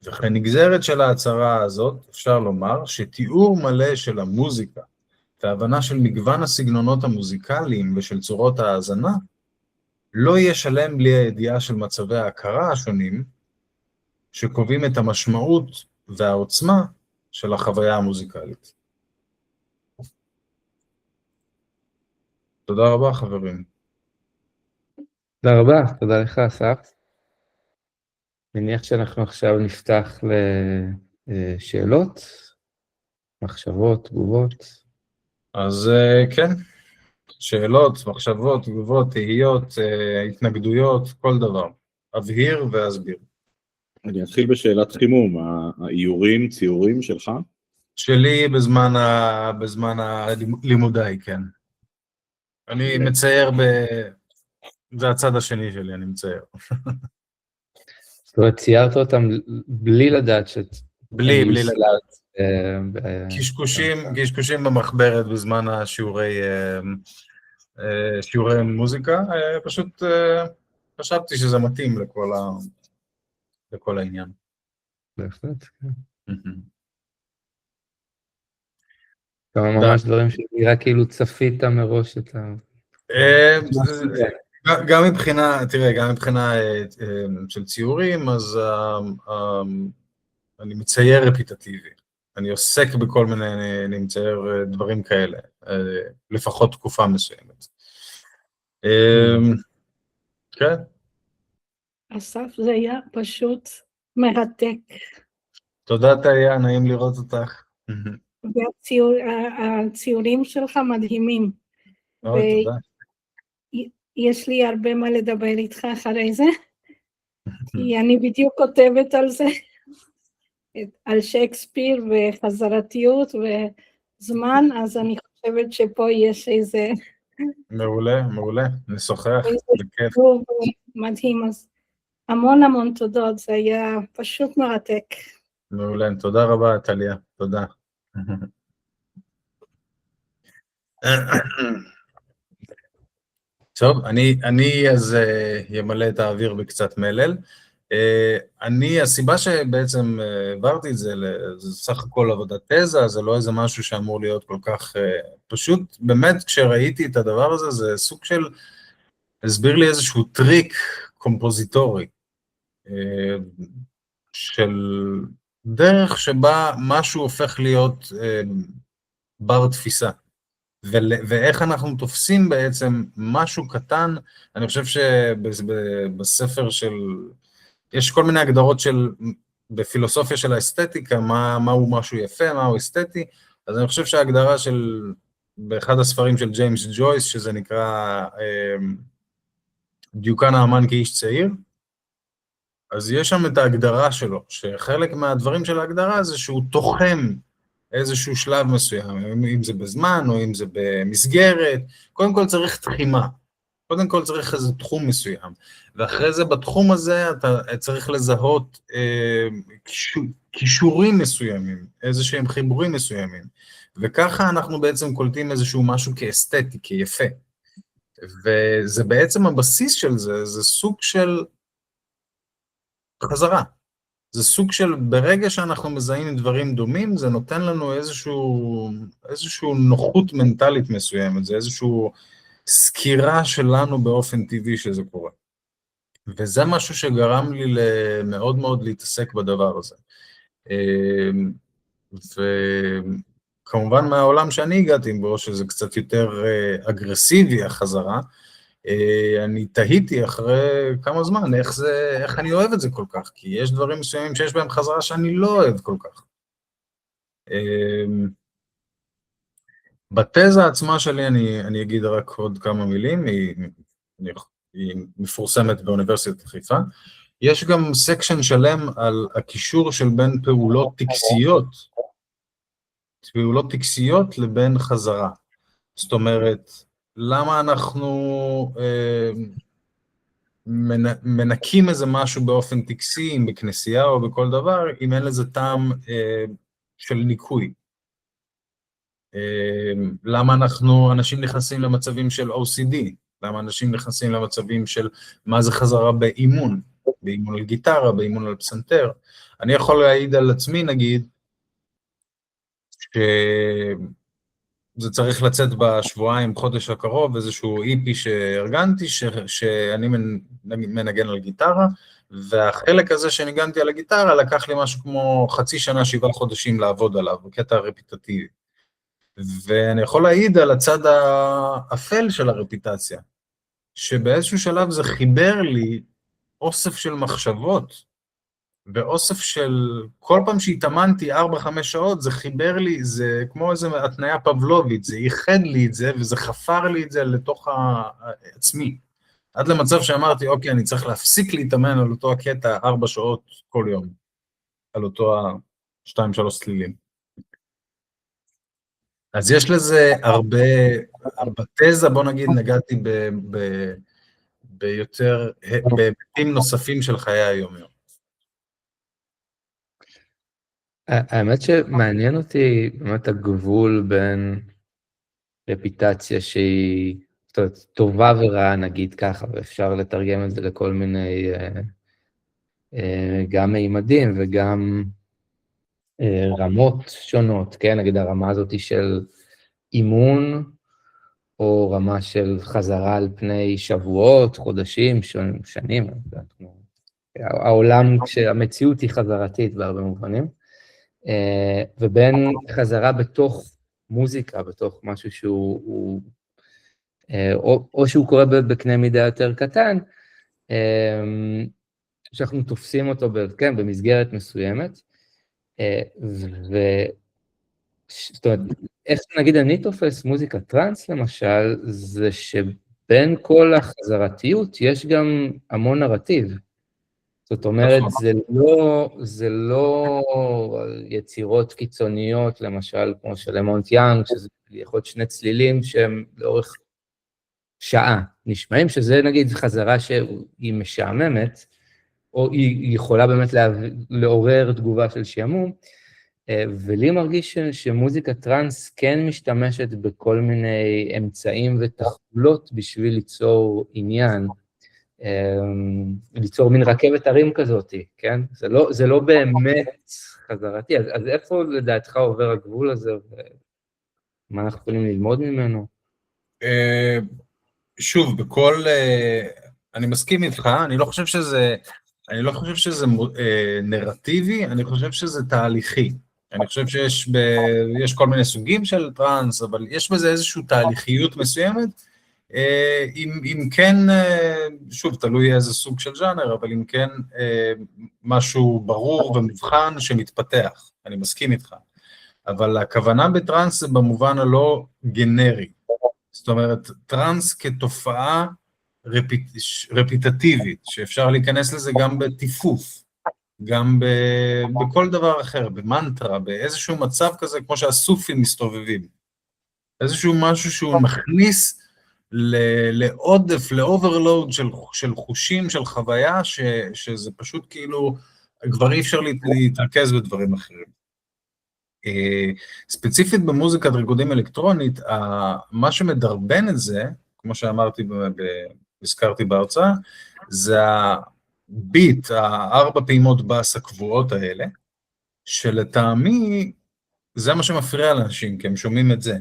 וכן נגזרת של ההצהרה הזאת, אפשר לומר שתיאור מלא של המוזיקה והבנה של מגוון הסגנונות המוזיקליים ושל צורות ההאזנה, לא יהיה שלם בלי הידיעה של מצבי ההכרה השונים, שקובעים את המשמעות והעוצמה של החוויה המוזיקלית. תודה רבה חברים. תודה רבה, תודה לך אסף. מניח שאנחנו עכשיו נפתח לשאלות, מחשבות, תגובות. אז כן, שאלות, מחשבות, תגובות, תהיות, התנגדויות, כל דבר. אבהיר ואסביר. אני אתחיל בשאלת חימום, האיורים, ציורים שלך? שלי בזמן הלימודיי, כן. אני מצייר זה הצד השני שלי, אני מצייר. זאת אומרת, ציירת אותם בלי לדעת בלי לדעת. קשקושים במחברת בזמן שיעורי מוזיקה, פשוט חשבתי שזה מתאים לכל העניין. בהחלט, כן. כמה ממש דברים שנראה כאילו צפית מראש את ה... גם מבחינה, תראה, גם מבחינה של ציורים, אז אני מצייר רפיטטיבי. אני עוסק בכל מיני, אני מצייר דברים כאלה, לפחות תקופה מסוימת. כן. אסף, זה היה פשוט מרתק. תודה, תאיה, נעים לראות אותך. והציורים שלך מדהימים. תודה. יש לי הרבה מה לדבר איתך אחרי זה, כי אני בדיוק כותבת על זה, על שייקספיר וחזרתיות וזמן, אז אני חושבת שפה יש איזה... מעולה, מעולה, נשוחח, בכיף. מדהים, אז המון תודות, זה היה פשוט מרתק. מעולה, תודה רבה, טליה, תודה. טוב, אני אז ימלא את האוויר בקצת מלל. הסיבה שבעצם העברתי את זה, זה סך הכל עבודת תזה, זה לא איזה משהו שאמור להיות כל כך פשוט. באמת, כשראיתי את הדבר הזה, זה סוג של, הסביר לי איזשהו טריק קומפוזיטורי, של דרך שבה משהו הופך להיות בר תפיסה. ואיך אנחנו תופסים בעצם משהו קטן, אני חושב שבספר של, יש כל מיני הגדרות של, בפילוסופיה של האסתטיקה, מהו משהו יפה, מהו אסתטי, אז אני חושב שההגדרה של, באחד הספרים של ג'יימס ג'ויס, שזה נקרא דיוקן האמן כאיש צעיר, אז יש שם את ההגדרה שלו, שחלק מהדברים של ההגדרה זה שהוא תוחם, איזשהו שלב מסוים, אם זה בזמן או אם זה במסגרת, קודם כל צריך תחימה, קודם כל צריך איזה תחום מסוים, ואחרי זה בתחום הזה אתה צריך לזהות קישורים מסוימים, איזשהם חיבורים מסוימים, וככה אנחנו בעצם קולטים איזשהו משהו כאסתטי, כיפה, וזה בעצם הבסיס של זה, זה סוג של חזרה. זה סוג של, ברגע שאנחנו מזהים דברים דומים, זה נותן לנו איזשהו נוחות מנטלית מסוימת, זה איזשהו סקירה שלנו באופן טבעי שזה קורה. וזה משהו שגרם לי מאוד מאוד להתעסק בדבר הזה. וכמובן מהעולם שאני הגעתי בו, שזה קצת יותר אגרסיבי החזרה, אני תהיתי אחרי כמה זמן, איך אני אוהב את זה כל כך, כי יש דברים מסוימים שיש בהם חזרה שאני לא אוהב כל כך. בתזה עצמה שלי, אני אגיד רק עוד כמה מילים, היא מפורסמת באוניברסיטת חיפה, יש גם סקשן שלם על הקישור של בין פעולות טקסיות לבין חזרה. זאת אומרת, למה אנחנו מנקים איזה משהו באופן טקסי, אם בכנסייה או בכל דבר, אם אין לזה טעם של ניקוי. למה אנשים נכנסים למצבים של OCD, למה אנשים נכנסים למצבים של מה זה חזרה באימון על גיטרה, באימון על פסנתר. אני יכול להעיד על עצמי, נגיד, זה צריך לצאת בשבועיים, חודש הקרוב, איזשהו איפי שארגנתי, שאני מנגן על גיטרה, והחלק הזה שניגנתי על הגיטרה, לקח לי משהו כמו חצי שנה, 7 חודשים לעבוד עליו, בקטע רפיטטיבי. ואני יכול להעיד על הצד האפל של הרפיטציה, שבאיזשהו שלב זה חיבר לי אוסף של מחשבות, ואוסף של, כל פעם שהתאמנתי 4-5 שעות, זה חיבר לי, זה כמו איזו התניה פבלובית, זה ייחד לי את זה, וזה חפר לי את זה לתוך עצמי. עד למצב שאמרתי, אוקיי, אני צריך להפסיק להתאמן על אותו הקטע 4 שעות כל יום, על אותו 2-3 צלילים. אז יש לזה הרבה, בתזה, בוא נגיד, נגעתי ביותר, בהיבטים נוספים של חיי היום-יום. האמת שמעניין אותי באמת הגבול בין רפיטציה שהיא טובה ורעה, נגיד ככה, ואפשר לתרגם את זה לכל מיני, גם מימדים וגם רמות שונות, כן? נגיד הרמה הזאת של אימון, או רמה של חזרה על פני שבועות, חודשים, שנים. העולם, כשהמציאות היא חזרתית בהרבה מובנים, ובין חזרה בתוך מוזיקה, בתוך משהו שהוא, או שהוא קורה בקנה מידה יותר קטן, שאנחנו תופסים אותו במסגרת מסוימת, זאת אומרת, איך נגיד אני תופס מוזיקה טרנס למשל, זה שבין כל החזרתיות יש גם המון נרטיב. זאת אומרת, זה לא יצירות קיצוניות, למשל, כמו של למונט יאנג, שזה יכול להיות שני צלילים שהם לאורך שעה נשמעים, שזה נגיד חזרה שהיא משעממת, או היא יכולה באמת לעורר תגובה של שעמום, ולי מרגיש שמוזיקה טרנס כן משתמשת בכל מיני אמצעים ותחבולות בשביל ליצור עניין, ליצור מין רכבת הרים כזאת, כן? זה לא באמת חזרתי, אז איפה לדעתך עובר הגבול הזה, ומה אנחנו יכולים ללמוד ממנו? שוב, אני מסכים איתך, אני לא חושב שזה נרטיבי, אני חושב שזה תהליכי. אני חושב שיש כל מיני סוגים של טרנס, אבל יש בזה איזושהי תהליכיות מסוימת, אם כן, שוב, תלוי איזה סוג של ז'אנר, אבל אם כן, משהו ברור ומבחן שמתפתח, אני מסכים איתך. אבל הכוונה בטרנס זה במובן הלא גנרי. זאת אומרת, טרנס כתופעה רפיטטיבית, שאפשר להיכנס לזה גם בטיפוף, גם בכל דבר אחר, במנטרה, באיזשהו מצב כזה, כמו שהסופים מסתובבים. איזשהו משהו שהוא מכניס לעודף, לאוברלוד של חושים, של חוויה, שזה פשוט כאילו, כבר אי אפשר להתרכז בדברים אחרים. ספציפית במוזיקת ריקודים אלקטרונית, מה שמדרבן את זה, כמו שאמרתי, הזכרתי בהרצאה, זה הביט, 4 פעימות בס הקבועות האלה, שלטעמי זה מה שמפריע לאנשים, כי הם שומעים את זה.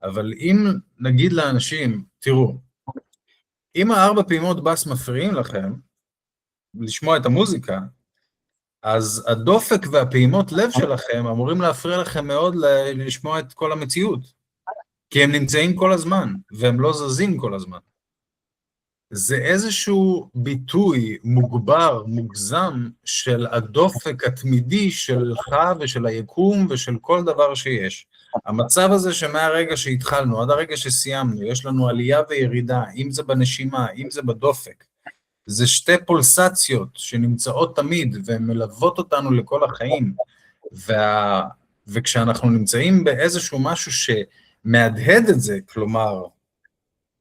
אבל אם נגיד לאנשים, תראו, אם 4 פעימות בס מפריעים לכם, לשמוע את המוזיקה, אז הדופק והפעימות לב שלכם אמורים להפריע לכם מאוד לשמוע את כל המציאות, כי הם נמצאים כל הזמן, והם לא זזים כל הזמן. זה איזשהו ביטוי מוגבר, מוגזם, של הדופק התמידי שלך ושל היקום ושל כל דבר שיש. המצב הזה שמהרגע שהתחלנו, עד הרגע שסיימנו, יש לנו עלייה וירידה, אם זה בנשימה, אם זה בדופק, זה 2 פולסציות שנמצאות תמיד, והן מלוות אותנו לכל החיים, וכשאנחנו נמצאים באיזשהו משהו שמהדהד את זה, כלומר,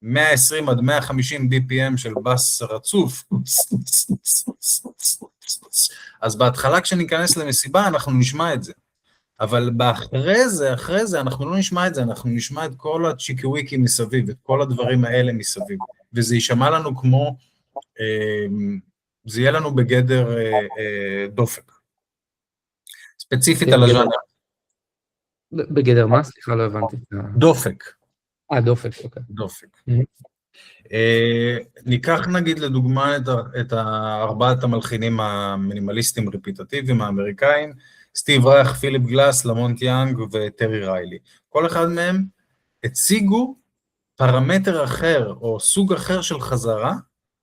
120 עד 150 BPM של בס רצוף, אז בהתחלה כשניכנס למסיבה אנחנו נשמע את זה, אבל אחרי זה אנחנו לא נשמע את זה, אנחנו נשמע את כל הצ'יקוויקי מסביב, את כל הדברים האלה מסביב, וזה יישמע לנו כמו, זה יהיה לנו בגדר דופק. ספציפית על הז'אנר. בגדר מה? סליחה, לא הבנתי. דופק. דופק, אוקיי. דופק. ניקח נגיד לדוגמה את 4 המלחינים המינימליסטים רפיטטיביים האמריקאים, סטיב רייך, פיליפ גלאס, למונט יאנג וטרי ריילי. כל אחד מהם הציגו פרמטר אחר או סוג אחר של חזרה,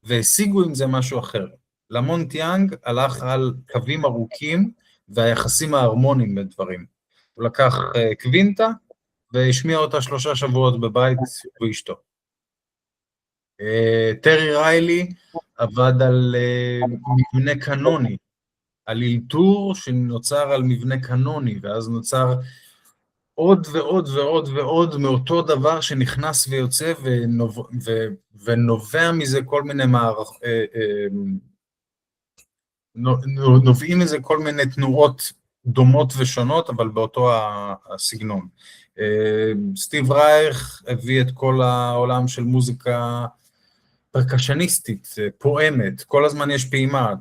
והשיגו עם זה משהו אחר. למונט יאנג הלך על קווים ארוכים והיחסים ההרמוניים בדברים. הוא לקח קווינטה והשמיע אותה 3 שבועות בבית ואשתו. טרי ריילי עבד על מבנה קנוני, על אילתור שנוצר על מבנה קנוני, ואז נוצר עוד ועוד ועוד ועוד מאותו דבר שנכנס ויוצא, ונובע מזה כל מיני נובעים מזה כל מיני תנועות דומות ושונות, אבל באותו הסגנון. סטיב רייך הביא את כל העולם של מוזיקה פרקשניסטית, פואמת, כל הזמן יש פעימה,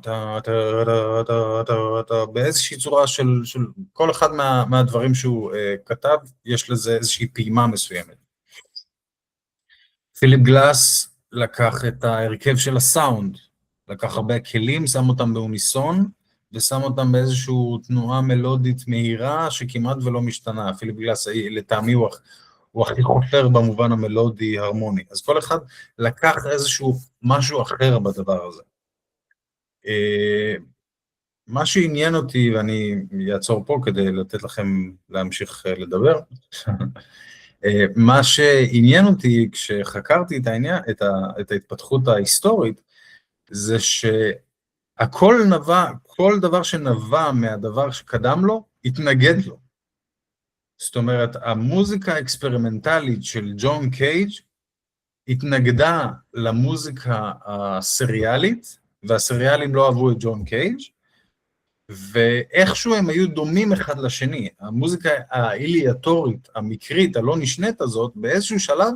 באיזושהי צורה של כל אחד מהדברים שהוא כתב, יש לזה איזושהי פעימה מסוימת. פיליפ גלאס לקח את ההרכב של הסאונד, לקח הרבה כלים, שם אותם באוניסון, ושם אותם באיזושהי תנועה מלודית מהירה, שכמעט ולא משתנה. פיליפ גלאס, לטעמי, הוא הכי חופר במובן המלודי הרמוני. אז כל אחד לקח איזשהו משהו אחר בדבר הזה. מה שעניין אותי, ואני אעצור פה כדי לתת לכם להמשיך לדבר, מה שעניין אותי כשחקרתי את העניין, את ההתפתחות ההיסטורית, זה שהכל נבע, כל דבר שנבע מהדבר שקדם לו, התנגד לו. זאת אומרת, המוזיקה האקספרימנטלית של ג'ון קייג' התנגדה למוזיקה הסריאלית, והסריאלים לא אהבו את ג'ון קייג', ואיכשהו הם היו דומים אחד לשני. המוזיקה האיליאטורית, המקרית, הלא נשנית הזאת, באיזשהו שלב,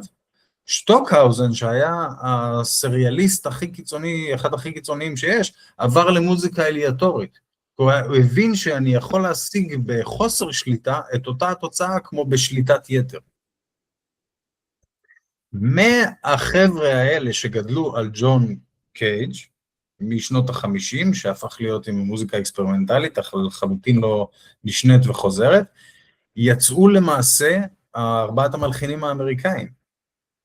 שטוקהאוזן, שהיה הסריאליסט הכי קיצוני, אחד הכי קיצוניים שיש, עבר למוזיקה איליאטורית. הוא הבין שאני יכול להשיג בחוסר שליטה את אותה התוצאה כמו בשליטת יתר. מהחבר'ה האלה שגדלו על ג'ון קייג' משנות ה-50, שהפך להיות עם מוזיקה אקספרימנטלית, אך לחלוטין לא נשנית וחוזרת, יצאו למעשה ארבעת המלחינים האמריקאים.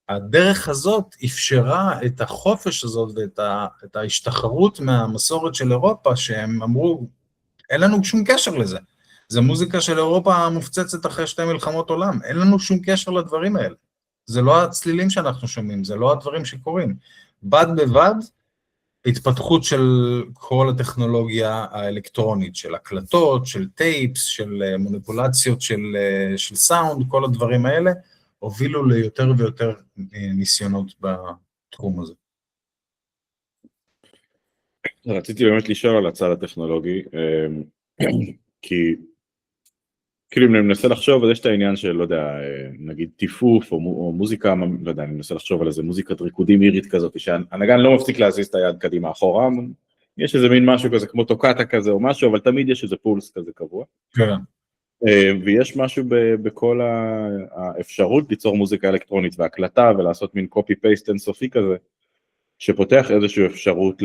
הדרך הזאת אפשרה את החופש הזאת ואת ההשתחררות מהמסורת של אירופה, שהם אמרו, אין לנו שום קשר לזה. זה מוזיקה של אירופה המופצצת אחרי 2 מלחמות עולם, אין לנו שום קשר לדברים האלה. זה לא הצלילים שאנחנו שומעים, זה לא הדברים שקורים. בד בבד, התפתחות של כל הטכנולוגיה האלקטרונית, של הקלטות, של טייפס, של מניפולציות, של סאונד, כל הדברים האלה, הובילו ליותר ויותר ניסיונות בתחום הזה. רציתי באמת לשאול על הצד הטכנולוגי, כי כאילו אם אני מנסה לחשוב, אז יש את העניין של, לא יודע, נגיד טיפוף או מוזיקה, לא יודע, אני מנסה לחשוב על איזה מוזיקת ריקודים אירית כזאת, שהנגן לא מפסיק להזיז את היד קדימה אחורה, יש איזה מין משהו כזה, כמו טוקטה כזה או משהו, אבל תמיד יש איזה פולס כזה קבוע. כן. ויש משהו בכל האפשרות ליצור מוזיקה אלקטרונית והקלטה, ולעשות מין קופי-פייסט אינסופי כזה, שפותח איזושהי אפשרות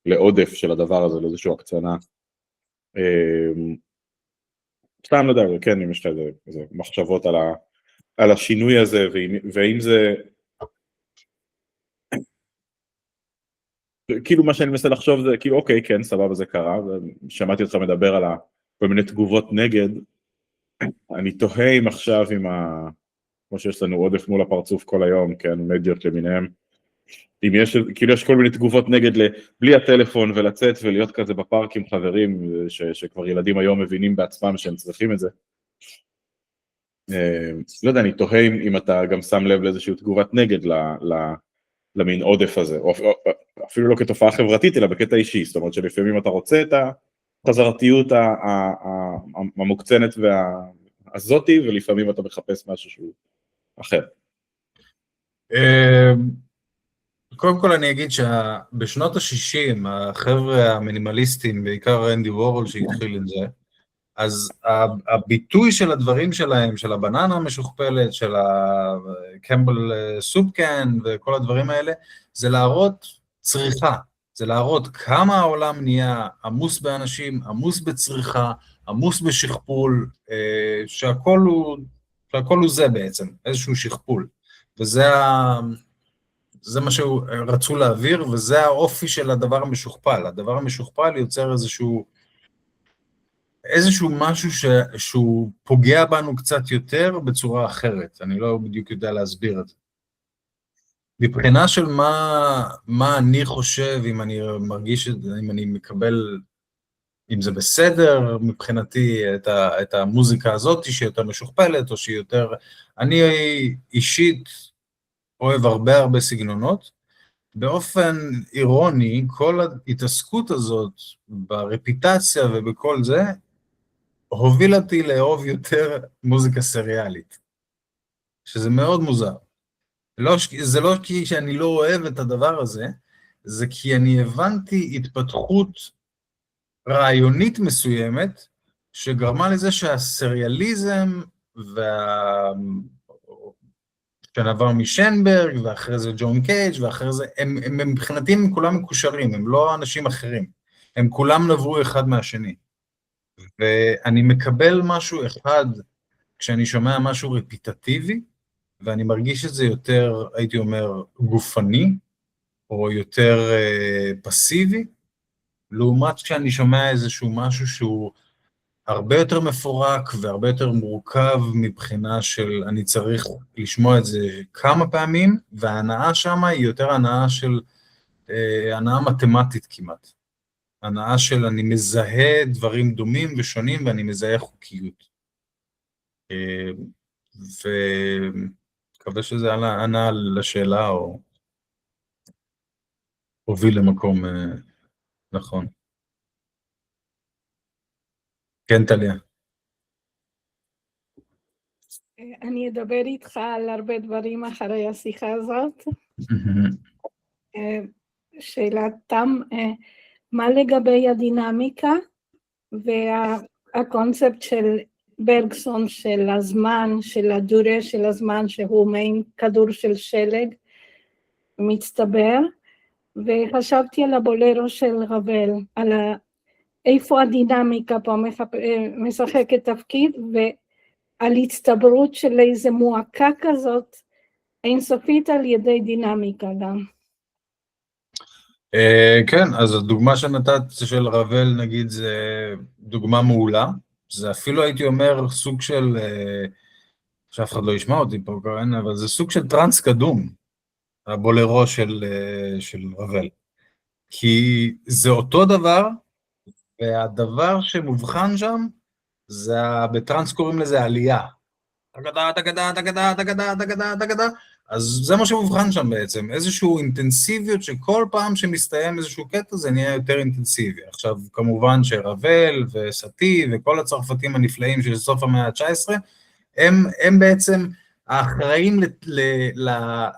לעודף של הדבר הזה, לאיזושהי הקצנה. סתם לא יודע, כן, אם יש לך איזה מחשבות על השינוי הזה, ואם זה, כאילו מה שאני מנסה לחשוב זה, כאילו אוקיי, כן, סבבה, זה קרה, ושמעתי אותך מדבר על כל מיני תגובות נגד, אני תוהה אם עכשיו כמו שיש לנו עודף מול הפרצוף כל היום, כן, מדיות למיניהם, אם יש, כאילו יש כל מיני תגובות נגד בלי הטלפון ולצאת ולהיות כזה בפארק עם חברים, שכבר ילדים היום מבינים בעצמם שהם צריכים את זה. לא יודע, אני תוהה אם אתה גם שם לב לאיזושהי תגובת נגד למין עודף הזה, או אפילו לא כתופעה חברתית, אלא בקטע אישי, זאת אומרת שלפעמים אתה רוצה את החזרתיות המוקצנת והזאתי, ולפעמים אתה מחפש משהו שהוא אחר. קודם כל אני אגיד שבשנות ה-60, החבר'ה המינימליסטים, בעיקר אנדי וורול שהתחיל את זה, אז הביטוי של הדברים שלהם, של הבננה המשוכפלת, של הקמבל סופקן וכל הדברים האלה, זה להראות צריכה, זה להראות כמה העולם נהיה עמוס באנשים, עמוס בצריכה, עמוס בשכפול, שהכל הוא זה בעצם, איזשהו שכפול, זה מה שרצו להעביר, וזה האופי של הדבר המשוכפל. הדבר המשוכפל יוצר איזשהו משהו שהוא פוגע בנו קצת יותר בצורה אחרת. אני לא בדיוק יודע להסביר את זה. מבחינה של מה אני חושב, אם אני מרגיש, אם אני מקבל, אם זה בסדר מבחינתי את המוזיקה הזאת, שהיא יותר משוכפלת, או שהיא יותר, אני אישית אוהב הרבה סגנונות, באופן אירוני, כל ההתעסקות הזאת ברפיטציה ובכל זה, הוביל אותי לאהוב יותר מוזיקה סריאלית, שזה מאוד מוזר. זה לא כי שאני לא אוהב את הדבר הזה, זה כי אני הבנתי התפתחות רעיונית מסוימת, שגרמה לזה שהסריאליזם שנעבר משנברג, ואחרי זה ג'ון קייג', ואחרי זה, הם מבחינתי הם כולם מקושרים, הם לא אנשים אחרים, הם כולם נברו אחד מהשני. ואני מקבל משהו אחד, כשאני שומע משהו רפיטטיבי, ואני מרגיש את זה יותר, הייתי אומר, גופני, או יותר פסיבי, לעומת כשאני שומע איזשהו משהו שהוא הרבה יותר מפורק והרבה יותר מורכב מבחינה של אני צריך לשמוע את זה כמה פעמים, וההנאה שם היא יותר הנאה של, הנאה מתמטית כמעט. הנאה של אני מזהה דברים דומים ושונים ואני מזהה חוקיות. ומקווה שזה ענה לשאלה או הוביל למקום נכון. כן, טליה. אני אדבר איתך על הרבה דברים אחרי השיחה הזאת. שאלת תם, מה לגבי הדינמיקה והקונספט של ברגסון של הזמן, של הדורה של הזמן, שהוא מעין כדור של שלג מצטבר, וחשבתי על הבולרו של רבל, על איפה הדינמיקה פה משחקת תפקיד, ועל הצטברות של איזה מועקה כזאת, אינסופית על ידי דינמיקה גם. כן, אז הדוגמה שנתת של רבל, נגיד, זה דוגמה מעולה, זה אפילו הייתי אומר סוג של, שאף אחד לא ישמע אותי פה, אבל זה סוג של טרנס קדום, הבולרו של רבל, כי זה אותו דבר, והדבר שמובחן שם, זה בטרנס קוראים לזה עלייה. תגדה, תגדה, תגדה, תגדה, תגדה, תגדה. אז זה מה שמובחן שם בעצם, איזשהו אינטנסיביות שכל פעם שמסתיים איזשהו קטע זה נהיה יותר אינטנסיבי. עכשיו כמובן שרבל וסטי וכל הצרפתים הנפלאים של סוף המאה ה-19, הם בעצם האחראים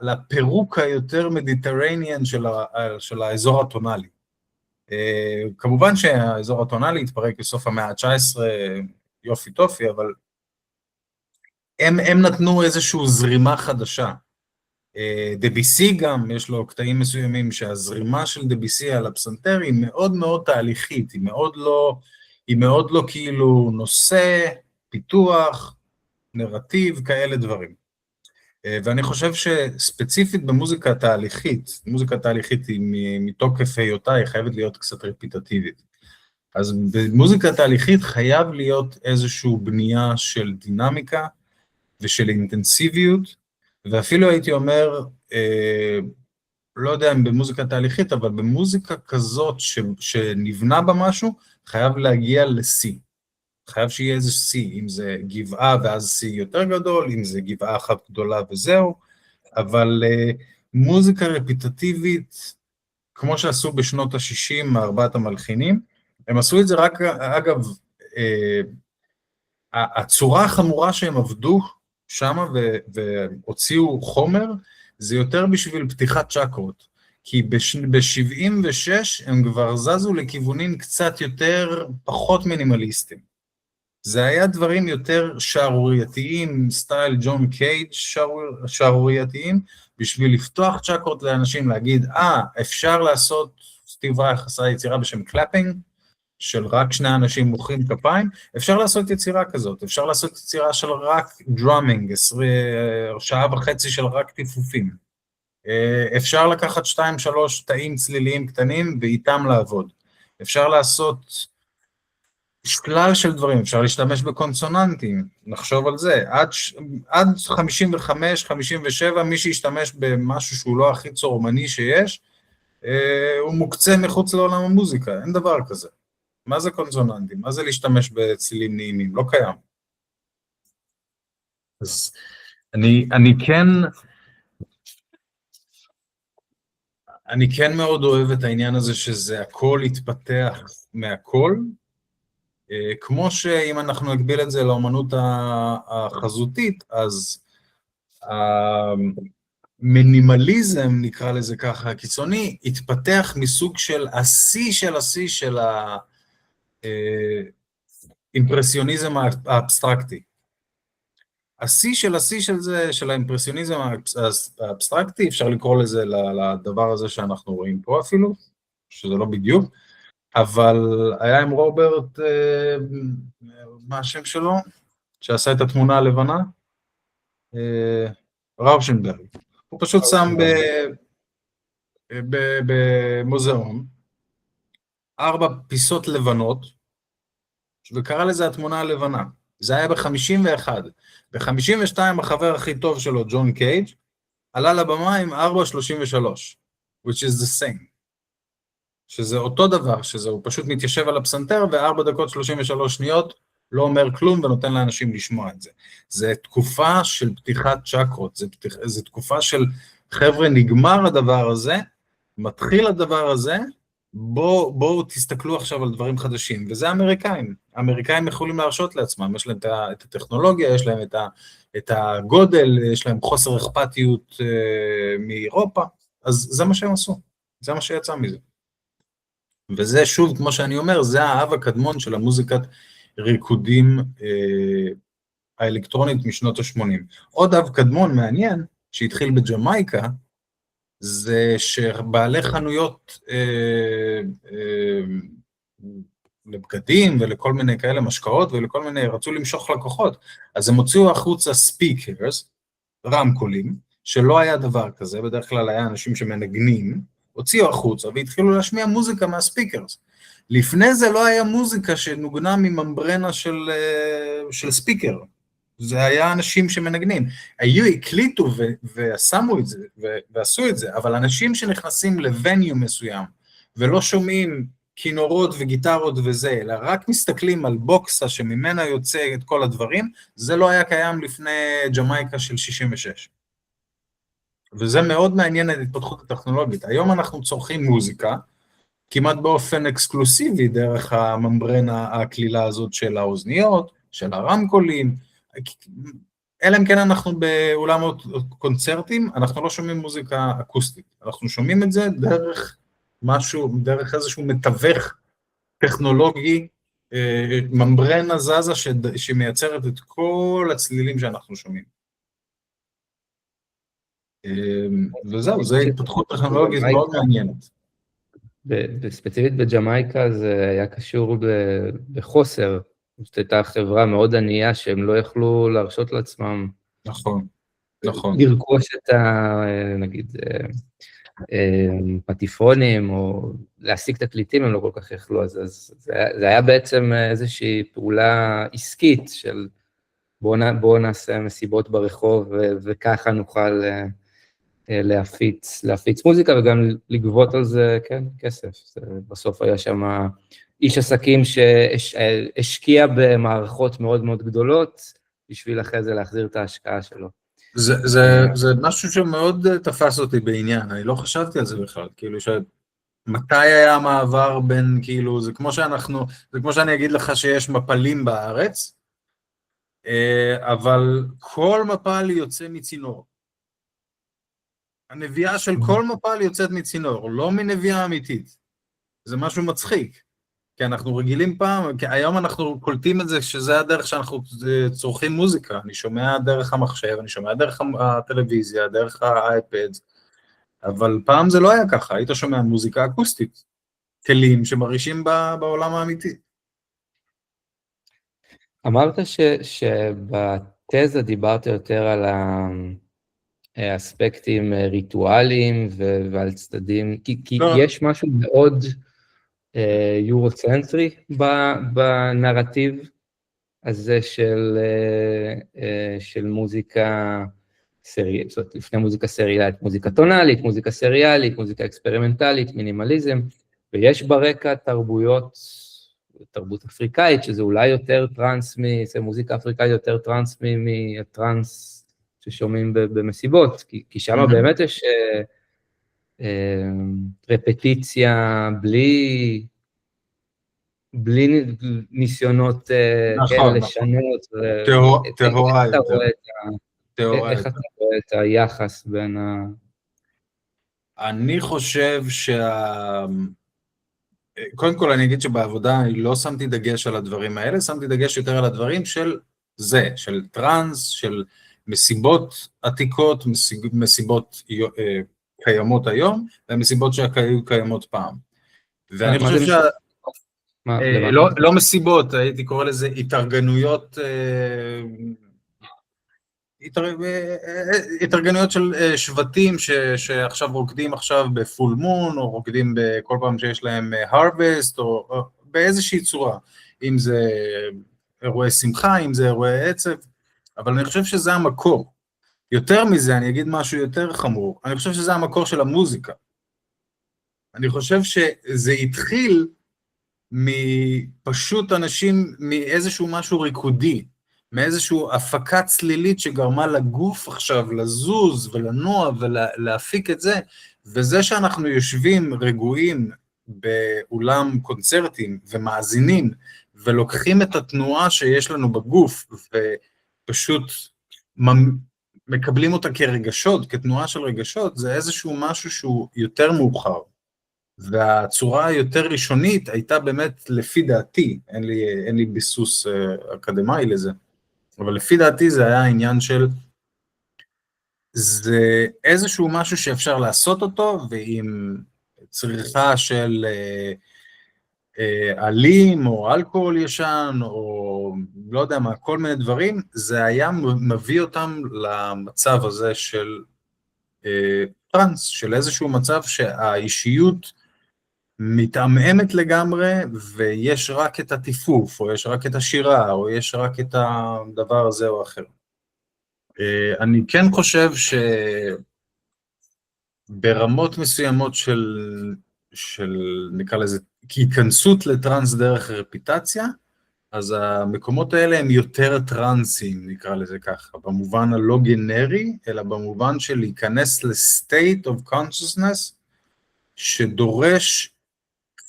לפירוק היותר מדיטרניאן של האזור הטונאלי. כמובן שהאזור הטונאלי התפרק בסוף המאה ה-19, יופי טופי, אבל הם נתנו איזושהי זרימה חדשה. דביסי גם, יש לו קטעים מסוימים שהזרימה של דביסי על הפסנתר היא מאוד מאוד תהליכית, היא מאוד לא כאילו נושא, פיתוח, נרטיב, כאלה דברים. ואני חושב שספציפית במוזיקה תהליכית, מוזיקה תהליכית היא מתוקף היותה, היא חייבת להיות קצת רפיטטיבית. אז במוזיקה תהליכית חייב להיות איזושהי בנייה של דינמיקה ושל אינטנסיביות, ואפילו הייתי אומר, לא יודע אם במוזיקה תהליכית, אבל במוזיקה כזאת שנבנה בה משהו, חייב להגיע ל-C. חייב שיהיה איזה C, אם זה גבעה ואז C יותר גדול, אם זה גבעה אחת גדולה וזהו, אבל מוזיקה רפיטטיבית, כמו שעשו בשנות ה-60, ארבעת המלחינים, הם עשו את זה רק, אגב, הצורה החמורה שהם עבדו שם והוציאו חומר, זה יותר בשביל פתיחת צ'קרות, כי ב-76 הם כבר זזו לכיוונים קצת יותר, פחות מינימליסטיים. זה היה דברים יותר שערורייתיים, סטייל ג'ון קייג' שערורייתיים, בשביל לפתוח צ'קרות לאנשים, להגיד, אפשר לעשות, סטיב רייך עשה יצירה בשם קלאפינג, של רק שני אנשים מוחאים כפיים, אפשר לעשות יצירה כזאת, אפשר לעשות יצירה של רק דרומינג, שעה וחצי של רק טיפופים, אפשר לקחת 2-3 תאים צליליים קטנים ואיתם לעבוד, אפשר לעשות שלל של דברים, אפשר להשתמש בקונסוננטים, נחשוב על זה, עד 55-57, מי שישתמש במשהו שהוא לא הכי צורמני שיש, הוא מוקצה מחוץ לעולם המוזיקה, אין דבר כזה. מה זה קונסוננטים? מה זה להשתמש בצלילים נעימים? לא קיים. אז אני כן מאוד אוהב את העניין הזה שזה הכל יתפתח מהכל, כמו שאם אנחנו נגביל את זה לאמנות החזותית, אז המינימליזם, נקרא לזה ככה, הקיצוני, התפתח מסוג של השיא של האימפרסיוניזם האבסטרקטי. השיא של זה, של האימפרסיוניזם האבסטרקטי, אפשר לקרוא לזה לדבר הזה שאנחנו רואים פה אפילו, שזה לא בדיוק, אבל היה עם רוברט, מה השם שלו? שעשה את התמונה הלבנה? ראושנברג. הוא פשוט שם במוזיאון 4 פיסות לבנות, וקרא לזה התמונה הלבנה. זה היה ב-51. ב-52 החבר הכי טוב שלו, ג'ון קייג', עלה לבמה עם 4.33, which is the same. שזה אותו דבר, הוא פשוט מתיישב על הפסנתר, ו4 דקות 33 שניות, לא אומר כלום ונותן לאנשים לשמוע את זה. זה תקופה של פתיחת צ'קרות, זה תקופה של חבר'ה, נגמר הדבר הזה, מתחיל הדבר הזה, בואו תסתכלו עכשיו על דברים חדשים, וזה האמריקאים. האמריקאים יכולים להרשות לעצמם, יש להם את הטכנולוגיה, יש להם את הגודל, יש להם חוסר אכפתיות מאירופה, אז זה מה שהם עשו, זה מה שיצא מזה. וזה שוב, כמו שאני אומר, זה האב הקדמון של המוזיקת ריקודים האלקטרונית משנות ה-80. עוד אב קדמון מעניין, שהתחיל בג'מייקה, זה שבעלי חנויות לבגדים ולכל מיני כאלה משקאות ולכל מיני, רצו למשוך לקוחות, אז הם הוציאו החוצה ספיקרס, רמקולים, שלא היה דבר כזה, בדרך כלל היה אנשים שמנגנים, הוציאו החוצה והתחילו להשמיע מוזיקה מהספיקרס. לפני זה לא היה מוזיקה שנוגנה מממברנה של ספיקר, זה היה אנשים שמנגנים, הקליטו ושמו את זה, ועשו את זה, אבל אנשים שנכנסים לווניו מסוים, ולא שומעים כינורות וגיטרות וזה, אלא רק מסתכלים על בוקסה שממנה יוצא את כל הדברים, זה לא היה קיים לפני ג'מייקה של 66. וזה מאוד מעניין את התפתחות הטכנולוגית. היום אנחנו צורכים מוזיקה, כמעט באופן אקסקלוסיבי, דרך הממברנה הכלילה הזאת של האוזניות, של הרמקולים, אלא אם כן אנחנו באולמות קונצרטים, אנחנו לא שומעים מוזיקה אקוסטית, אנחנו שומעים את זה דרך משהו, דרך איזשהו מתווך טכנולוגי, ממברנה זזה שמייצרת את כל הצלילים שאנחנו שומעים. וזהו, זו התפתחות טכנולוגית מאוד מעניינת. ספציפית בג'מייקה זה היה קשור בחוסר, זאת הייתה חברה מאוד ענייה שהם לא יכלו להרשות לעצמם. נכון, נכון. לרכוש את נגיד, פטיפונים, או להשיג תקליטים הם לא כל כך יכלו, אז זה היה בעצם איזושהי פעולה עסקית של בואו נעשה מסיבות ברחוב, וככה נוכל להפיץ מוזיקה, וגם לגבות על זה, כן, כסף. בסוף היה שם איש עסקים שהשקיע במערכות מאוד מאוד גדולות, בשביל אחרי זה להחזיר את ההשקעה שלו. זה משהו שמאוד תפס אותי בעניין, אני לא חשבתי על זה בכלל, כאילו מתי היה המעבר בין, כאילו, זה כמו שאני אגיד לך שיש מפלים בארץ, אבל כל מפל יוצא מצינור. הנביאה של כל מפל יוצאת מצינור, לא מנביאה אמיתית. זה משהו מצחיק, כי אנחנו רגילים פעם, כי היום אנחנו קולטים את זה, שזה הדרך שאנחנו צורכים מוזיקה, אני שומע דרך המחשב, אני שומע דרך הטלוויזיה, דרך האייפד, אבל פעם זה לא היה ככה, היית שומע מוזיקה אקוסטית, כלים שמרישים בעולם האמיתי. אמרת שבתזה דיברת יותר על האספקטים ריטואליים ועל צדדים, כי יש משהו מאוד יורוצנטרי בנרטיב הזה של מוזיקה סריאלית, זאת אומרת, לפני מוזיקה סריאלית, מוזיקה טונלית, מוזיקה סריאלית, מוזיקה אקספרימנטלית, מינימליזם, ויש ברקע תרבות אפריקאית, שזה אולי יותר טרנס, זה מוזיקה אפריקאית יותר טרנס מהטרנס ששומעים במסיבות, כי שם באמת יש רפטיציה בלי ניסיונות לשנות. טהורה יותר. איך אתה רואה את היחס בין אני חושב קודם כל אני אגיד שבעבודה אני לא שמתי דגש על הדברים האלה, שמתי דגש יותר על הדברים של טרנס, של מסיבות עתיקות, מסיבות קיימות היום, ומסיבות שהיו קיימות פעם. ואני חושב לא מסיבות, הייתי קורא לזה התארגנויות, התארגנויות של שבטים שעכשיו רוקדים עכשיו בפול מון, או רוקדים בכל פעם שיש להם harvest, או באיזושהי צורה, אם זה אירועי שמחה, אם זה אירועי עצב, אבל אני חושב שזה המקור. יותר מזה, אני אגיד משהו יותר חמור, אני חושב שזה המקור של המוזיקה. אני חושב שזה התחיל מפשוט אנשים, מאיזשהו משהו ריקודי, מאיזשהו הפקה צלילית שגרמה לגוף עכשיו לזוז ולנוע ולהפיק את זה, וזה שאנחנו יושבים רגועים באולם קונצרטים ומאזינים, ולוקחים את התנועה שיש לנו בגוף, ופשוט מקבלים אותה כרגשות, כתנועה של רגשות, זה איזשהו משהו שהוא יותר מאוחר. והצורה היותר ראשונית הייתה באמת לפי דעתי, אין לי ביסוס אקדמי לזה, אבל לפי דעתי זה היה העניין של, זה איזשהו משהו שאפשר לעשות אותו, ועם צריכה של אלים או אלכוהול ישן, או לא יודע מה, כל מיני דברים, זה היה מביא אותם למצב הזה של טרנס, של איזשהו מצב שהאישיות מתעממת לגמרי, ויש רק את הטיפוף, או יש רק את השירה, או יש רק את הדבר הזה או אחר. אני כן חושב שברמות מסוימות של נקרא לזה, כהיכנסות לטרנס דרך רפיטציה, אז המקומות האלה הם יותר טרנסים, נקרא לזה ככה, במובן הלא גנרי, אלא במובן של להיכנס ל-state of consciousness, שדורש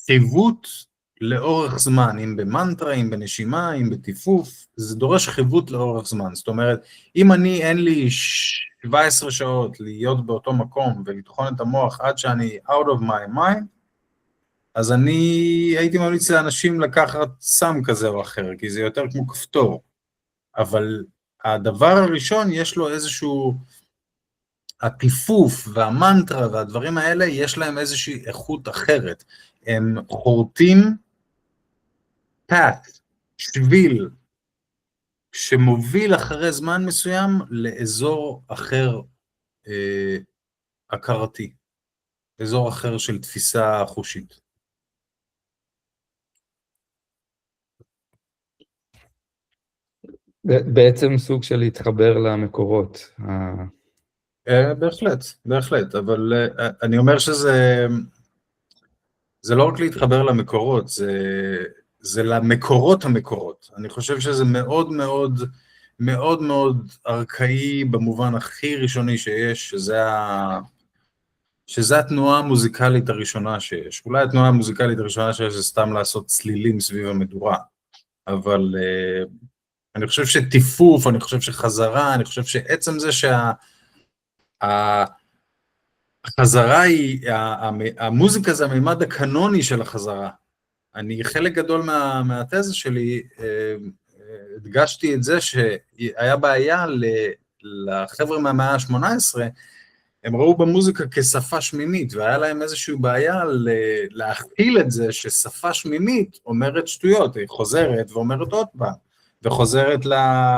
חיוות לאורך זמן, אם במנטרה, אם בנשימה, אם בטיפוף, זה דורש חיוות לאורך זמן. זאת אומרת, אם אין לי 17 שעות להיות באותו מקום ולטחון את המוח עד שאני out of my mind, אז אני הייתי ממליץ לאנשים לקחת סם כזה או אחר, כי זה יותר כמו כפתור. אבל הדבר הראשון יש לו איזשהו, הטיפוף והמנטרה והדברים האלה, יש להם איזושהי איכות אחרת. הם חורטים path, שביל, שמוביל אחרי זמן מסוים לאזור אחר הכרתי, אזור אחר של תפיסה חושית. בעצם סוג של להתחבר למקורות. בהחלט, אבל אני אומר שזה לא רק להתחבר למקורות, זה למקורות המקורות. אני חושב שזה מאוד מאוד מאוד מאוד ארכאי במובן הכי ראשוני שיש, שזה התנועה המוזיקלית הראשונה שיש. אולי התנועה המוזיקלית הראשונה שיש זה סתם לעשות צלילים סביב המדורה, אבל אני חושב שטיפוף, אני חושב שחזרה, אני חושב שעצם זה החזרה היא, המוזיקה זה הממד הקנוני של החזרה. אני חלק גדול מהתזה שלי, הדגשתי את זה שהיה בעיה לחבר'ה מהמאה ה-18, הם ראו במוזיקה כשפה שמימית, והיה להם איזושהי בעיה להכיל את זה ששפה שמימית אומרת שטויות, היא חוזרת ואומרת עוד פעם, וחוזרת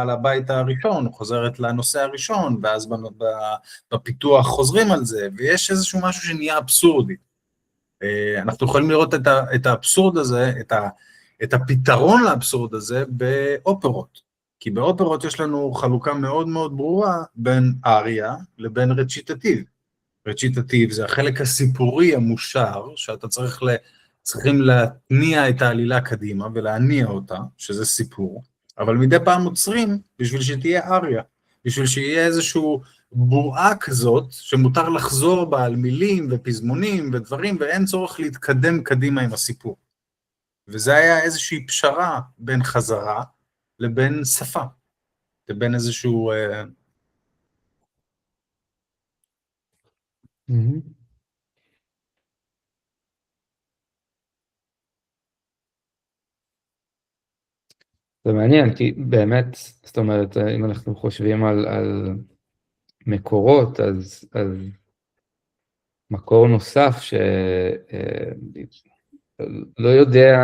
לבית הראשון, חוזרת לנושא הראשון, ואז בפיתוח חוזרים על זה, ויש איזשהו משהו שנהיה אבסורדי. אנחנו יכולים לראות את האבסורד הזה, את הפתרון לאבסורד הזה באופרות, כי באופרות יש לנו חלוקה מאוד מאוד ברורה בין אריה לבין רציטטיב. רציטטיב זה החלק הסיפורי המושר, שאתה צריכים להתניע את העלילה קדימה ולהניע אותה, שזה סיפור, אבל מדי פעם עוצרים בשביל שתהיה אריה, בשביל שיהיה איזשהו בועה כזאת, שמותר לחזור בה על מילים ופזמונים ודברים, ואין צורך להתקדם קדימה עם הסיפור. וזה היה איזושהי פשרה בין חזרה לבין שפה, לבין איזשהו זה מעניין, כי באמת, זאת אומרת, אם אנחנו חושבים על מקורות, אז מקור נוסף שלא יודע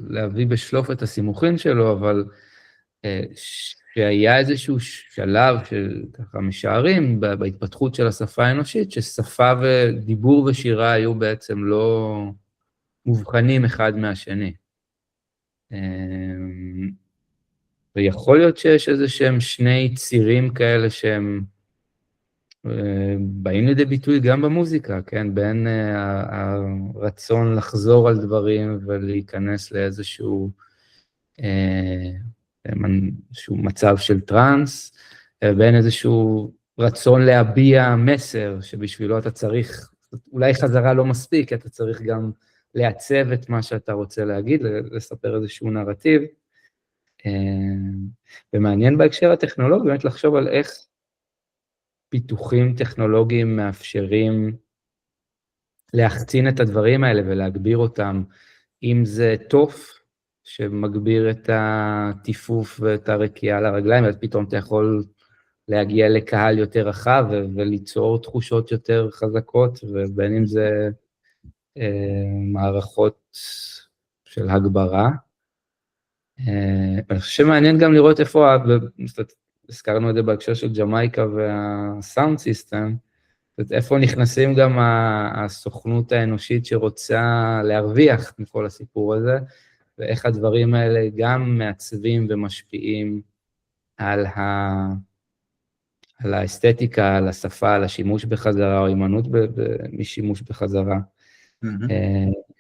להביא בשלוף את הסימוכין שלו, אבל שהיה איזשהו שלב של ככה משערים בהתפתחות של השפה האנושית, ששפה ודיבור ושירה היו בעצם לא מובחנים אחד מהשני. ויכול להיות שיש איזה שהם שני צירים כאלה שהם באים לידי ביטוי גם במוזיקה, כן? בין הרצון לחזור על דברים ולהיכנס לאיזשהו מצב של טרנס, בין איזשהו רצון להביע מסר שבשבילו אתה צריך, אולי חזרה לא מספיק, אתה צריך גם לעצב את מה שאתה רוצה להגיד, לספר איזשהו נרטיב. ומעניין בהקשר הטכנולוגי, באמת לחשוב על איך פיתוחים טכנולוגיים מאפשרים להחצין את הדברים האלה ולהגביר אותם, אם זה תוף שמגביר את הטיפוף ואת הרקיעה לרגליים, אז פתאום אתה יכול להגיע לקהל יותר רחב וליצור תחושות יותר חזקות, ובין אם זה מערכות של הגברה. אני חושב שמעניין גם לראות איפה, הזכרנו את זה בהקשר של ג'מייקה והסאונד סיסטם, איפה נכנסים גם הסוכנות האנושית שרוצה להרוויח מכל הסיפור הזה, ואיך הדברים האלה גם מעצבים ומשפיעים על האסתטיקה, על השפה, על השימוש בחזרה, או הימנעות משימוש בחזרה.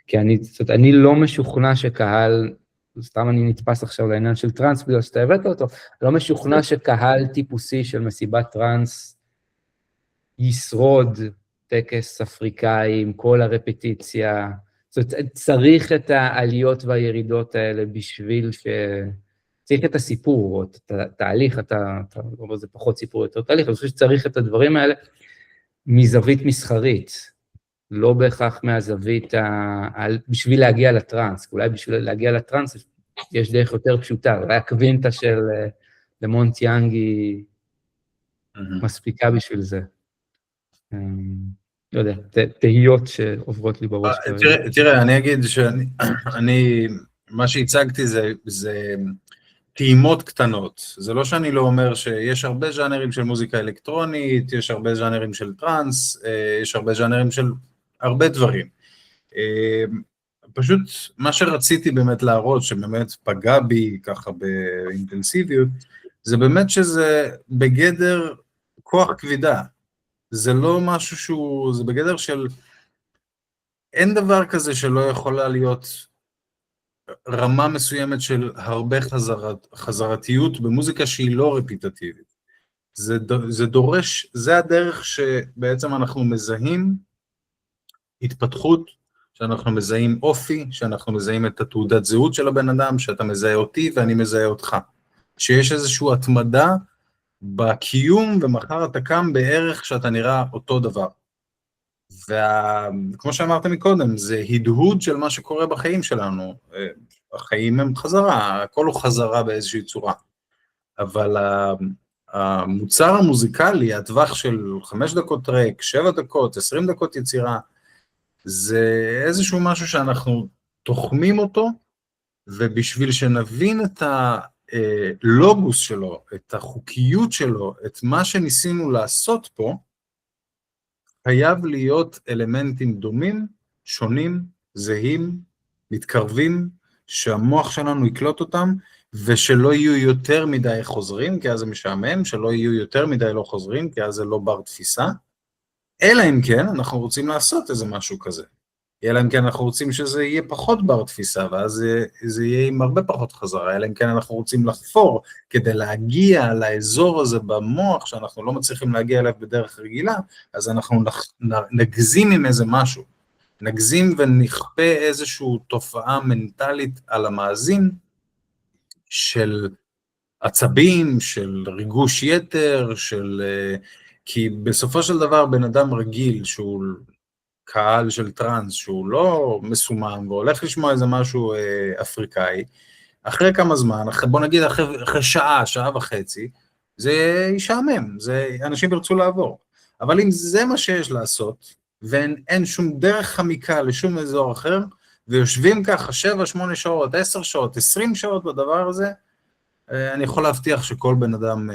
כי אני לא משוכנע שקהל, סתם אני נתפס עכשיו לעניין של טרנס, בגלל שאתה הבאת אותו, לא משוכנע שקהל טיפוסי של מסיבת טרנס ישרוד טקס אפריקאי עם כל הרפטיציה, זאת אומרת, צריך את העליות והירידות האלה בשביל צריך את הסיפור, או את התהליך, זה פחות סיפור, יותר תהליך, אני חושב שצריך את הדברים האלה מזווית מסחרית, לא בהכרח מהזווית, בשביל להגיע לטרנס, אולי בשביל להגיע לטרנס יש דרך יותר פשוטה, אולי הקווינטה של למונט יאנג היא מספיקה בשביל זה. לא יודע, תהיות שעוברות לי בראש. תראה, אני אגיד מה שהצגתי זה טעימות קטנות, זה לא שאני לא אומר שיש הרבה ז'אנרים של מוזיקה אלקטרונית, יש הרבה ז'אנרים של טרנס, יש הרבה ז'אנרים של הרבה דברים. פשוט מה שרציתי באמת להראות, שבאמת פגע בי ככה באינטנסיביות, זה באמת שזה בגדר כוח כבידה, זה לא משהו זה בגדר של, אין דבר כזה שלא יכולה להיות רמה מסוימת של הרבה חזרתיות במוזיקה שהיא לא רפיטטיבית. זה דורש, זה הדרך שבעצם אנחנו מזהים התפתחות, שאנחנו מזהים אופי, שאנחנו מזהים את התעודת זהות של הבן אדם, שאתה מזהה אותי ואני מזהה אותך. שיש איזושהי התמדה בקיום, ומחר אתה קם בערך שאתה נראה אותו דבר. וכמו שאמרת מקודם, זה הדהוד של מה שקורה בחיים שלנו. החיים הם חזרה, הכל הוא חזרה באיזושהי צורה. אבל המוצר המוזיקלי, הטווח של 5 דקות טרק, 7 דקות, 20 דקות יצירה, זה איזשהו משהו שאנחנו תוחמים אותו, ובשביל שנבין את הלוגוס שלו, את החוקיות שלו, את מה שניסינו לעשות פה, חייב להיות אלמנטים דומים, שונים, זהים, מתקרבים, שהמוח שלנו יקלוט אותם, ושלא יהיו יותר מדי חוזרים, כי אז זה משעמם, שלא יהיו יותר מדי לא חוזרים, כי אז זה לא בר תפיסה, אלא אם כן אנחנו רוצים לעשות איזה משהו כזה, אלא אם כן אנחנו רוצים שזה יהיה פחות בר תפיסה, ואז זה יהיה עם הרבה פחות חזרה, אלא אם כן אנחנו רוצים לחפור, כדי להגיע לאזור הזה במוח, שאנחנו לא מצליחים להגיע אליו בדרך רגילה, אז אנחנו נגזים עם איזה משהו, נגזים ונכפה איזושהי תופעה מנטלית על המאזין, של עצבים, של ריגוש יתר, של כי בסופו של דבר בן אדם רגיל שהוא קהל של טרנס, שהוא לא מסומם והולך לשמוע איזה משהו אפריקאי, אחרי כמה זמן, בוא נגיד אחרי שעה, שעה וחצי, זה ישעמם, אנשים ירצו לעבור. אבל אם זה מה שיש לעשות, ואין שום דרך חמיקה לשום אזור אחר, ויושבים ככה 7, 8 שעות, 10 שעות, 20 שעות בדבר הזה, אני יכול להבטיח שכל בן אדם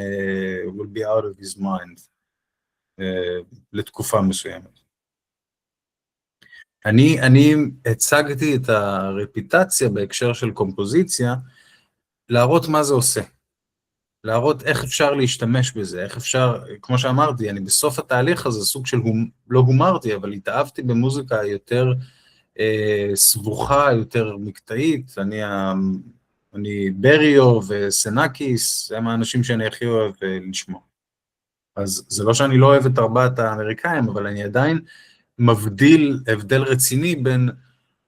will be out of his mind לתקופה מסוימת. אני הצגתי את הרפיטציה בהקשר של קומפוזיציה, להראות מה זה עושה, להראות איך אפשר להשתמש בזה, איך אפשר, כמו שאמרתי, אני בסוף התהליך הזה, סוג של, לא הומרתי, אבל התאהבתי במוזיקה יותר סבוכה, יותר מקטעית, אני בריו וסנקיס, הם האנשים שאני הכי אוהב לשמוע. אז זה לא שאני לא אוהב את ארבעת האמריקאים, אבל אני עדיין מבדיל הבדל רציני בין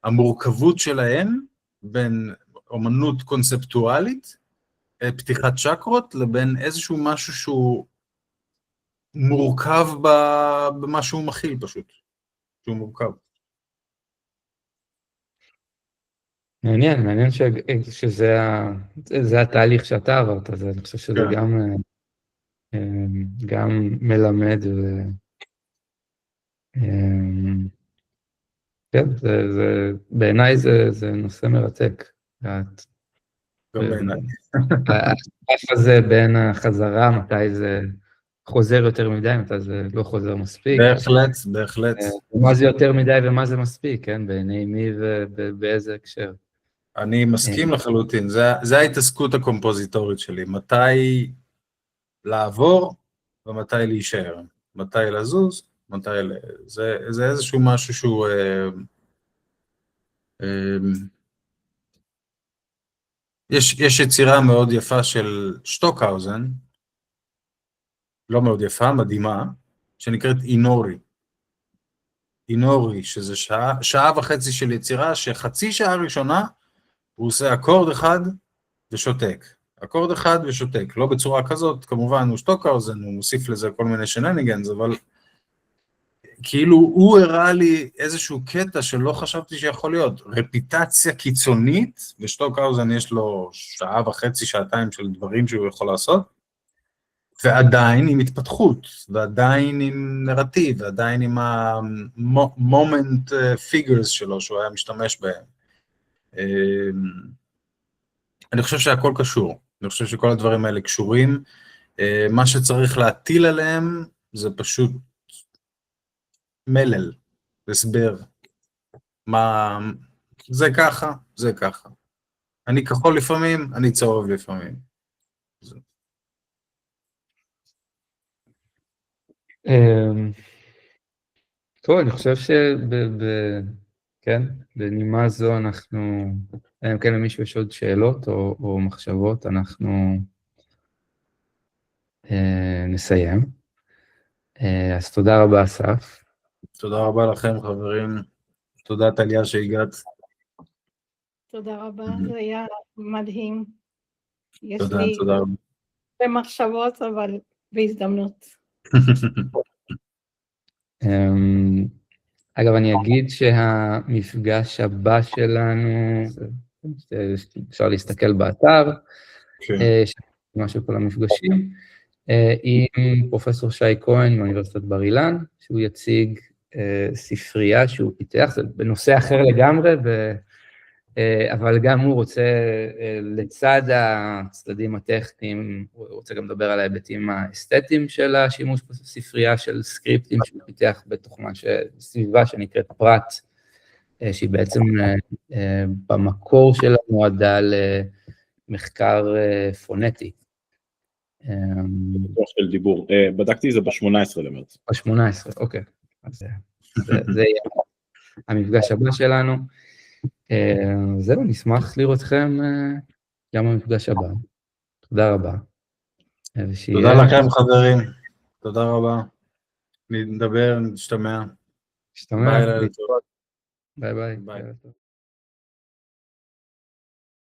המורכבות שלהם, בין אומנות קונספטואלית, פתיחת צ'קרות, לבין איזשהו משהו שהוא מורכב במה שהוא מכיל פשוט, שהוא מורכב. מעניין שזה התהליך שאתה עברת, אז אני חושב שזה גם מלמד כן, בעיניי זה נושא מרתק. גם בעיניי. האף הזה בין החזרה, מתי זה חוזר יותר מדי, מתי זה לא חוזר מספיק. בהחלט. מה זה יותר מדי ומה זה מספיק, כן? בעיני מי ובאיזה הקשר. אני מסכים לחלוטין, זה ההתעסקות הקומפוזיטורית שלי, מתי לעבור ומתי להישאר, מתי לזוז, זה איזשהו משהו שהוא, יש יצירה מאוד יפה של שטוקהאוזן, לא מאוד יפה, מדהימה, שנקראת אינורי, שזה שעה וחצי של יצירה, שחצי שעה ראשונה הוא עושה אקורד אחד ושותק, אקורד אחד ושותק, לא בצורה כזאת, כמובן הוא שטוקהאוזן, הוא מוסיף לזה כל מיני שנניגנס, אבל כאילו הוא הראה לי איזשהו קטע שלא חשבתי שיכול להיות, רפיטציה קיצונית, ושטוקהאוזן יש לו שעה וחצי, שעתיים של דברים שהוא יכול לעשות, ועדיין עם התפתחות, ועדיין עם נרטיב, ועדיין עם ה-moment figures שלו, שהוא היה משתמש בהם. אני חושב שהכל קשור, אני חושב שכל הדברים האלה קשורים, מה שצריך להטיל עליהם, זה פשוט מלל, הסבר, זה ככה, זה ככה. אני כחול לפעמים, אני צהוב לפעמים. טוב, אני חושב כן, בנימה זו אנחנו, אם כן למישהו יש עוד שאלות או מחשבות, אנחנו נסיים. אז תודה רבה, אסף. תודה רבה לכם, חברים. תודה, טליה, שהגעת. תודה רבה, זה היה מדהים. תודה, תודה רבה. במחשבות, אבל בהזדמנות. אגב, אני אגיד שהמפגש הבא שלנו, אפשר להסתכל באתר, משהו כל המפגשים, עם פרופסור שי כהן מאוניברסיטת בר אילן, שהוא יציג ספרייה שהוא פיתח, זה בנושא אחר לגמרי, אבל גם הוא רוצה, לצד הצדדים הטכניים, הוא רוצה גם לדבר על ההיבטים האסתטיים של השימוש בספרייה של סקריפטים שהוא פיתח בתוכנה, סביבה שנקראת פרט, שהיא בעצם במקור שלה נועדה למחקר פונטי. של דיבור, בדקתי זה ב-18 למרץ. ב-18, אוקיי. אז זה יהיה המפגש הבא שלנו. זהו, נשמח לראות אתכם גם במפגש הבא. תודה רבה. תודה לכם, חברים. תודה רבה. נדבר, נשתמע. ביי ביי.